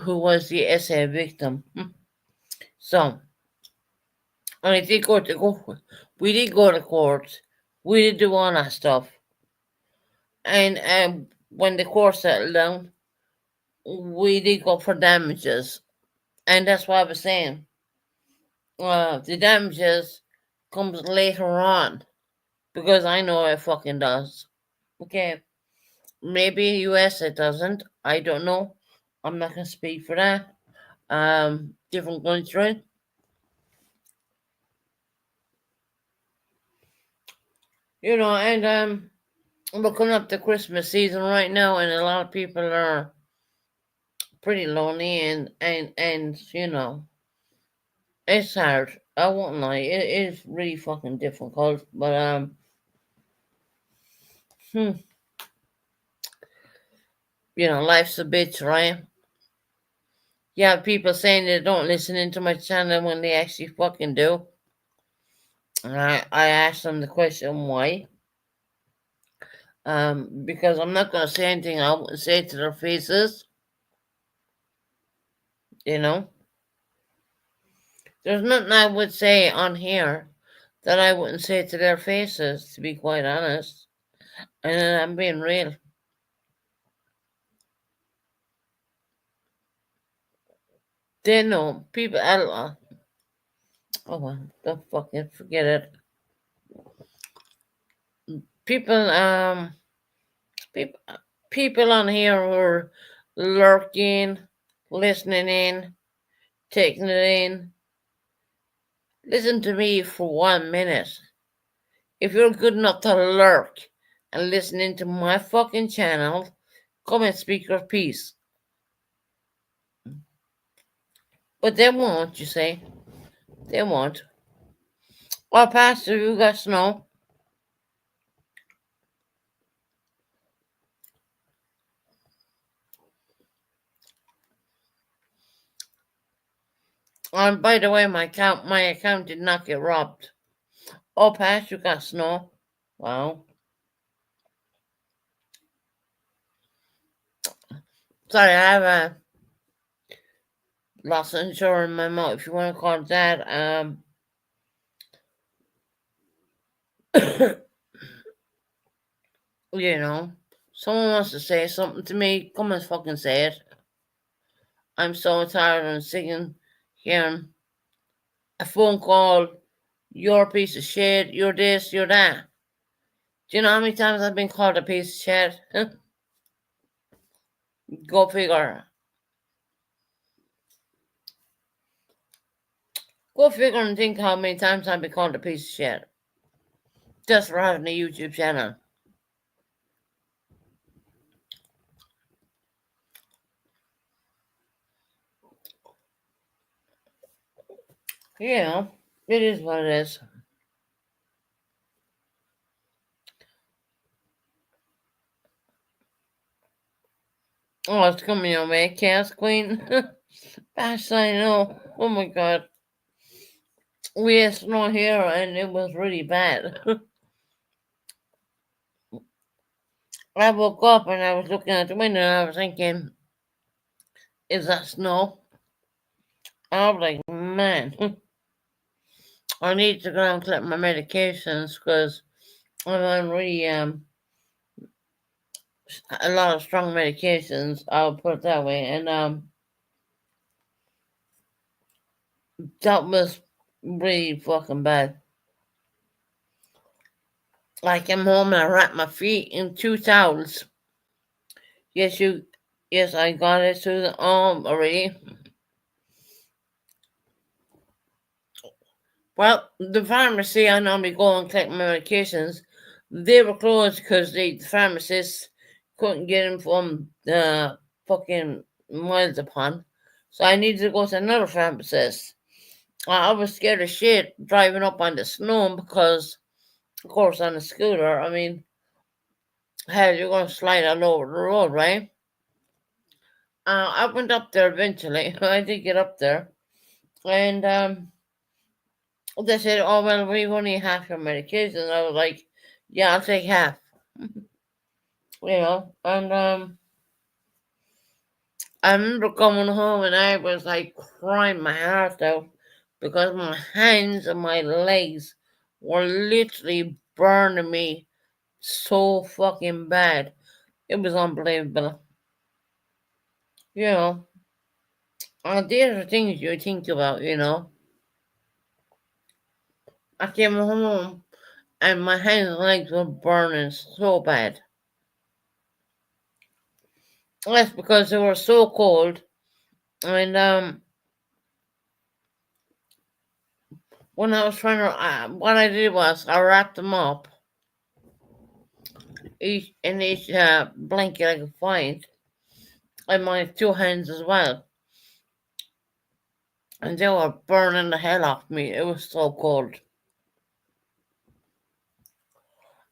who was the essay victim. So, and I did we did go to court. We did do all that stuff. And when the court settled down, we did go for damages. And that's what I was saying. The damages comes later on. Because I know it fucking does. Okay. Maybe US it doesn't. I don't know. I'm not gonna speak for that. Different country. And looking up the Christmas season right now, and a lot of people are pretty lonely, and it's hard. I won't lie, it is really fucking difficult. But life's a bitch, right? You have people saying they don't listen into my channel when they actually fucking do. And I asked them the question why. Because I'm not gonna say anything I wouldn't say to their faces. There's nothing I would say on here that I wouldn't say to their faces, to be quite honest. And I'm being real. They know people. Oh well, don't fucking forget it. People, people, people on here who are lurking, listening in, taking it in. Listen to me for 1 minute. If you're good enough to lurk and listen into my fucking channel, come and speak your piece. But they won't, you say. They won't. Well, Pastor, you got snow. By the way, my account did not get robbed. Oh, Pastor, you got snow. Wow. Sorry, I have a lozenge in my mouth, if you want to call it that. Someone wants to say something to me, come and fucking say it. I'm so tired of singing, hearing a phone call, you're a piece of shit, you're this, you're that. Do you know how many times I've been called a piece of shit? Go figure. Go figure and think how many times I've been called a piece of shit. Just for having a YouTube channel. Yeah, it is what it is. Oh, it's coming your way, Chaos Queen. Gosh, I know. Oh my god. We had snow here and it was really bad. I woke up and I was looking at the window and I was thinking, is that snow? I was like, man, I need to go and collect my medications because I'm on really a lot of strong medications. I'll put it that way, and that was really fucking bad. I came home and I wrapped my feet in 2 towels. Yes, Yes, I got it to the already. Well, the pharmacy I normally go and collect my medications, they were closed because the pharmacists couldn't get them from the fucking miles upon. So I needed to go to another pharmacist. I was scared of shit driving up on the snow because, of course, on a scooter, I mean, hell, you're going to slide all over the road, right? I went up there eventually. I did get up there. And they said, oh, well, we've only half your medication. I was like, yeah, I'll take half. And I remember coming home and I was like crying my heart out because my hands and my legs were literally burning me so fucking bad. It was unbelievable. You know, these are things you think about. I came home and my hands and legs were burning so bad. That's because they were so cold. And when I was trying to, what I did was I wrapped them up each blanket I could find, and my two hands as well. And they were burning the hell off me. It was so cold.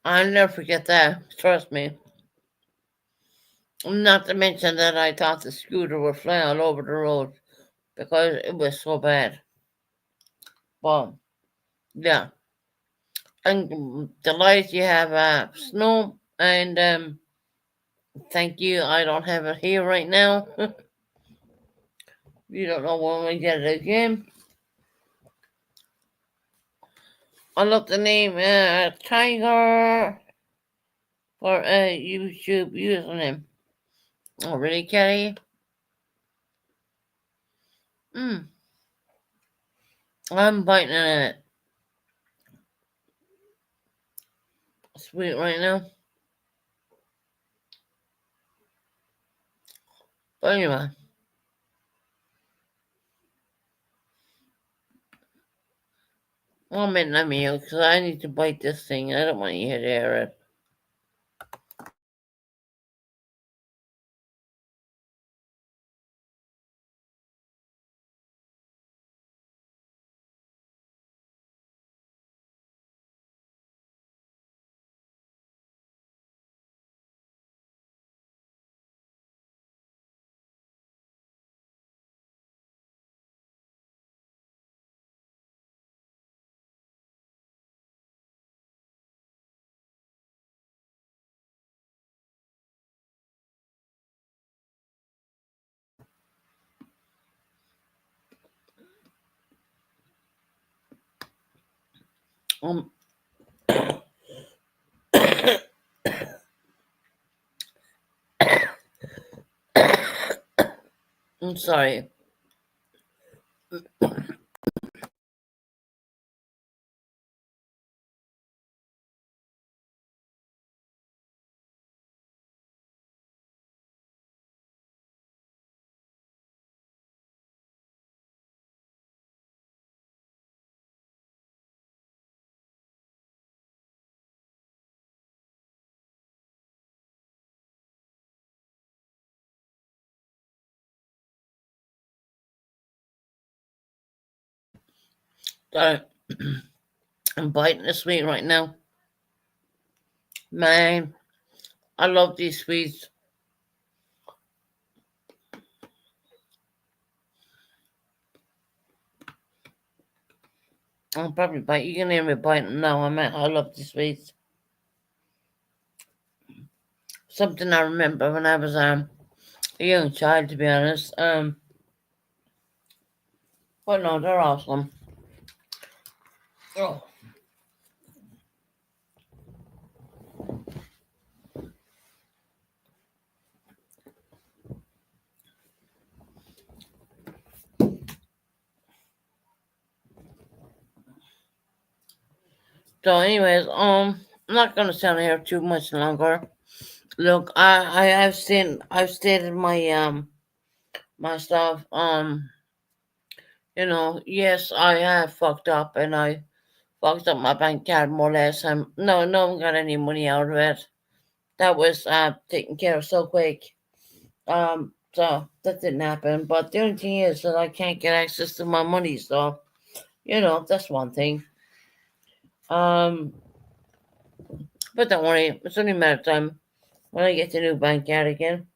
I'll never forget that. Trust me. Not to mention that I thought the scooter would fly all over the road because it was so bad. But yeah, and delighted you have snow. And thank you. I don't have it here right now. You don't know when we get it again. I love the name Tiger for a YouTube username. Oh, really, Kelly? I'm biting on it. Sweet right now. But anyway. I'm in a meal because I need to bite this thing. I don't want you to hear it. Um, I'm sorry. Sorry. I'm biting the sweet right now. Man, I love these sweets. I'll probably bite. You can hear me biting now. I love these sweets. Something I remember when I was a young child, to be honest. But no, they're awesome. Oh. So, anyways, I'm not gonna stand here too much longer. Look, I've stated my stuff. Yes, I have fucked up, and I fucked up my bank card more or less. No one got any money out of it. That was taken care of so quick. So that didn't happen. But the only thing is that I can't get access to my money. So that's one thing. Um, but don't worry, it's only a matter of time when I get the new bank card again.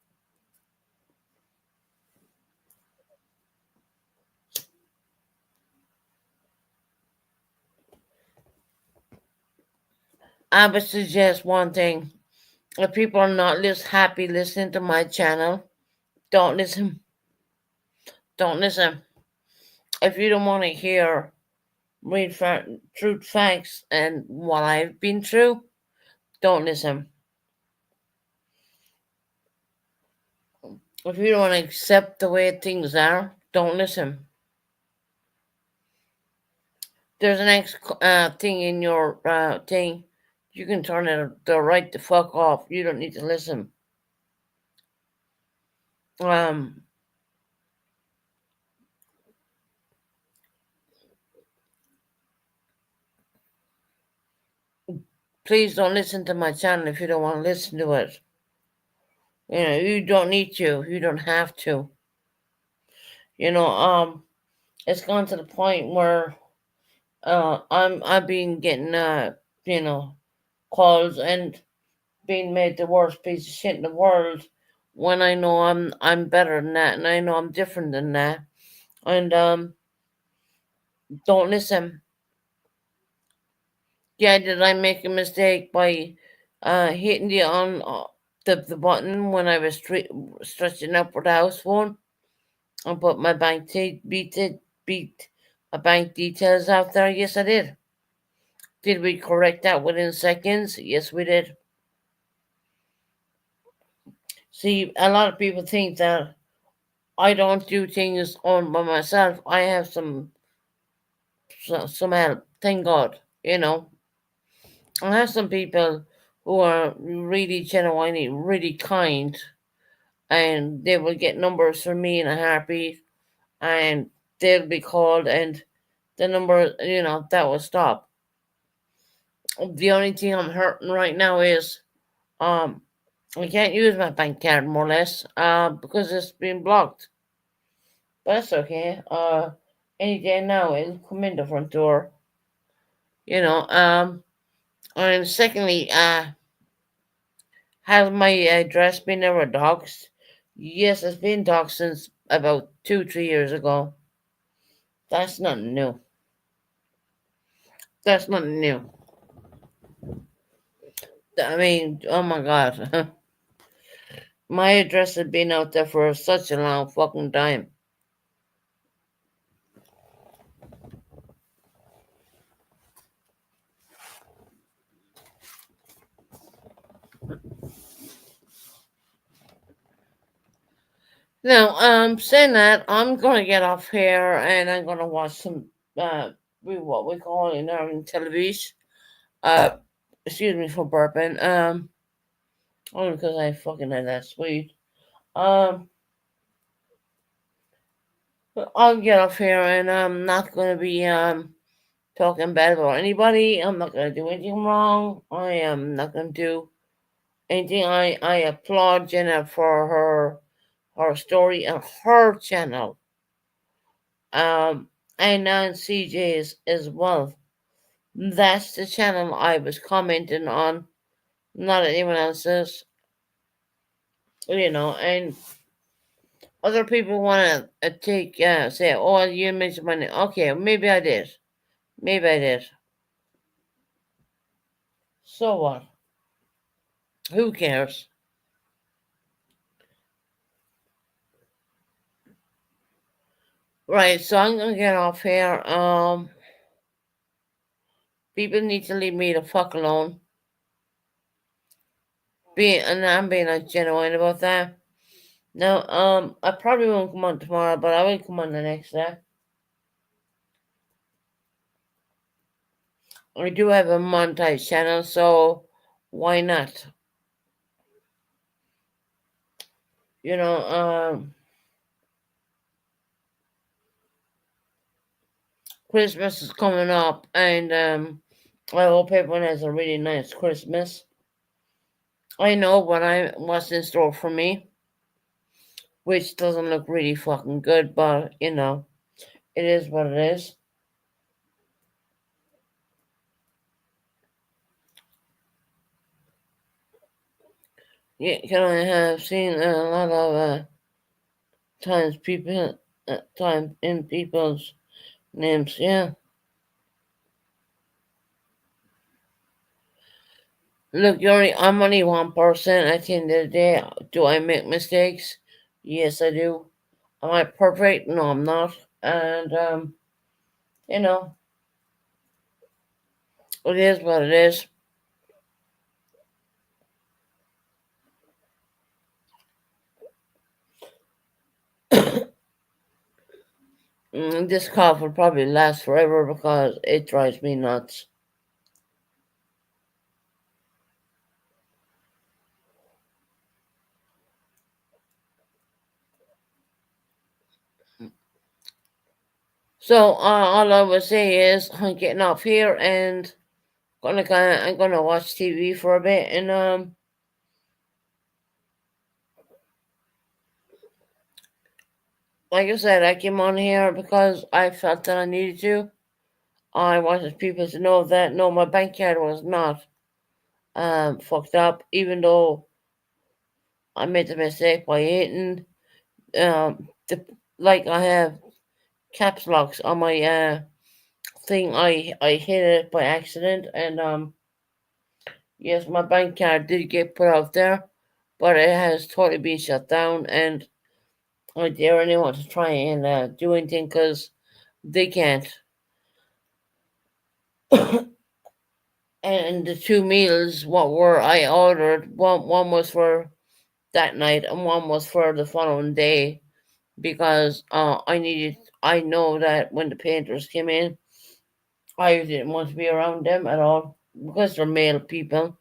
I would suggest one thing. If people are not happy listening to my channel, don't listen. Don't listen. If you don't want to hear read truth facts and what I've been through, don't listen. If you don't want to accept the way things are, don't listen. There's an X thing in your thing. You can turn it the right the fuck off. You don't need to listen. Um, please don't listen to my channel if you don't want to listen to it. You don't need to. You don't have to. It's gone to the point where I've been getting calls and being made the worst piece of shit in the world when I know I'm better than that and I know I'm different than that. And don't listen. Yeah, did I make a mistake by hitting the button when I was stretching up with the house phone and put my beat my bank details out there? Yes, I did. Did we correct that within seconds? Yes, we did. See, a lot of people think that I don't do things on by myself. I have some help. Thank God. I have some people who are really genuinely, really kind, and they will get numbers from me in a heartbeat, and they'll be called, and the number, that will stop. The only thing I'm hurting right now is, um, I can't use my bank card more or less, because it's been blocked. But that's okay. Any day now it'll come in the front door. You know. And secondly, has my address been ever doxed? Yes, it's been doxed since about 2, 3 years ago. That's nothing new. That's nothing new. I mean, oh my god. My address has been out there for such a long fucking time. Now, saying that, I'm gonna get off here and I'm gonna watch some what we call in our television. Uh, excuse me for burping. Only because I fucking had that sweet. Um, I'll get off here and I'm not gonna be talking bad about anybody. I'm not gonna do anything wrong. I am not gonna do anything. I applaud Jenna for her story and her channel. And on CJ's as well. That's the channel I was commenting on, not anyone else's. And other people want to say, oh, you mentioned my name. Okay, maybe I did. Maybe I did. So what? Who cares? Right, so I'm gonna get off here. People need to leave me the fuck alone. And I'm being genuine about that. Now, I probably won't come on tomorrow, but I will come on the next day. I do have a montage channel, so why not? You know, Christmas is coming up, and I hope everyone has a really nice Christmas. I know what's in store for me, which doesn't look really fucking good, but it is what it is. Yeah, I have seen a lot of time in people's names. Yeah, look, I'm only one person. At the end of the day, do I make mistakes? Yes, I do. Am I perfect? No, I'm not. And you know, it is what it is. This cough will probably last forever because it drives me nuts. So all I would say is I'm getting off here and I'm gonna watch TV for a bit, and like I said, I came on here because I felt that I needed to. I wanted people to know that no, my bank card was not fucked up, even though I made the mistake by hitting the like I have caps locks on my thing. I hit it by accident, and yes, my bank card did get put out there, but it has totally been shut down, and I dare anyone to try and do anything because they can't. And the two meals, what were I ordered? One was for that night, and one was for the following day because I know that when the painters came in, I didn't want to be around them at all because they're male people.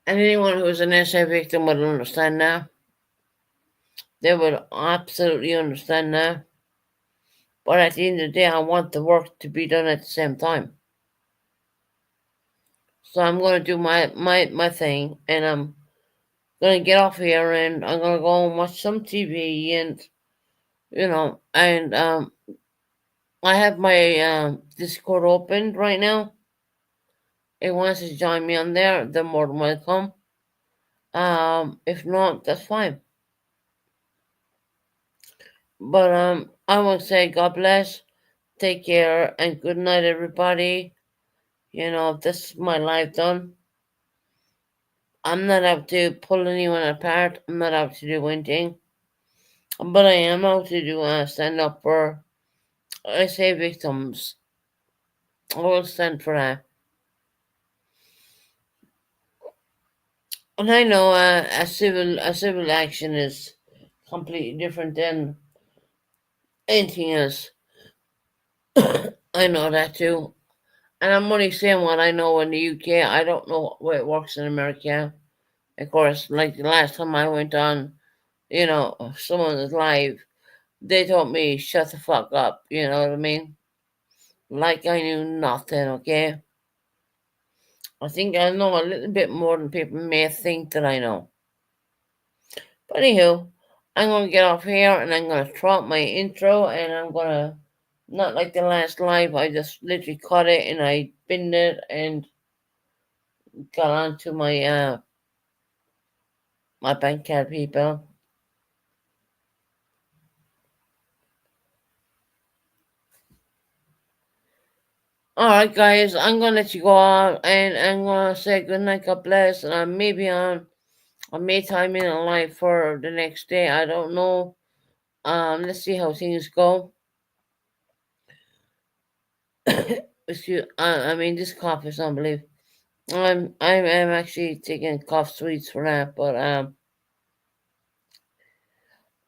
And anyone who's an SA victim would understand now. They would absolutely understand now. But at the end of the day, I want the work to be done at the same time. So I'm going to do my thing, and I'm going to get off here, and I'm going to go and watch some TV, and, and I have my Discord open right now. If anyone wants to join me on there, they're more than welcome. If not, that's fine. But I want to say God bless, take care, and good night, everybody. This is my life done. I'm not out to pull anyone apart. I'm not out to do anything. But I am out to do stand up for, I say, victims. I will stand for that. And I know a civil action is completely different than anything else. I know that too. And I'm only saying what I know in the UK. I don't know how it works in America. Of course, like the last time I went on, someone's live, they told me shut the fuck up. You know what I mean? Like I knew nothing. Okay. I think I know a little bit more than people may think that I know. But anywho, I'm gonna get off here and I'm gonna throw out my intro and I'm gonna not like the last live. I just literally cut it and I binned it and got on to my bank card people. Alright guys, I'm gonna let you go out and I'm gonna say good night, God bless, and I may time in a live for the next day. I don't know. Let's see how things go. Excuse I mean this cough is unbelievable. I'm actually taking cough sweets for that, but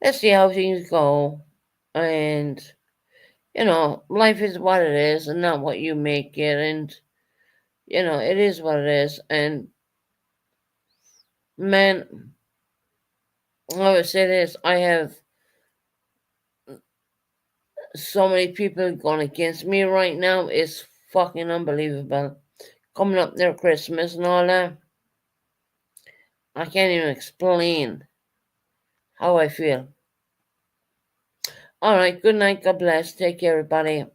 let's see how things go. And life is what it is and not what you make it, and it is what it is. And Man, I would say this, I have so many people going against me right now. It's fucking unbelievable. Coming up near Christmas and all that. I can't even explain how I feel. Alright, good night, God bless. Take care, everybody.